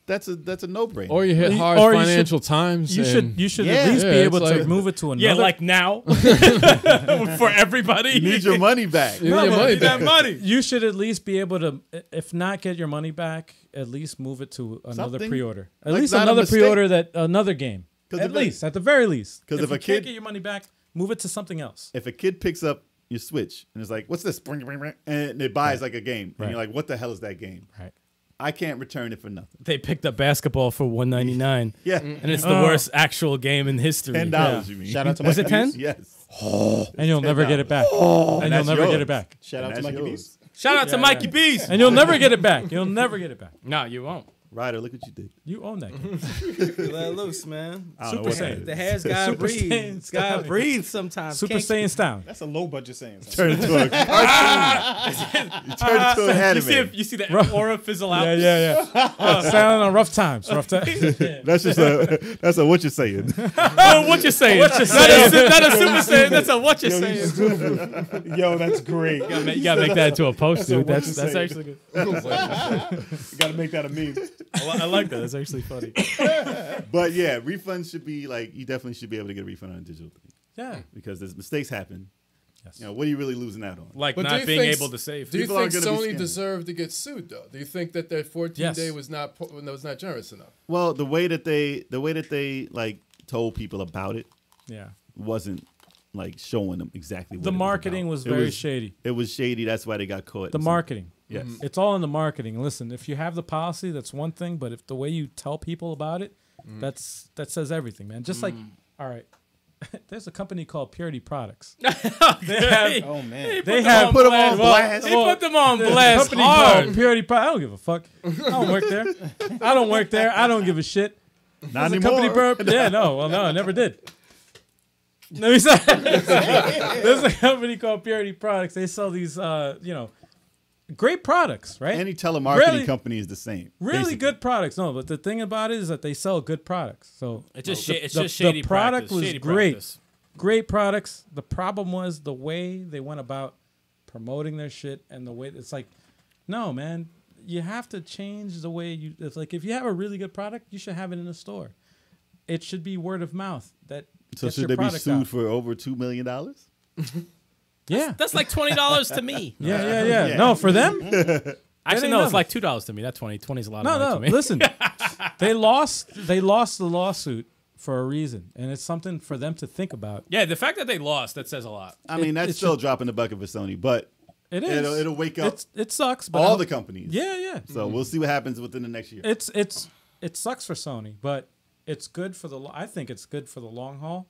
That's a no-brainer. Or you hit hard Or you should- financial times. You and should Yeah. at least be Yeah, able it's to like- move it to another. Yeah, like now for everybody. you need your money back. You need your money back. You should at least be able to, if not get your money back, at least move it to another Something. pre-order. At Like, least not a another mistake. pre-order that another game. 'Cause At if it- least, at the very least. 'Cause if you a can't kid- get your money back, move it to something else. If a kid picks up your Switch and it's like, what's this? And it buys like a game. Right. And you're like, what the hell is that game? Right. I can't return it for nothing. They picked up basketball for $1.99, Yeah. and it's the worst actual game in history. $10, you mean. Shout out to Was Mikey it 10? Bees. Yes. And you'll never get it back. And you'll that's never get yours. it back. Shout out And to that's Mikey yours. Bees. Shout out to Mikey Bees. And you'll never get it back. You'll never get it back. No, you won't. Ryder, look what you did. You own that game. Let it loose, man. I don't know Super what that Saiyan. is. The hair's gotta Super breathe. Saiyan It's gotta style. breathe sometimes. Super Can't- Saiyan style. That's a low budget saying. Turn into a cartoon. You turn into an anime. You see the aura fizzle out. Yeah. Sound on rough times. Rough times. That's just that's a what you're saying. Oh, what you saying? Not a Super Saiyan. That's a what you saying. Yo, that's great. You gotta make that into a post, dude. That's a That's what you actually good. You gotta make that a meme. I like that. That's actually funny. But yeah, refunds should be like, you definitely should be able to get a refund on a digital thing. Yeah. Because there's mistakes happen. Yes. You know, what are you really losing out on? Like But do not you being think- able to save. Do you People think aren't gonna be Sony scammed. deserved to get sued though? Do you think that their 14-day Yes. was not generous enough? Well, the way that they like told people about it Yeah. wasn't like showing them exactly what The it marketing was about. very shady. It was shady. That's why they got caught. The marketing. Yes. It's all in the marketing. Listen, if you have the policy, that's one thing. But if the way you tell people about it, that says everything, man. Just like, all right, there's a company called Purity Products. Oh man. They have put them on blast. They put them on there's a blast company hard. called Purity Products. I don't give a fuck. I don't work there. I don't give a shit. Not There's a anymore. company yeah, no, well, no, I never did. Let me say, there's a company called Purity Products. They sell these, great products, right? Any telemarketing Really- company is the same. Really basically. good products. No, but the thing about it is that they sell good products. So It's just the- it's the- just shady the product practice. was Shady great. practice. Great products. The problem was the way they went about promoting their shit and the way it's like, no, man, you have to change the way you. It's like if you have a really good product, you should have it in the store. It should be word of mouth that So Get should your they be product sued out. for over $2 million? Yeah. That's like $20 to me. Yeah. No, for them? Actually, ain't no, it's nothing. like $2 to me. That 20 is a lot of money No. to me. Listen, they lost the lawsuit for a reason, and it's something for them to think about. Yeah, the fact that they lost, that says a lot. I mean, that's it still should- dropping the bucket for Sony, but It is. it'll wake up It sucks, but all the companies. Yeah. So we'll see what happens within the next year. It sucks for Sony, but it's good for I think it's good for the long haul,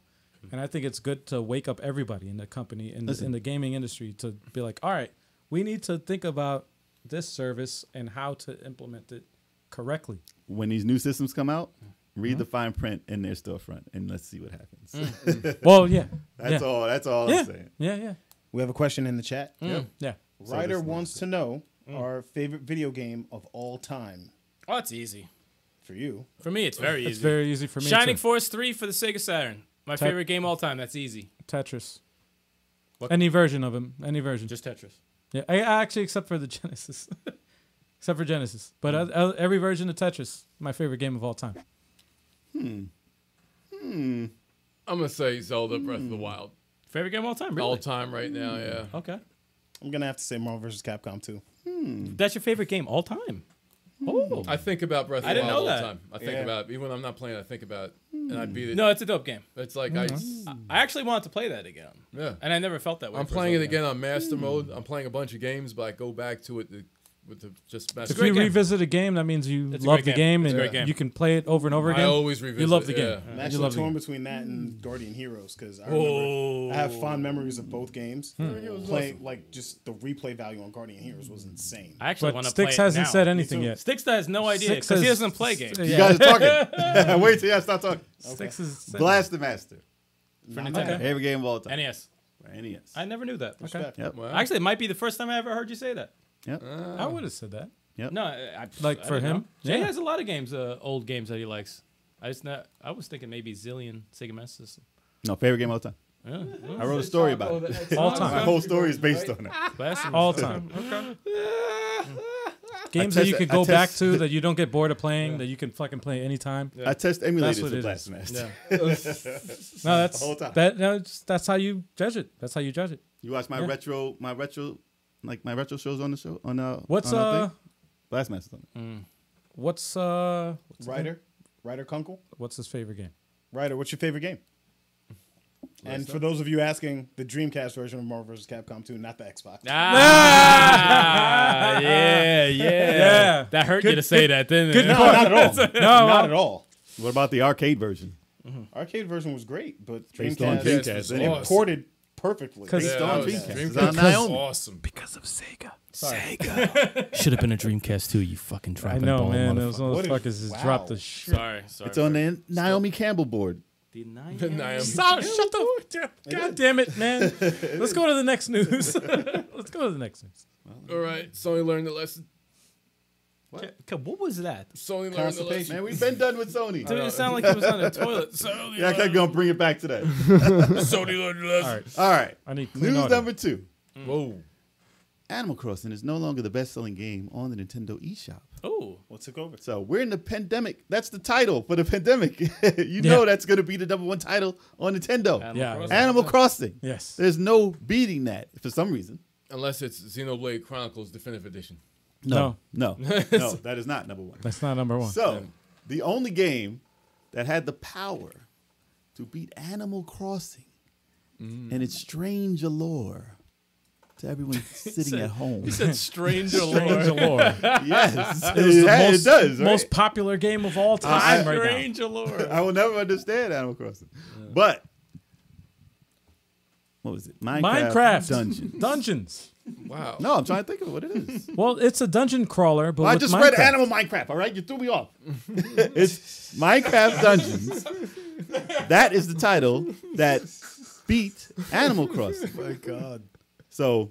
and I think it's good to wake up everybody in the company in the gaming industry to be like, all right, we need to think about this service and how to implement it correctly. When these new systems come out, read the fine print in their storefront, and let's see what happens. Well, yeah, That's all. That's all yeah, I'm saying. yeah. We have a question in the chat. Yeah. Ryder wants to know our favorite video game of all time. Oh, it's easy. For you. For me, it's very easy. It's very easy for me. Shining too. Force 3 for the Sega Saturn. My favorite game all time. That's easy. Tetris. What? Any version of him. Any version. Just Tetris. Yeah, I actually, except for the Genesis. Except for Genesis. But every version of Tetris, my favorite game of all time. I'm gonna say Zelda Breath of the Wild. Favorite game of all time, really? All time right now, yeah. Okay. I'm going to have to say Marvel vs. Capcom 2. That's your favorite game all time? Oh. I think about Breath of I the didn't Wild know all the that. time. I think Yeah. about it. Even when I'm not playing, I think about it, and I beat it. No, it's a dope game. It's like I actually wanted to play that again. yeah. And I never felt that way. I'm for a playing it Zelda again on master mode. I'm playing a bunch of games, but I go back to it with the just master. If great you game. revisit a game, that means you It's a love great the game. game, It's a and great game. you can play it over and over I again. always revisit. You love the it, game. yeah. I'm You actually love the torn game. between that and Guardian Heroes because I have fond memories of both games. Playing like just the replay value on Guardian Heroes was insane. I actually But want to play Sticks it hasn't now. said anything too. yet. Sticks has no idea Sticks because he has- doesn't play games. You Yeah. guys are talking. Wait till y'all stop talking. Sticks is Blast the Master. For Nintendo. Every game of all time. NES. NES. I never knew that. Okay. Respect. Yep. Wow. Actually, it might be the first time I ever heard you say that. Yep. I would have said that. No, I Like, I for didn't him? know. Jay Yeah. has a lot of games, old games that he likes. I was thinking maybe Zillion Sega Master System. No, favorite game of all time. Yeah. I wrote a story about it. All time. My whole story is based on it. Classic. All time. Okay. Games that you could go I back test- to, that you don't get bored of playing, that you can fucking play anytime. I test emulators what for it Blast is. the Master. Yeah. No, that's whole time. that's how you judge it. That's how you judge it. You watch my Yeah. retro shows on the show on What's on our thing? Blast Master. what's Ryder Kunkel? what's his favorite game? Ryder, what's your favorite game? And for those of you asking, the Dreamcast version of Marvel vs. Capcom 2, not the Xbox. Yeah. That hurt you to say that, didn't it? No, not at all. No, Not at all. What about the arcade version? Arcade version was great, but Based on Dreamcast, Dreamcast, it it was ported perfectly. Because- Based Yeah, on that was- Dreamcast. It's Dreamcast on was Naomi. awesome. Because of Sega. Sega. Should have been a Dreamcast too, you fucking I dropping know, ball man. Those motherfucker. What motherfuckers is- just wow. dropped the shit. Sorry. It's on the Naomi Campbell board. The Naomi. Shut the God damn it, man. Let's go to the next news. Let's go to the next news. All right, Sony learned the lesson. What was that? Sony learned the Constipation. lesson. Man, we've been done with Sony. Did it sound like he was on the toilet? Sony Yeah, I kept gonna bring it back to that. Sony learned the lesson. All right. All right. I need clean News audio. number 2. Whoa. Animal Crossing is no longer the best-selling game on the Nintendo eShop. Oh. What took over? So we're in the pandemic. That's the title for the pandemic. You know that's going to be the number 1 title on Nintendo. Yeah. Animal Crossing. Yes. There's no beating that for some reason. Unless it's Xenoblade Chronicles Definitive Edition. No, that is not number 1. That's not number 1. So the only game that had the power to beat Animal Crossing and its strange allure to everyone sitting at home. He said stranger Strange Allure. Yes, It was the it does. Right? most popular game of all time right now. Strange allure. I will never understand Animal Crossing. But what was it? Minecraft. Dungeons. Wow. No, I'm trying to think of what it is. Well, it's a dungeon crawler, but Well, I with just Minecraft. read Animal Minecraft. All right, you threw me off. It's Minecraft Dungeons. That is the title that beat Animal Crossing. My God. So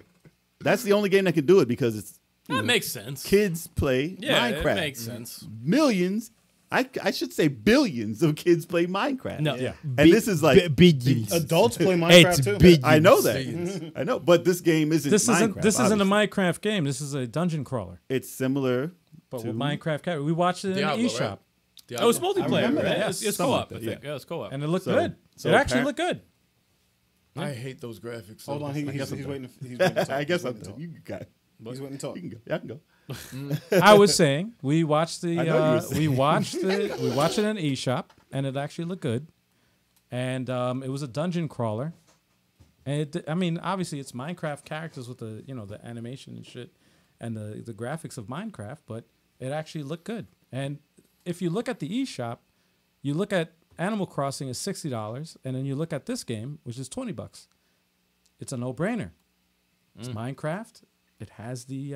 that's the only game that can do it because it's That makes sense. kids play Yeah, Minecraft. it makes sense. Millions, I should say billions of kids play Minecraft. No. Yeah. And this is like Adults play Minecraft too. I know that. I know, but this game isn't This isn't Minecraft, this isn't a obviously. Minecraft game. This is a dungeon crawler, It's similar but to with Minecraft characters. We watched it in Diablo, the eShop. right? Oh, it's multiplayer, remember right? that. It's Something co-op, like I that, think. Yeah, it's co-op. And it looked So- good. so it actually appar- looked good. I hate those graphics. Hold on, he's waiting. He's waiting to talk. I guess He's waiting to talk. you got. He's waiting to talk. You can go. Yeah, I can go. I was saying we watched the I know you were saying. we watched it in an eShop, and it actually looked good. And it was a dungeon crawler. And I mean, obviously it's Minecraft characters with the the animation and shit and the graphics of Minecraft, but it actually looked good. And if you look at the eShop, you look at Animal Crossing is $60, and then you look at this game, which is $20. It's a no-brainer. It's Minecraft. It has the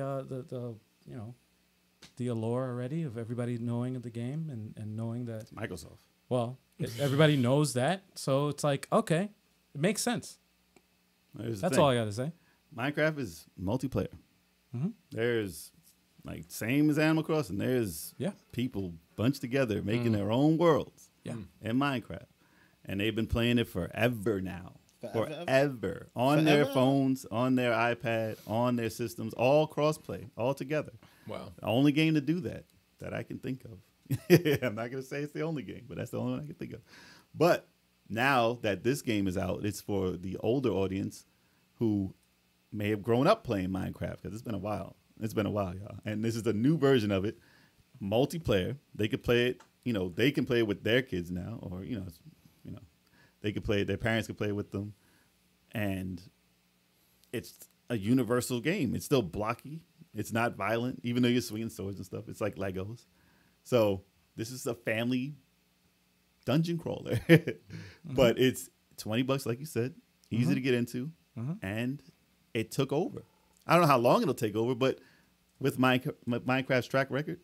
allure already of everybody knowing the game and knowing that. Microsoft. Well, everybody knows that, so it's like, okay, it makes sense. That's all I got to say. Minecraft is multiplayer. There's like same as Animal Crossing. There's people bunched together making their own worlds in Minecraft, and they've been playing it forever now. Forever on their phones, on their iPad, on their systems, all cross-play, all together. Wow. The only game to do that I can think of. I'm not going to say it's the only game, but that's the only one I can think of. But now that this game is out, it's for the older audience who may have grown up playing Minecraft, because it's been a while. It's been a while, y'all. And this is the new version of it, multiplayer. They could play it, they can play it with their kids now, or, they could play it, their parents could play it with them. And it's a universal game. It's still blocky. It's not violent, even though you're swinging swords and stuff. It's like Legos. So this is a family dungeon crawler. But it's $20, like you said, easy to get into, and it took over. I don't know how long it'll take over, but with Minecraft's track record,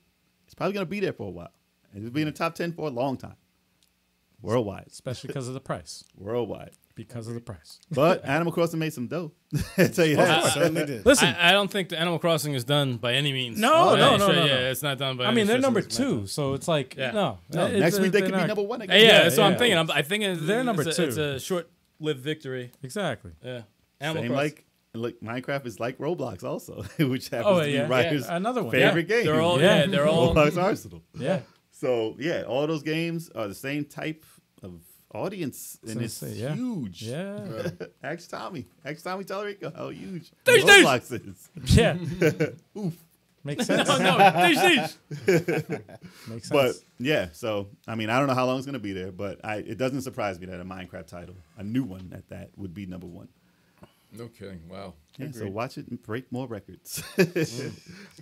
it's probably going to be there for a while. And it'll be in the top 10 for a long time. Worldwide. Especially because of the price. Worldwide. Because of the price. But Animal Crossing made some dough. I tell you that. Certainly did. Listen, I don't think the Animal Crossing is done by any means. No. Yeah, it's not done by. I mean, any they're stretch number of the imagination. 2, so it's like no. Next week they could be not- number 1 again. Yeah, that's what I'm yeah. thinking. I think They're number it's 2. It's a short-lived victory. Exactly. Yeah. Animal Same Crossing. like Minecraft is like Roblox also, which happens to be Ryder's another one. favorite game. They're all Yeah. they're all Roblox Arsenal. Yeah. So yeah, all those games are the same type of audience, and it's huge. Yeah. Ask Tommy Tallarico how huge Dish, Roblox is. Yeah. Oof. Makes sense. Makes sense. But yeah, so I mean, I don't know how long it's gonna be there, but it doesn't surprise me that a Minecraft title, a new one at that, would be number 1. No kidding. Wow. Yeah, so watch it and break more records.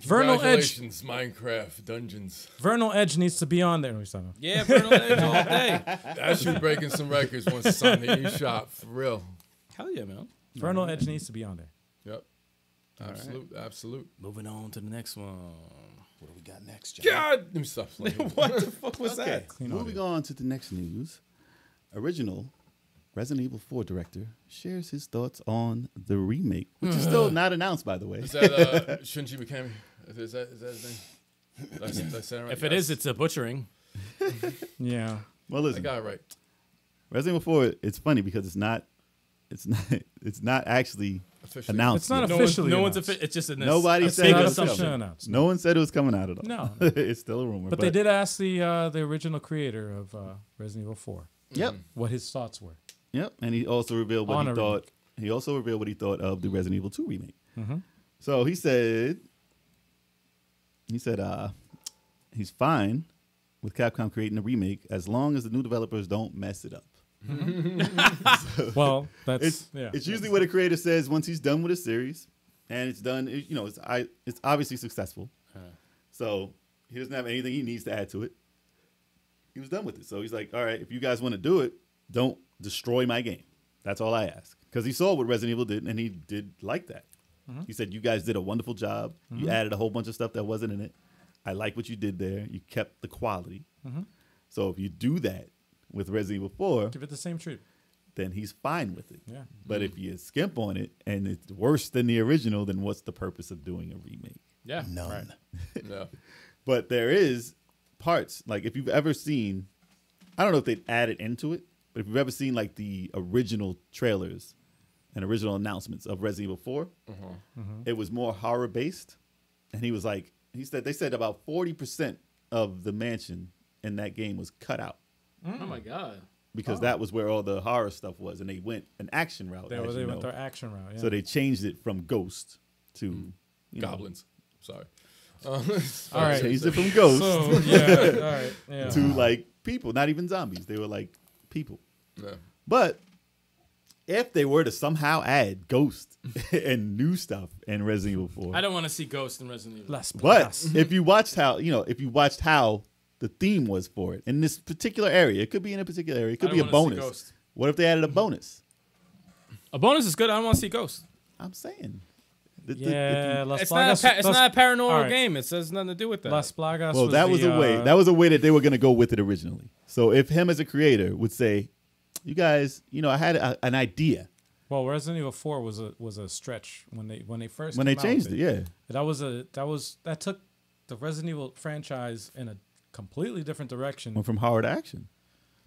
Vernal Edge. Congratulations, Minecraft Dungeons. Vernal Edge needs to be on there. No, he's not. Yeah, Vernal Edge all day. That's you breaking some records once it's on the eShop, for real. Hell yeah, man. Vernal Edge needs to be on there. Yep. Absolute. Moving on to the next one. What do we got next, John? God! Let me stop playing. What the fuck was Okay, that? moving on to the next news. Original Resident Evil 4 director shares his thoughts on the remake, which is still not announced, by the way. Is that Shinji Mikami? Is that his name? Did I say that right? If it is, it's a butchering. Yeah. Well, I listen, got it right. Resident Evil 4. It's funny because it's not actually Officially. announced. It's not yet. officially No one's announced. it's just an Nobody It's said not it was officially coming. announced. No one said it was coming out at all. No. It's still a rumor. But they did ask the original creator of Resident Evil 4 Yep. what his thoughts were. Yep, and he also revealed what On he a thought. remake. He also revealed what he thought of the Resident Evil 2 remake. Mm-hmm. So he said, he's fine with Capcom creating a remake as long as the new developers don't mess it up. Well, that's It's usually what a creator says once he's done with a series, and it's done. It's obviously successful. So he doesn't have anything he needs to add to it. He was done with it. So he's like, all right, if you guys want to do it, don't destroy my game. That's all I ask. Because he saw what Resident Evil did, and he did like that. Mm-hmm. He said, you guys did a wonderful job. You added a whole bunch of stuff that wasn't in it. I like what you did there. You kept the quality. Mm-hmm. So if you do that with Resident Evil 4, give it the same treatment. then he's fine with it. Yeah. But if you skimp on it and it's worse than the original, then what's the purpose of doing a remake? Yeah. None. No. But there is parts, like if you've ever seen, I don't know if they've added into it, but if you've ever seen like the original trailers and original announcements of Resident Evil 4, it was more horror based. And he was like, they said about 40% of the mansion in that game was cut out Oh my god. because that was where all the horror stuff was, and they went an action route. They went their action route. Yeah. So they changed it from Ghost to you know, Goblins. Sorry. All right. changed it from Ghost So yeah. All right. Yeah. to like people, not even zombies. They were like people. Yeah. But if they were to somehow add Ghost and new stuff in Resident Evil 4, I don't want to see Ghost in Resident Evil. but if you watched how the theme was for it in this particular area, it could be in a particular area, it could I be a don't wanna see bonus. Ghost. What if they added a bonus? A bonus is good. I don't want to see Ghost. I'm saying. Yeah. Las It's not, Plagas. it's not a paranormal all right. game. It has nothing to do with that. Las Plagas. Well, that was the, a way. That was a way that they were going to go with it originally. So if him as a creator would say, "You guys, I had an idea Well, Resident Evil 4 was a stretch when they first when they came out changed with it." Yeah, that took the Resident Evil franchise in a completely different direction. went from horror to action.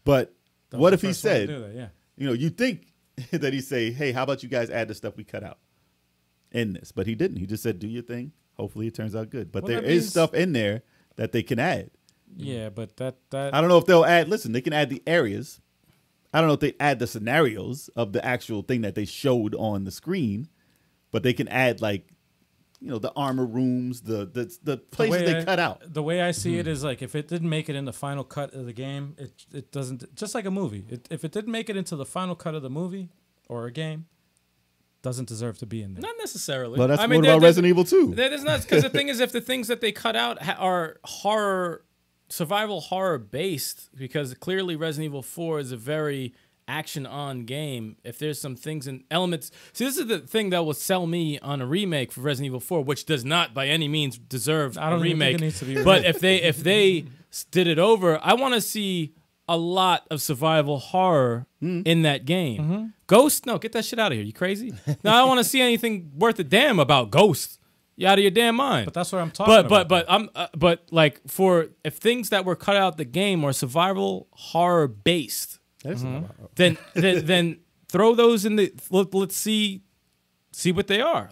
But That was what the if he first one to said, do that, yeah. you think that he say, "Hey, how about you guys add the stuff we cut out in this?" But he didn't. He just said, "Do your thing. Hopefully, it turns out good." But Well, there that is means- stuff in there that they can add. Yeah, but that I don't know if they'll add. Listen, they can add the areas. I don't know if they add the scenarios of the actual thing that they showed on the screen, but they can add the armor rooms, the places they cut out. The way I see it is like if it didn't make it in the final cut of the game, it doesn't. Just like a movie, if it didn't make it into the final cut of the movie or a game, doesn't deserve to be in there. Not necessarily. Well, that's I mean, what about Resident Evil 2? There's not, because the thing is, if the things that they cut out are survival horror based, because clearly Resident Evil 4 is a very action on game. If there's some things and elements, see, this is the thing that will sell me on a remake for Resident Evil 4, which does not by any means deserve I don't a even remake. think it needs to be But if they did it over, I want to see a lot of survival horror in that game. Ghost, no, get that shit out of here. You crazy? No, I don't want to see anything worth a damn about Ghost. You out of your damn mind. But that's what I'm talking about. But like for if things that were cut out the game are survival horror based, then throw those in the let's see what they are.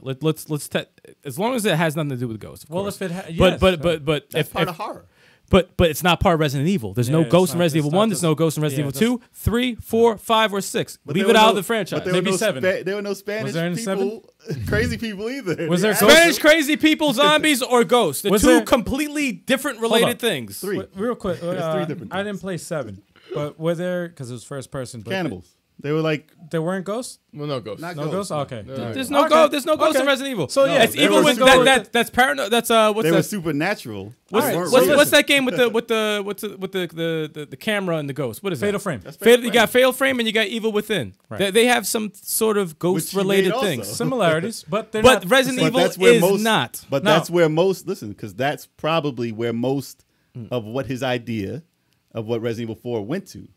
As long as it has nothing to do with Ghost. Of Well, course. if it but That's if part of horror. But it's not part of Resident Evil. There's no Yeah, Ghost it's in not- Resident it's Evil 1. not There's just- no Ghost in Resident yeah, Evil 2, 3, 4, 5, or 6. But Leave there it were out no- of the franchise. But there were Maybe no 7. there were no Spanish there any people, crazy people either. Was there They Ghost- Spanish crazy people, zombies, or ghosts. The Was two there- completely different up. related things. Three. Real quick, 3 different I didn't play 7, but were there, because it was first person, but Cannibals. They were like there weren't ghosts? Well, no ghosts. Not No ghosts. ghosts? Okay. No. There's no Okay. There's no ghost in Okay. Resident Evil. So, yeah, it's there evil was with a ghost. that's parano. That's what's they were that? supernatural. What's, They weren't what's, real. what's that game with the camera and the ghost? What is Fatal that? Frame. Fatal, you got Fatal Frame and you got Evil Within. Right. They have some sort of ghost related made things. also. Similarities, but they're But not. Resident But Evil that's where is most- not. But No. that's where most because that's probably where most of what his idea of what Resident Evil 4 went to.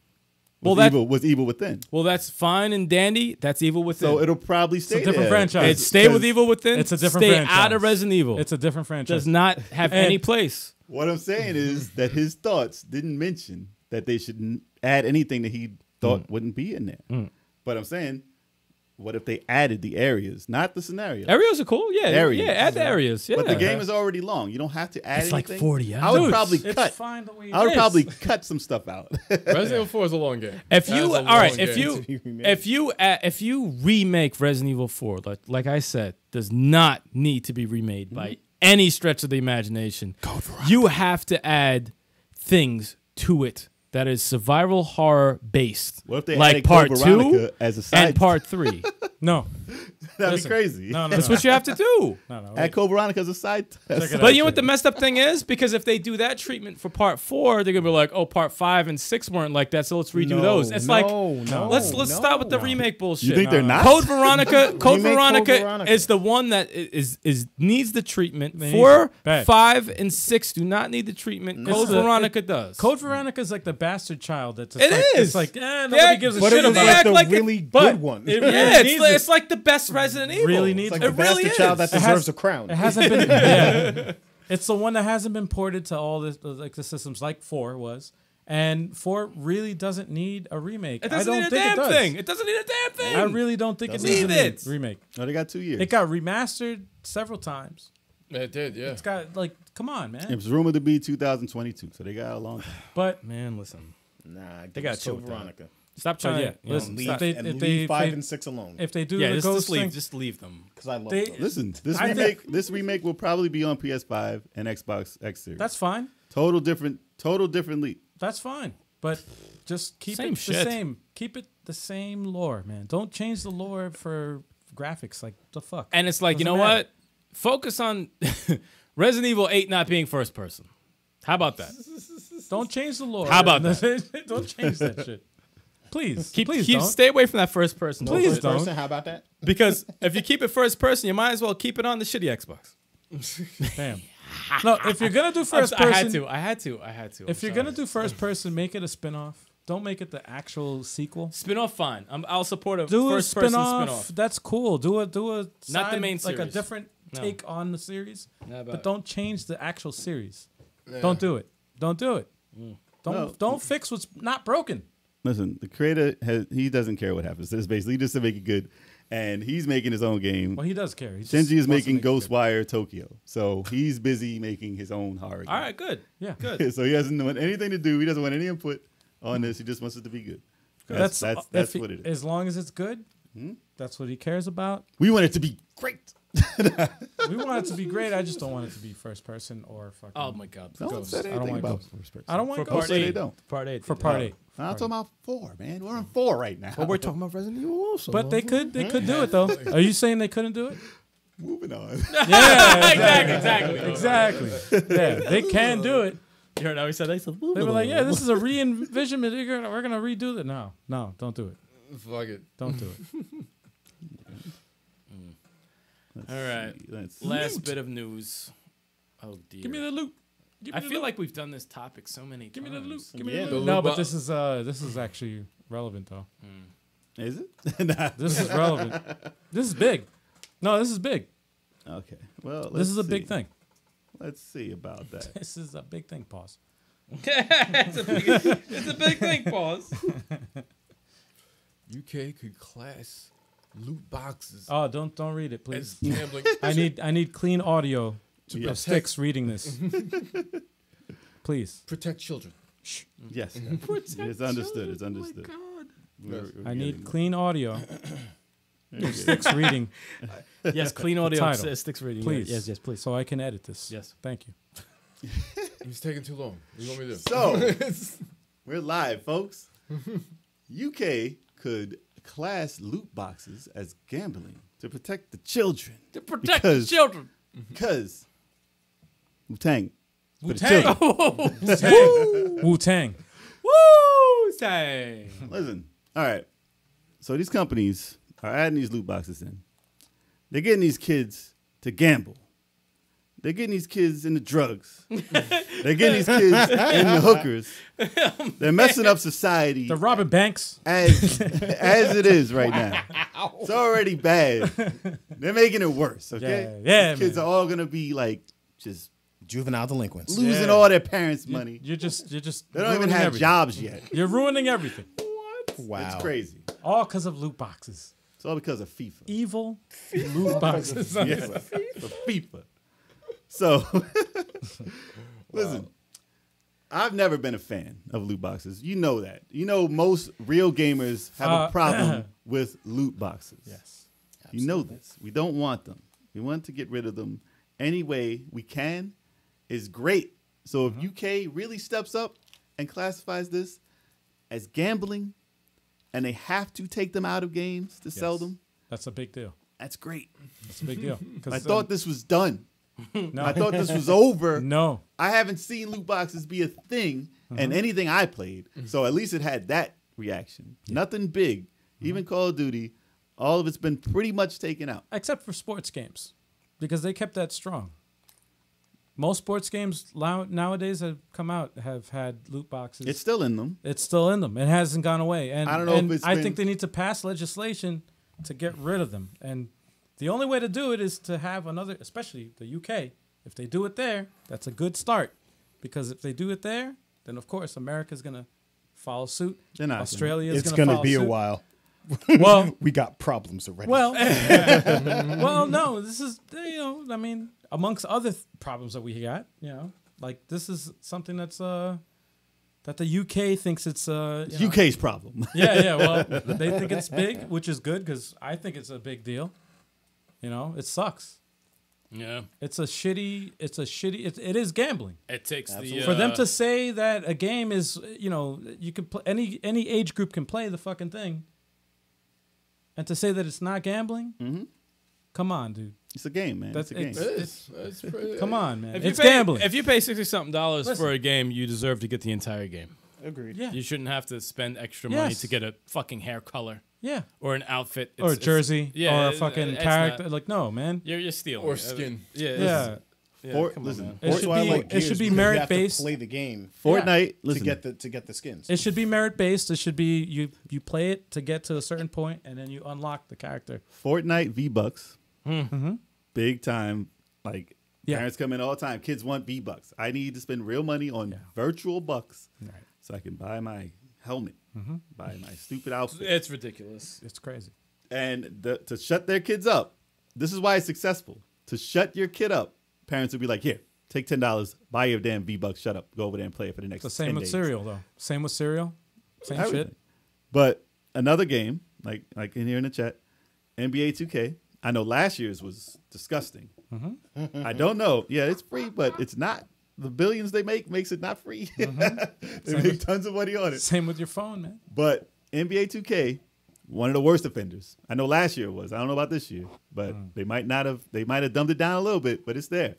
Well, that- was evil within. Well, that's fine and dandy. That's Evil Within. So it'll probably stay a different there. franchise. It's stay with 'Cause Evil Within. It's a different Stay franchise. out of Resident Evil. It's a different franchise. Does not have And- any place. What I'm saying is that his thoughts didn't mention that they should add anything that he thought wouldn't be in there. But I'm saying, what if they added the areas, not the scenario? Areas are cool. Yeah, Areas. yeah. Add the areas. Yeah. But the game is already long. You don't have to add It's like anything. 40 I would hours. probably It's cut. fine the way it I would is. probably cut some stuff out. Resident Evil 4 is a long game. If That is you a all right, long if game. you remake Resident Evil 4, like I said, does not need to be remade by any stretch of the imagination. You have to add things to it that is survival horror based. What if they like added part Code 2 Veronica as a side? and part 3? No. That'd Listen. be crazy. No, That's what you have to do. No. Add Code Veronica as a side. it But you know what the messed up thing is? Because if they do that treatment for part 4, they're gonna be like, "Oh, part 5 and 6 weren't like that, so let's redo those." It's let's stop with the remake bullshit. You think they're not? Code Veronica, Code Remake Veronica Code Veronica. is the one that is needs the treatment. They need 4, it. Bad. 5, and 6 do not need the treatment. Code Veronica does. Code Veronica is like the bastard child. That's It like, is. It's like, nobody Yeah, gives a But shit it was they about act like the like it- really but good one. it It really Yeah, needs it's like the best Resident Evil. Really needs like it. the bastard really child is. that deserves a crown. It hasn't been. Yeah. It's the one that hasn't been ported to all this, like the systems, like 4 was, and 4 really doesn't need a remake. It doesn't I don't need a think damn it does. thing. It doesn't need a damn thing. I really don't think it Leave needs a it. remake. No, they got 2 years. It got remastered several times. It did, yeah. It's got like, come on, man. It was rumored to be 2022, so they got a long time. But Man, listen. Nah, They got chill, chill with that. Veronica. Stop trying yeah, to. You know, listen, Leave, stop. leave 5 and 6 alone. if they do Yeah, the just ghost thing, just leave them. Because I love they- those. Listen, I this remake will probably be on PS5 and Xbox X Series. that's fine. total different leap. That's fine. But just keep Same it the shit. same. Keep it the same lore, man. Don't change the lore for graphics. Like, the fuck? And it's like, you Doesn't know matter. what? Focus on Resident Evil 8 not being first person. How about that? Don't change the lore. How about Don't change that shit. Please. Please don't. Stay away from that first person. Please First don't. person, how about that? Because if you keep it first person, you might as well keep it on the shitty Xbox. Damn. No, if you're gonna do first person, I had to. if you're gonna do first person, make it a spin-off. Don't make it the actual sequel. Spin-off, fine. I'll support a Do a first person spin-off. spin-off. That's cool. Do a Not the side, main like a series. different No. take on the series. Not about But it. don't change the actual series. Yeah. Don't do it. Don't do it. No. Don't fix what's not broken. Listen, the creator he doesn't care what happens. It's basically just to make it good, and he's making his own game. Well, he does care. He just Shinji is wants to making make it good. Ghostwire Tokyo, so he's busy making his own horror game. All right, good. Yeah. Good. So he doesn't want anything to do. He doesn't want any input on this. He just wants it to be good. That's if what it is. As long as it's good, that's what he cares about. We want it to be great. We want it to be great. I just don't want it to be first person or fucking. Oh my god. No one Ghost. said I don't anything want about Ghost. first person. I don't want For Ghost. part say they 8. don't. Part 8. For part 8. I'm talking about 4, man. We're on 4 right now. But we're talking about Resident Evil also. But they could do it though. Are you saying they couldn't do it? Moving on. Yeah, exactly. exactly. Yeah, they can do it. You heard how he said that? He said, They were like, yeah, this is a re-envisionment. We're gonna redo it. No, don't do it. Fuck it. Don't do it. all right. Last bit of news. Oh dear. Give me the loot. I feel like we've done this topic so many Give me times. the loot. Give me Yeah. the The loot. No, loot but box. this is actually relevant though. Is it? Nah. This is relevant. This is big. No, this is big. Okay. Well, This is a let's big see. thing. Let's see about that. This is a big thing. Pause. It's a big thing, pause. UK could class loot boxes Oh, don't read it, as please. gambling. I need clean audio Yeah. of Sticks reading this. Please. Protect children. Yes. It's understood. It's understood. We're I need getting clean audio there. of Sticks reading Yes, clean audio title. sticks reading. Please. Yes, please. so I can edit this. Yes. Thank you. It's taking too long. What do you want me to do? So, we're live, folks. UK could class loot boxes as gambling to protect the children. To protect Because- the children. Because Wu-Tang. For the Wu-Tang. children. Wu-Tang. Woo! Say. Listen. All right. So these companies are adding these loot boxes in. They're getting these kids to gamble. They're getting these kids into drugs. They're getting these kids in the hookers. They're messing up society The Robin Banks. as it is right now. It's already bad. They're making it worse, okay? Yeah, These kids man. are all gonna be like just Juvenile delinquents. losing all their parents' money. You're just They don't even ruining have everything. jobs yet. You're ruining everything. Wow. It's crazy. All because of loot boxes. It's all because of FIFA. Evil loot boxes. Yeah, for FIFA. So, listen, I've never been a fan of loot boxes. You know that. You know most real gamers have a problem with loot boxes. Yes. You know this. We don't want them. We want to get rid of them any way we can. Is great. So if UK really steps up and classifies this as gambling, and they have to take them out of games to sell them, That's a big deal. that's great. That's a big deal. I thought this was done. no, I thought this was over. no. I haven't seen loot boxes be a thing in anything I played. So at least it had that reaction. Nothing big. Even Call of Duty, all of it's been pretty much taken out. Except for sports games, because they kept that strong. Most sports games nowadays that have come out have had loot boxes. It's still in them. It's still in them. It hasn't gone away. And I don't know if it's I been- think they need to pass legislation to get rid of them. And the only way to do it is to have another, especially the UK. If they do it there, that's a good start. Because if they do it there, then of course America's gonna follow suit. They're not. Australia is It's gonna going to follow be a suit. while. Well, we got problems already. well, well, no. This is I mean, amongst other problems that we got, like this is something that's that the UK thinks it's UK's problem. Yeah. Well, they think it's big, which is good because I think it's a big deal. It sucks. Yeah. It is gambling. It takes For them to say that a game is, you can play, any age group can play the fucking thing, and to say that it's not gambling, come on, dude. It's a game, man. It's a game. It is. It's pretty, Come on, man. If It's you pay, gambling. If you pay $60-something for a game, you deserve to get the entire game. Agreed. Yeah. You shouldn't have to spend extra money Yes. to get a fucking hair color Yeah. or an outfit. Or a jersey. yeah, Or a fucking it's character. not- Like, no, man. You're stealing. Or skin. Yeah. Yeah. Come on, Listen, man. It should Why I be. like It Gears should be because you merit have to based. play the game Fortnite. Listen, to get the skins. It should be merit based. It should be you play it to get to a certain point, and then you unlock the character. Fortnite V-Bucks. Mm-hmm. Big time. Like, Yeah. parents come in all the time. Kids want V-Bucks. I need to spend real money on virtual bucks so I can buy my helmet, buy my stupid outfit. It's ridiculous. It's crazy. And to shut their kids up, this is why it's successful. To shut your kid up, parents would be like, here, take $10, buy your damn V-Bucks, shut up, go over there and play it for the next It's the same 10 with days. cereal, though. Same with cereal. Same Everything. shit. But another game, like in here in the chat, NBA 2K. I know last year's was disgusting. I don't know. Yeah, it's free, but it's not. The billions they make makes it not free. They make tons of money on it. Same with your phone, man. But NBA 2K, one of the worst offenders. I know last year was. I don't know about this year, but they might have dumbed it down a little bit, but it's there.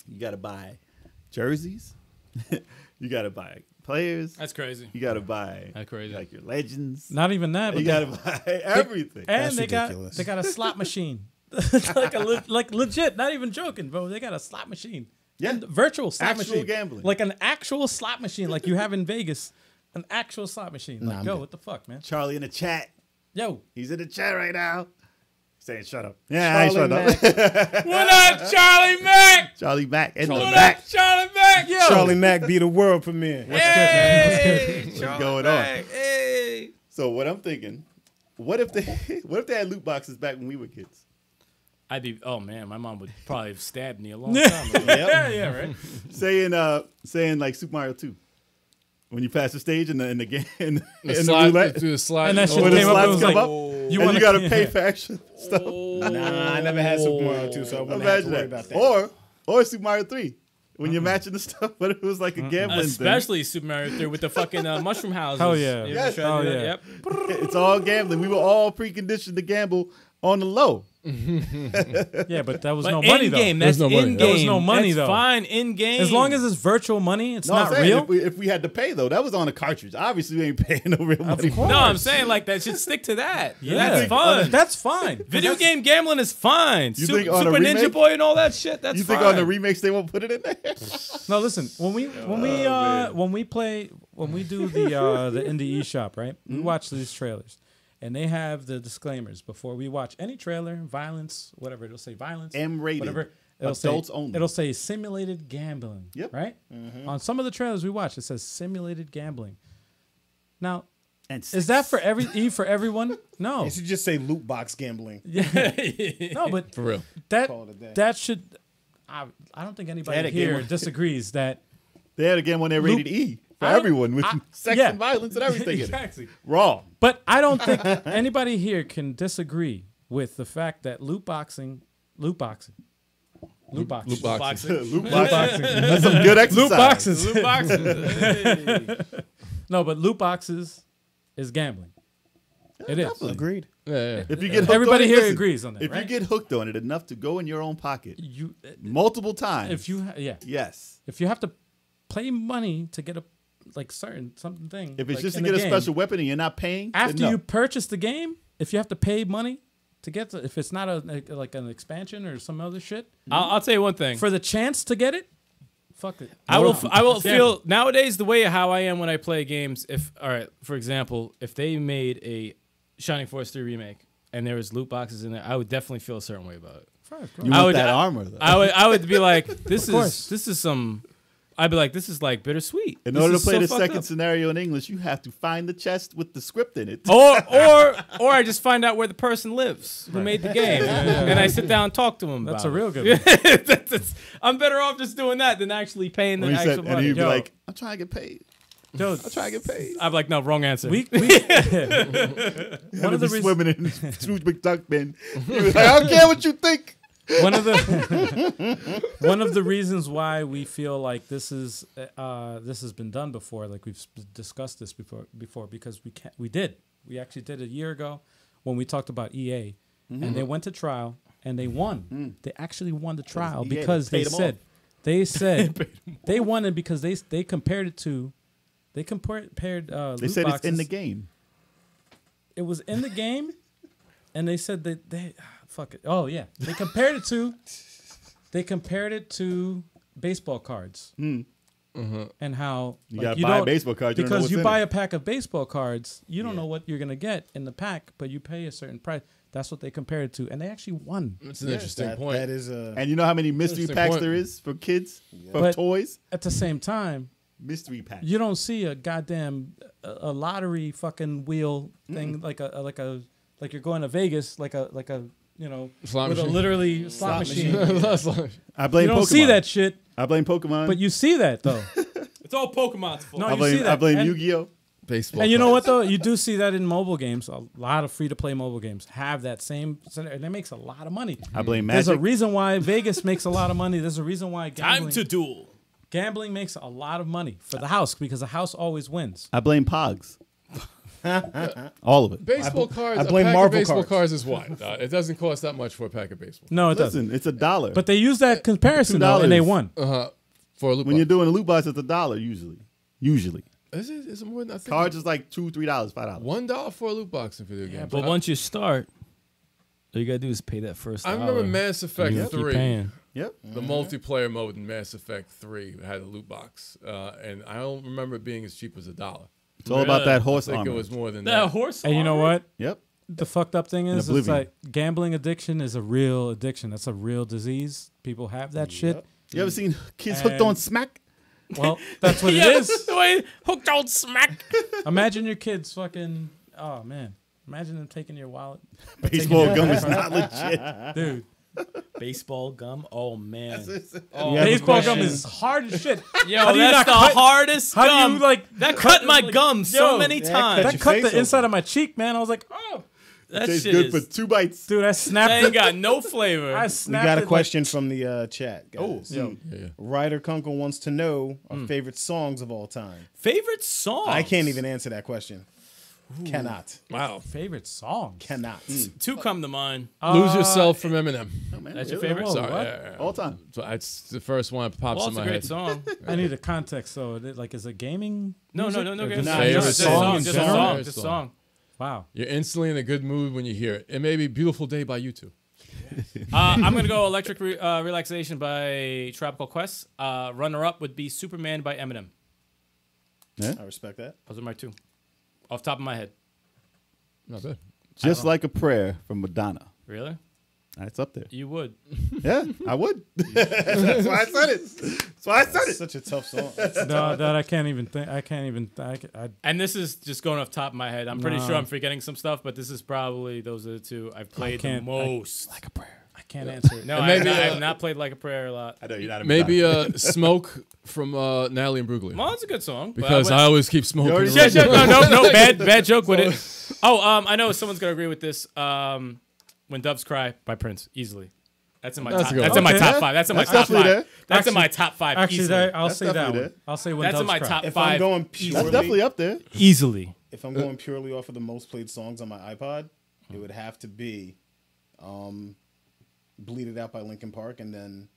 You got to buy jerseys. You got to buy players. That's crazy. You got to buy That's crazy. like your legends. Not even that. But You got to buy everything. and That's they ridiculous. got a slot machine. like legit, not even joking, bro. They got a slot machine. Yeah. And virtual slot Actual machine. gambling. Like an actual slot machine, like you have in Vegas. An actual slot machine. Like, I'm yo, good. what the fuck, man? Charlie in the chat. Yo, He's in the chat right now. Saying shut up. Yeah, I ain't shut Mack. up. What up, Charlie Mack? Charlie Mack in the What back. up, Charlie Mack? Yo. Charlie Mack be the world premiere. Hey, What's Charlie going on? Mack. Hey. So what I'm thinking, what if they had loot boxes back when we were kids? Oh man, my mom would probably have stabbed me a long time ago. yeah, right. saying like Super Mario 2. When you pass the stage in the game in The the slide, roulette, do the slide. And that shit when the came up and slots was come like, up, you and want you got to pay for extra stuff. Nah, I never had Super Mario 2, so I wouldn't have to Imagine worry that. about that. Or Super Mario 3. When you're matching the stuff, but it was like a gambling Especially Super Mario 3 with the fucking mushroom houses. Hell yeah. You Yes. ever tried to Oh, do that? yeah. Yep. thing. It's all gambling. We were all preconditioned to gamble on the low. Yeah, but that was But no money in though. game, that's no money. in game. There was no money, That's though. fine in game. As long as it's virtual money, it's No, not I'm saying real. if we had to pay though, that was on a cartridge. Obviously, we ain't paying no real money. course. no, I'm saying like that should stick to that. Yeah, That's fun. That's fine. Video game gambling is fine. You think on a Super Ninja remake? Boy and all that shit. That's You fine. think on the remakes they won't put it in there? No, listen. When we do the indie eShop, right? We watch these trailers, and they have the disclaimers before we watch any trailer. Violence, whatever it'll say, violence, M-rated. whatever. It'll Adults say, only. It'll say simulated gambling. Yep. Right. On some of the trailers we watch, it says simulated gambling. Now, And is that for everyone? No. It should just say loot box gambling. No, but For real. Call it a day. that should. I don't think They anybody had a game here where- disagrees that. they had a game when they're rated E for I don't- everyone with sex yeah. and violence and everything in it. Exactly. Wrong. But I don't think anybody here can disagree with the fact that loot boxing. Loot boxing. Loot boxing. That's some good exercise. Loot boxes. Loot boxes. Hey. No, but loot boxes is gambling. It is. Agreed. Yeah. If you get hooked Everybody on it, here listen, agrees on that, If right? you get hooked on it enough to go in your own pocket You, multiple times, if you, yes. if you have to pay money to get a something thing. If it's like just to in get the a game, special weapon and you're not paying, then after no. you purchase the game, if you have to pay money to get if it's not like an expansion or some other shit I'll tell you one thing. for the chance to get it, fuck it. I will feel nowadays the way how I am when I play games. If all right, for example, if they made a Shining Force 3 remake and there was loot boxes in there, I would definitely feel a certain way about it. You I want would- that armor though. I would be like, this course. is some I'd be like, this is like bittersweet. In This order to is play so the fucked second up. scenario in English, you have to find the chest with the script in it. Or I just find out where the person lives who made the game, and I sit down and talk to him. That's about a real it. good one. I'm better off just doing that than actually paying the When he actual said, and money. he'd be Yo. like, I'm trying to get paid. Yo, I'm trying to get paid. I'm like, no, wrong answer. we One of the reasons swimming in Scrooge McDuck bin. He was like, I don't care what you think. one of the reasons why we feel like this has been done before, like we've discussed this before because we actually did a year ago when we talked about EA and they went to trial and they won. They actually won the trial because they said they won it because they compared it to they said it's in the game. It was in the game, and they said that they fuck it. Oh yeah, they compared it to baseball cards, and how You gotta buy a baseball card, you don't know because what's you in buy it. a pack of baseball cards, you don't know what you're gonna get in the pack, but you pay a certain price. That's what they compared it to, and they actually won. It's an interesting point. That is a. And you know how many mystery Interesting packs point. there is for kids? For But- toys? At the same time, Mystery packs. you don't see a goddamn a lottery fucking wheel thing like you're going to Vegas like a Slot with a machine. literally slot machine. I blame You don't Pokemon. see that shit, I blame Pokemon. but you see that though. It's all Pokemon's fault. No, I you blame, see that. I blame And- Yu-Gi-Oh! Baseball. And you know cards. what though? You do see that in mobile games. A lot of free-to-play mobile games have that same, and it makes a lot of money. I blame There's a Magic. reason why Vegas makes a lot of money. There's a reason why Time to duel. gambling makes a lot of money for the house because the house always wins. I blame Pogs. All of it. Baseball cards. I blame a pack Marvel of baseball cards. cards is what? It doesn't cost that much for a pack of baseball. No, it doesn't. Listen, it's $1. But they use that comparison though, and they $2. won. For a loot when you're box. doing a loot box, it's $1 usually. Usually. Is it more than I think? Cards is like $2, $3, $5. $1 for a loot box in video games. But once you start, all you gotta do is pay that first. I remember dollar. Mass Effect You keep 3. paying. Yep. The multiplayer mode in Mass Effect 3 had a loot box, and I don't remember it being as cheap as $1. It's all about that horse I think armor. it was more than That that. horse. And you know armor? what? Yep. The fucked up thing is, it's Oblivion. like gambling addiction is a real addiction. That's a real disease. People have that shit. You ever seen kids hooked on smack? Well, that's what it Yeah, is. the way hooked on smack. Imagine your kids fucking. Oh man, imagine them taking your wallet, Baseball gum is not legit. dude. Baseball gum. Oh man. Oh, yeah, Baseball question. gum is hard as shit. Yo, How do you that's the not cut- hardest How gum. do you like that cut my gum so yo, many that times. that your cut face the inside open. of my cheek, man? I was like, oh, That Tastes shit good is. for 2 bites. dude, I That snapped ain't it. got no flavor. I We snapped got it a like- question from the chat, guys. Yo, Ryder Kunkel wants to know our favorite songs of all time. Favorite song? I can't even answer that question. Cannot. Wow. favorite song. Cannot. Two come to mind. Lose Yourself from Eminem. Oh, man, That's your really? favorite? Whoa, Sorry. what? Yeah. All time. So it's the first one that pops Well, in it's a my great head. song. I need a context. So, like, is it gaming? No, music? no, Or good. just Nah, favorite Just a song song. in Just a general? song. Favorite Just a song. song. Wow. You're instantly in a good mood when you hear it. It may be Beautiful Day by U2. I'm gonna go Electric Relaxation by Tropical Quest. Runner up would be Superman by Eminem. I respect that. Those are my two, off the top of my head. Not bad. Just Like a Prayer from Madonna. Really? That's up there. You would? Yeah, I would. That's why I said it. That's why I said it. Such a tough song. No, that I can't even think. I can't even. And this is just going off the top of my head. I'm pretty No. sure I'm forgetting some stuff, but this is probably those are the two I've played the can't- most. Like a prayer. I can't answer it. No, And I maybe, have not played Like a Prayer a lot. I know you're not a Maybe Madonna. Smoke from Natalie and Bruglia. Well, it's a good song. but Because I always keep smoking. already around. said no, bad joke with it. Oh, I know someone's gonna agree with this. When Doves Cry by Prince, easily. That's in my That's top. a good That's one. in my Okay. top five. That's in my That's top definitely five. there. That's in my top five. Actually, easily. I'll That's say that definitely one. there. I'll say when That's in Doves my Cry. top If five. I'm going That's purely, definitely up there. Easily. if I'm going purely off of the most played songs on my iPod, it would have to be "Bleed It Out" by Linkin Park, and then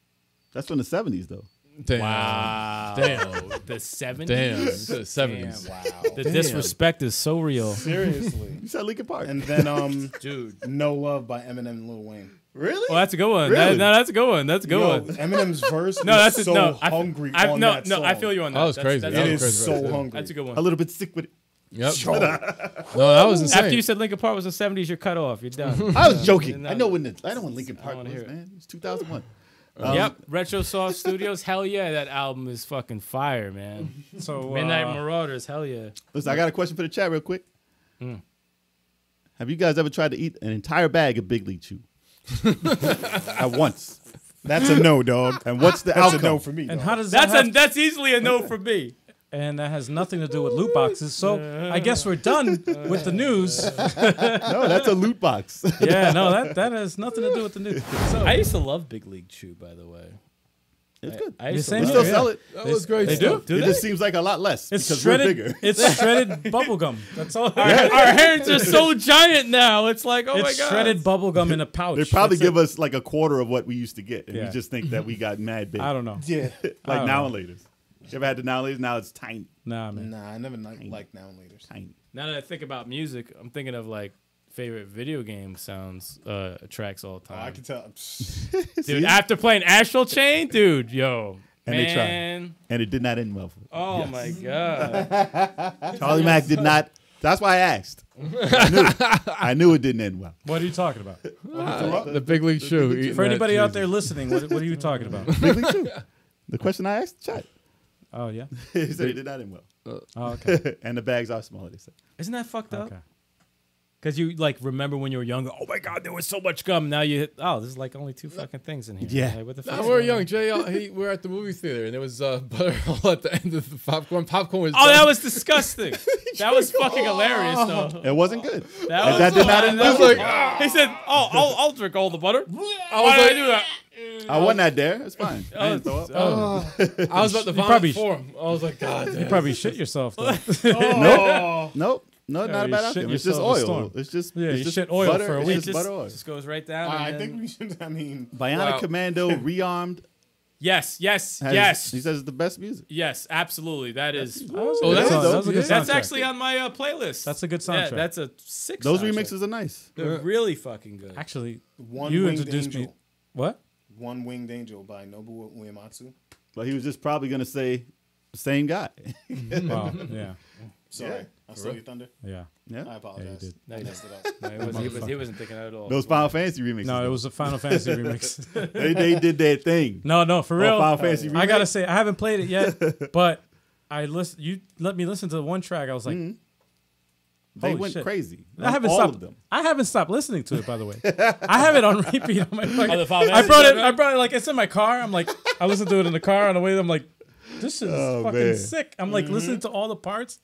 That's from the 70s, though. Damn. Wow. Damn. The 70s. Damn. It's the 70s. wow, The disrespect is so real. seriously, You said Linkin Park. and then Dude. "No Love" by Eminem and Lil Wayne. Really? Well, that's a good one. Really? No, that's a good one. That's a good Yo, one. Eminem's verse No, is that's so no. hungry I on no, that no. song. I feel you on that. That was crazy. That's, That It was is crazy. so hungry. that's a good A one. little bit sick with it. Yep. No, that was insane. After you said Linkin Park was in the 70s, you're cut off. You're done. I was joking. No, I know when Linkin I Park wanna was, hear it. man. It was 2001. Yep, Retrosoft Studios. Hell yeah, that album is fucking fire, man. So Midnight Marauders. Hell yeah. Listen, I got a question for the chat real quick. Have you guys ever tried to eat an entire bag of Big League Chew? At once. That's a no, dog. And what's the That's outcome? a no for me. and dog. how does that That's easily a no for me. and that has nothing to do with loot boxes. So I guess we're done with the news. No, that's a loot box. Yeah, no, that has nothing to do with the news. So, I used to love Big League Chew, by the way. It's good. I used to same We love still here, sell it. That was great they stuff. do? It just seems like a lot less It's because shredded. we're bigger. It's shredded bubble gum. That's all. Our hands are so giant now. It's like, oh my It's god. shredded bubble gum in a pouch. They probably That's give us like a quarter of what we used to get, and Yeah. we just think that we got mad big. I don't know. Yeah. Like don't now know. and laters. You ever had the now and laters? Now it's tiny, Nah, man. Nah, I never liked now and later. tiny. Now that I think about music, I'm thinking of like favorite video game sounds, tracks all the I time. can tell. Dude, after playing Astral Chain, dude, yo, And they tried. man. And it did not end well for them. Oh my god. Charlie Mack did not. That's why I asked. I knew it didn't end well. What are you talking about? The Big League Chew. eating For that anybody out cheese. there listening, what are you talking about? Big League Chew. The question I asked, chat. Oh yeah. He said it did not end well. Oh okay. And the bags are smaller, they say. Isn't that fucked up? Okay. Because you like remember when you were younger, oh my god, there was so much gum. Now you hit, oh, there's like only 2 fucking things in here. Yeah. Like, what the Nah, fuck? we were young. Jay, we were at the movie theater, and there was butterhole at the end of the popcorn. Popcorn was. Oh, done. that was disgusting. That was fucking hilarious, though. It wasn't good. That did not end well. I was like, He said, "Oh, I'll drink all the butter." I Why did I was do that? I wasn't that there. It's fine. I didn't throw up. I was about to vomit probably- for him. I was like, God, You probably shit yourself though. Nope. No, not a you bad shit outcome. It's just yourself a oil. storm. It's just Yeah, it's you just shit oil butter. for a It's week. just butter oil. Just goes right down. I and think then- we should. I mean, Bionic Wow. Commando rearmed. Yes, has- He says it's the best music. yes, absolutely. That is. Oh, That's that's a dope. good That's soundtrack. actually on my playlist. That's a good Yeah, soundtrack. that's a 6. Those soundtrack. remixes are nice. They're really fucking good. Actually, One you Winged introduced Angel. me. What? One Winged Angel by Nobuo Uematsu. But he was just probably gonna say the same guy. Wow. Yeah. Sorry, I stole your thunder. Yeah. Yeah. I apologize. did. I messed it up. No, he wasn't thinking that at all. Those Final Fantasy remixes. No, it though. was a Final Fantasy remix. they did their thing. No, for real. Final Fantasy I gotta remake? say, I haven't played it yet, but you let me listen to the one track. I was like, They holy went shit. crazy. I haven't all stopped. of them. I haven't stopped listening to it. By the way, I have it on repeat on my fucking. the Final I Fantasy brought it. soundtrack? I brought it like it's in my car. I'm like, I listened to it in the car on the way. I'm like, this is Oh, fucking man. sick. I'm like listening to all the parts.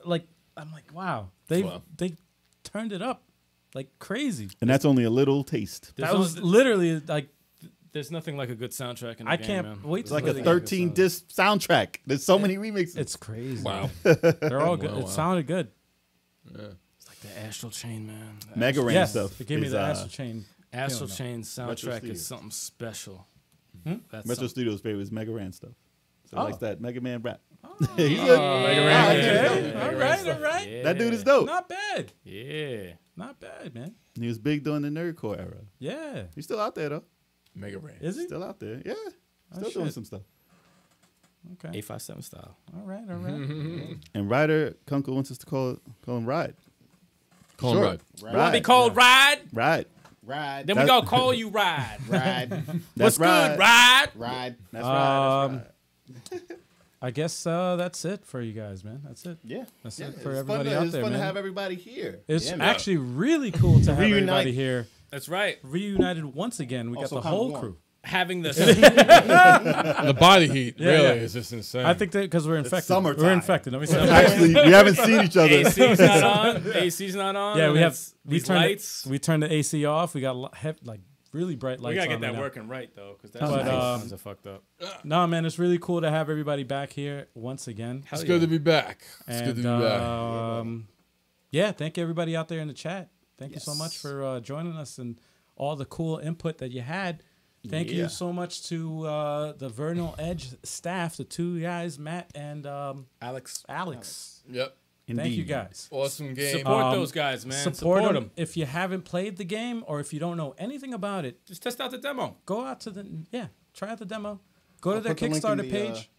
Like I'm like, wow, they turned it up like crazy. And that's only a little taste. That was literally like There's nothing like a good soundtrack in the I game, can't man. wait It's to like play a the game. 13 disc soundtrack. There's so many remixes. It's crazy. Wow. They're all good. Wow, It wow. sounded good. It's like the Astral Chain, man. The Mega Ran Yes, stuff. it gave me is, the Astral Chain. Astral Killing Chain soundtrack Studios. is something special. That's Metro something. Studios' favorite is Mega Ran stuff. So Oh. he likes that Mega Man rap. Mega Ran, Okay. yeah. All right. Yeah. That dude is dope. Not bad. Yeah. Not bad, man. He was big during the nerdcore era. Yeah. He's still out there though. Mega Ran. Is he? Still out there. Yeah. Still Oh, doing shit. some stuff. Okay. 857 style. All right. All right. And Ryder Kunkel wants us to call him Ride. Call him Ride. You want to be called Ride? Ride. Ride. Then we gonna call you Ride. Ride. What's Ride. good, Ride? Ride. That's right. I guess that's it for you guys, man. That's it. Yeah. That's Yeah, it for it's everybody fun out it's there, fun man. to have everybody here. It's Yeah, man. actually really cool to have Reunite. everybody here. That's right. Reunited once again. We got Also the kinda whole warm. crew. Having the The body heat Yeah, really yeah. is just insane. I think that because we're infected. summertime. We're infected. Let me say. Actually, we haven't seen each other. AC's not on. AC's not on. Yeah, and we have. it's We these turned lights. we turned the AC off. We got like really bright lights. We gotta get on that right now. working right though, because that's But, nice. Are fucked up. No, man, it's really cool to have everybody back here once again. it's good to be back. It's good to be back. Yeah, thank you everybody out there in the chat. Thank you so much for joining us and all the cool input that you had. Thank you so much to the Vernal Edge staff, the two guys, Matt and Alex. Yep. Thank you guys. Awesome game. Support those guys, man. Support Support them. them. If you haven't played the game or if you don't know anything about it, Just test out the demo. go out to try out the demo. Go to I'll their put the link in Kickstarter the, page.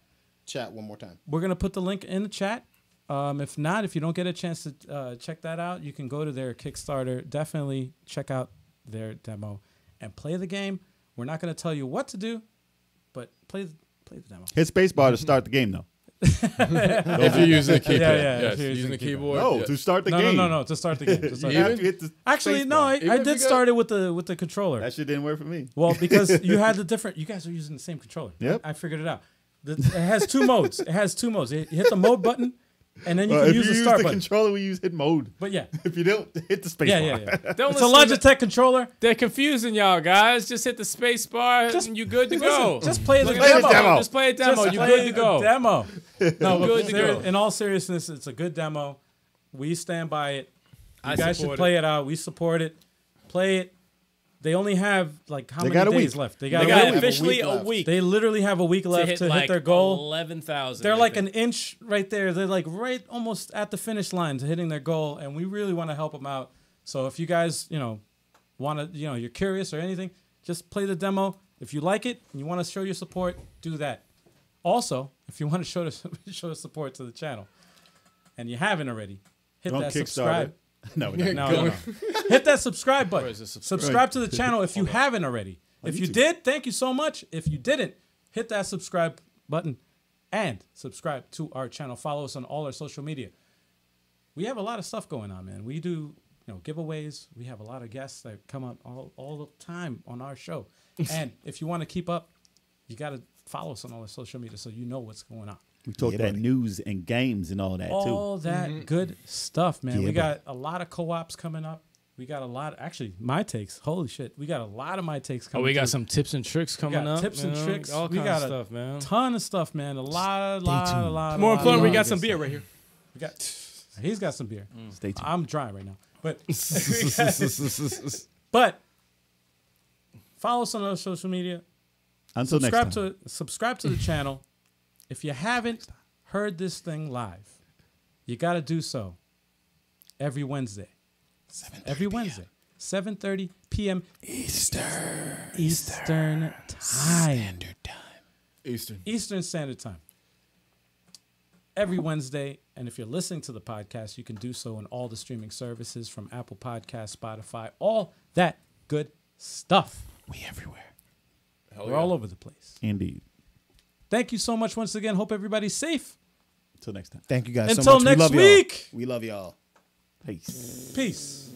Chat one more time. We're going to put the link in the chat. If not, if you don't get a chance to check that out, you can go to their Kickstarter. Definitely check out their demo and play the game. We're not going to tell you what to do, but play the demo. Hit spacebar to start the game, though. If you're using the keyboard. If Yes, you're using the keyboard. No, yes. to start the No, game. no, to start the game. To start You the have game. to hit the Actually, no, spacebar. I Even if did you start it with the controller. That shit didn't work for me. Well, because you had the different. You guys are using the same controller. Yep. I figured it out. It has two modes. It has two modes. You hit the mode button, and then you If can you use the use start the button. controller, we use hit mode. But yeah, If you don't, hit the spacebar. yeah. Don't It's a listen to Logitech controller. They're confusing y'all, guys. Just hit the space bar and you good to go. Just play the Play the demo. demo. Just play a demo. Just You play good to the go. Demo. No, Good to go. in all seriousness, it's a good demo. We stand by it. You I guys should support play it out. We support it. Play it. They only have how got many a days week. left? They They got got a officially week. a week They literally have a week left to hit their goal. 11,000. They're like an inch right there. They're like right almost at the finish line to hitting their goal, and we really want to help them out. So if you guys, want to, you're curious or anything, just play the demo. If you like it and you want to show your support, do that. Also, if you want to show support to the channel, and you haven't already, hit Don't that Kickstarter. subscribe. No, we don't. No. Hit that subscribe button. Where is this subscribe? Subscribe to the channel if you haven't already. If you YouTube. did, thank you so much. If you didn't, hit that subscribe button and subscribe to our channel. Follow us on all our social media. We have a lot of stuff going on, man. We do, giveaways. We have a lot of guests that come up all the time on our show. And if you want to keep up, you got to follow us on all our social media so you know what's going on. We talk Yeah, that buddy. news and games and all that, too. All that good stuff, man. Yeah, We got a lot of co-ops coming up. We got a lot. Actually, my takes. Holy shit, we got a lot of my takes coming. Oh, we got too. some tips and tricks coming got up. tips and tricks. All We kinds got of a stuff, man. ton of stuff, man. A lot. More important, we got lot some of beer stuff. right here. We got. He's got some beer. Stay tuned. I'm dry right now, but follow us on our social media. Until next time. Subscribe to the channel. If you haven't heard this thing live, you got to do so every Wednesday. Every Wednesday, 7:30 p.m. Eastern time. Eastern Standard Time. Every Wednesday, and if you're listening to the podcast, you can do so on all the streaming services from Apple Podcasts, Spotify, all that good stuff. We everywhere. We're all over the place. Indeed. Thank you so much once again. Hope everybody's safe. Until next time. Thank you guys Until so much. next we love week. Y'all. We love y'all. Peace. Peace.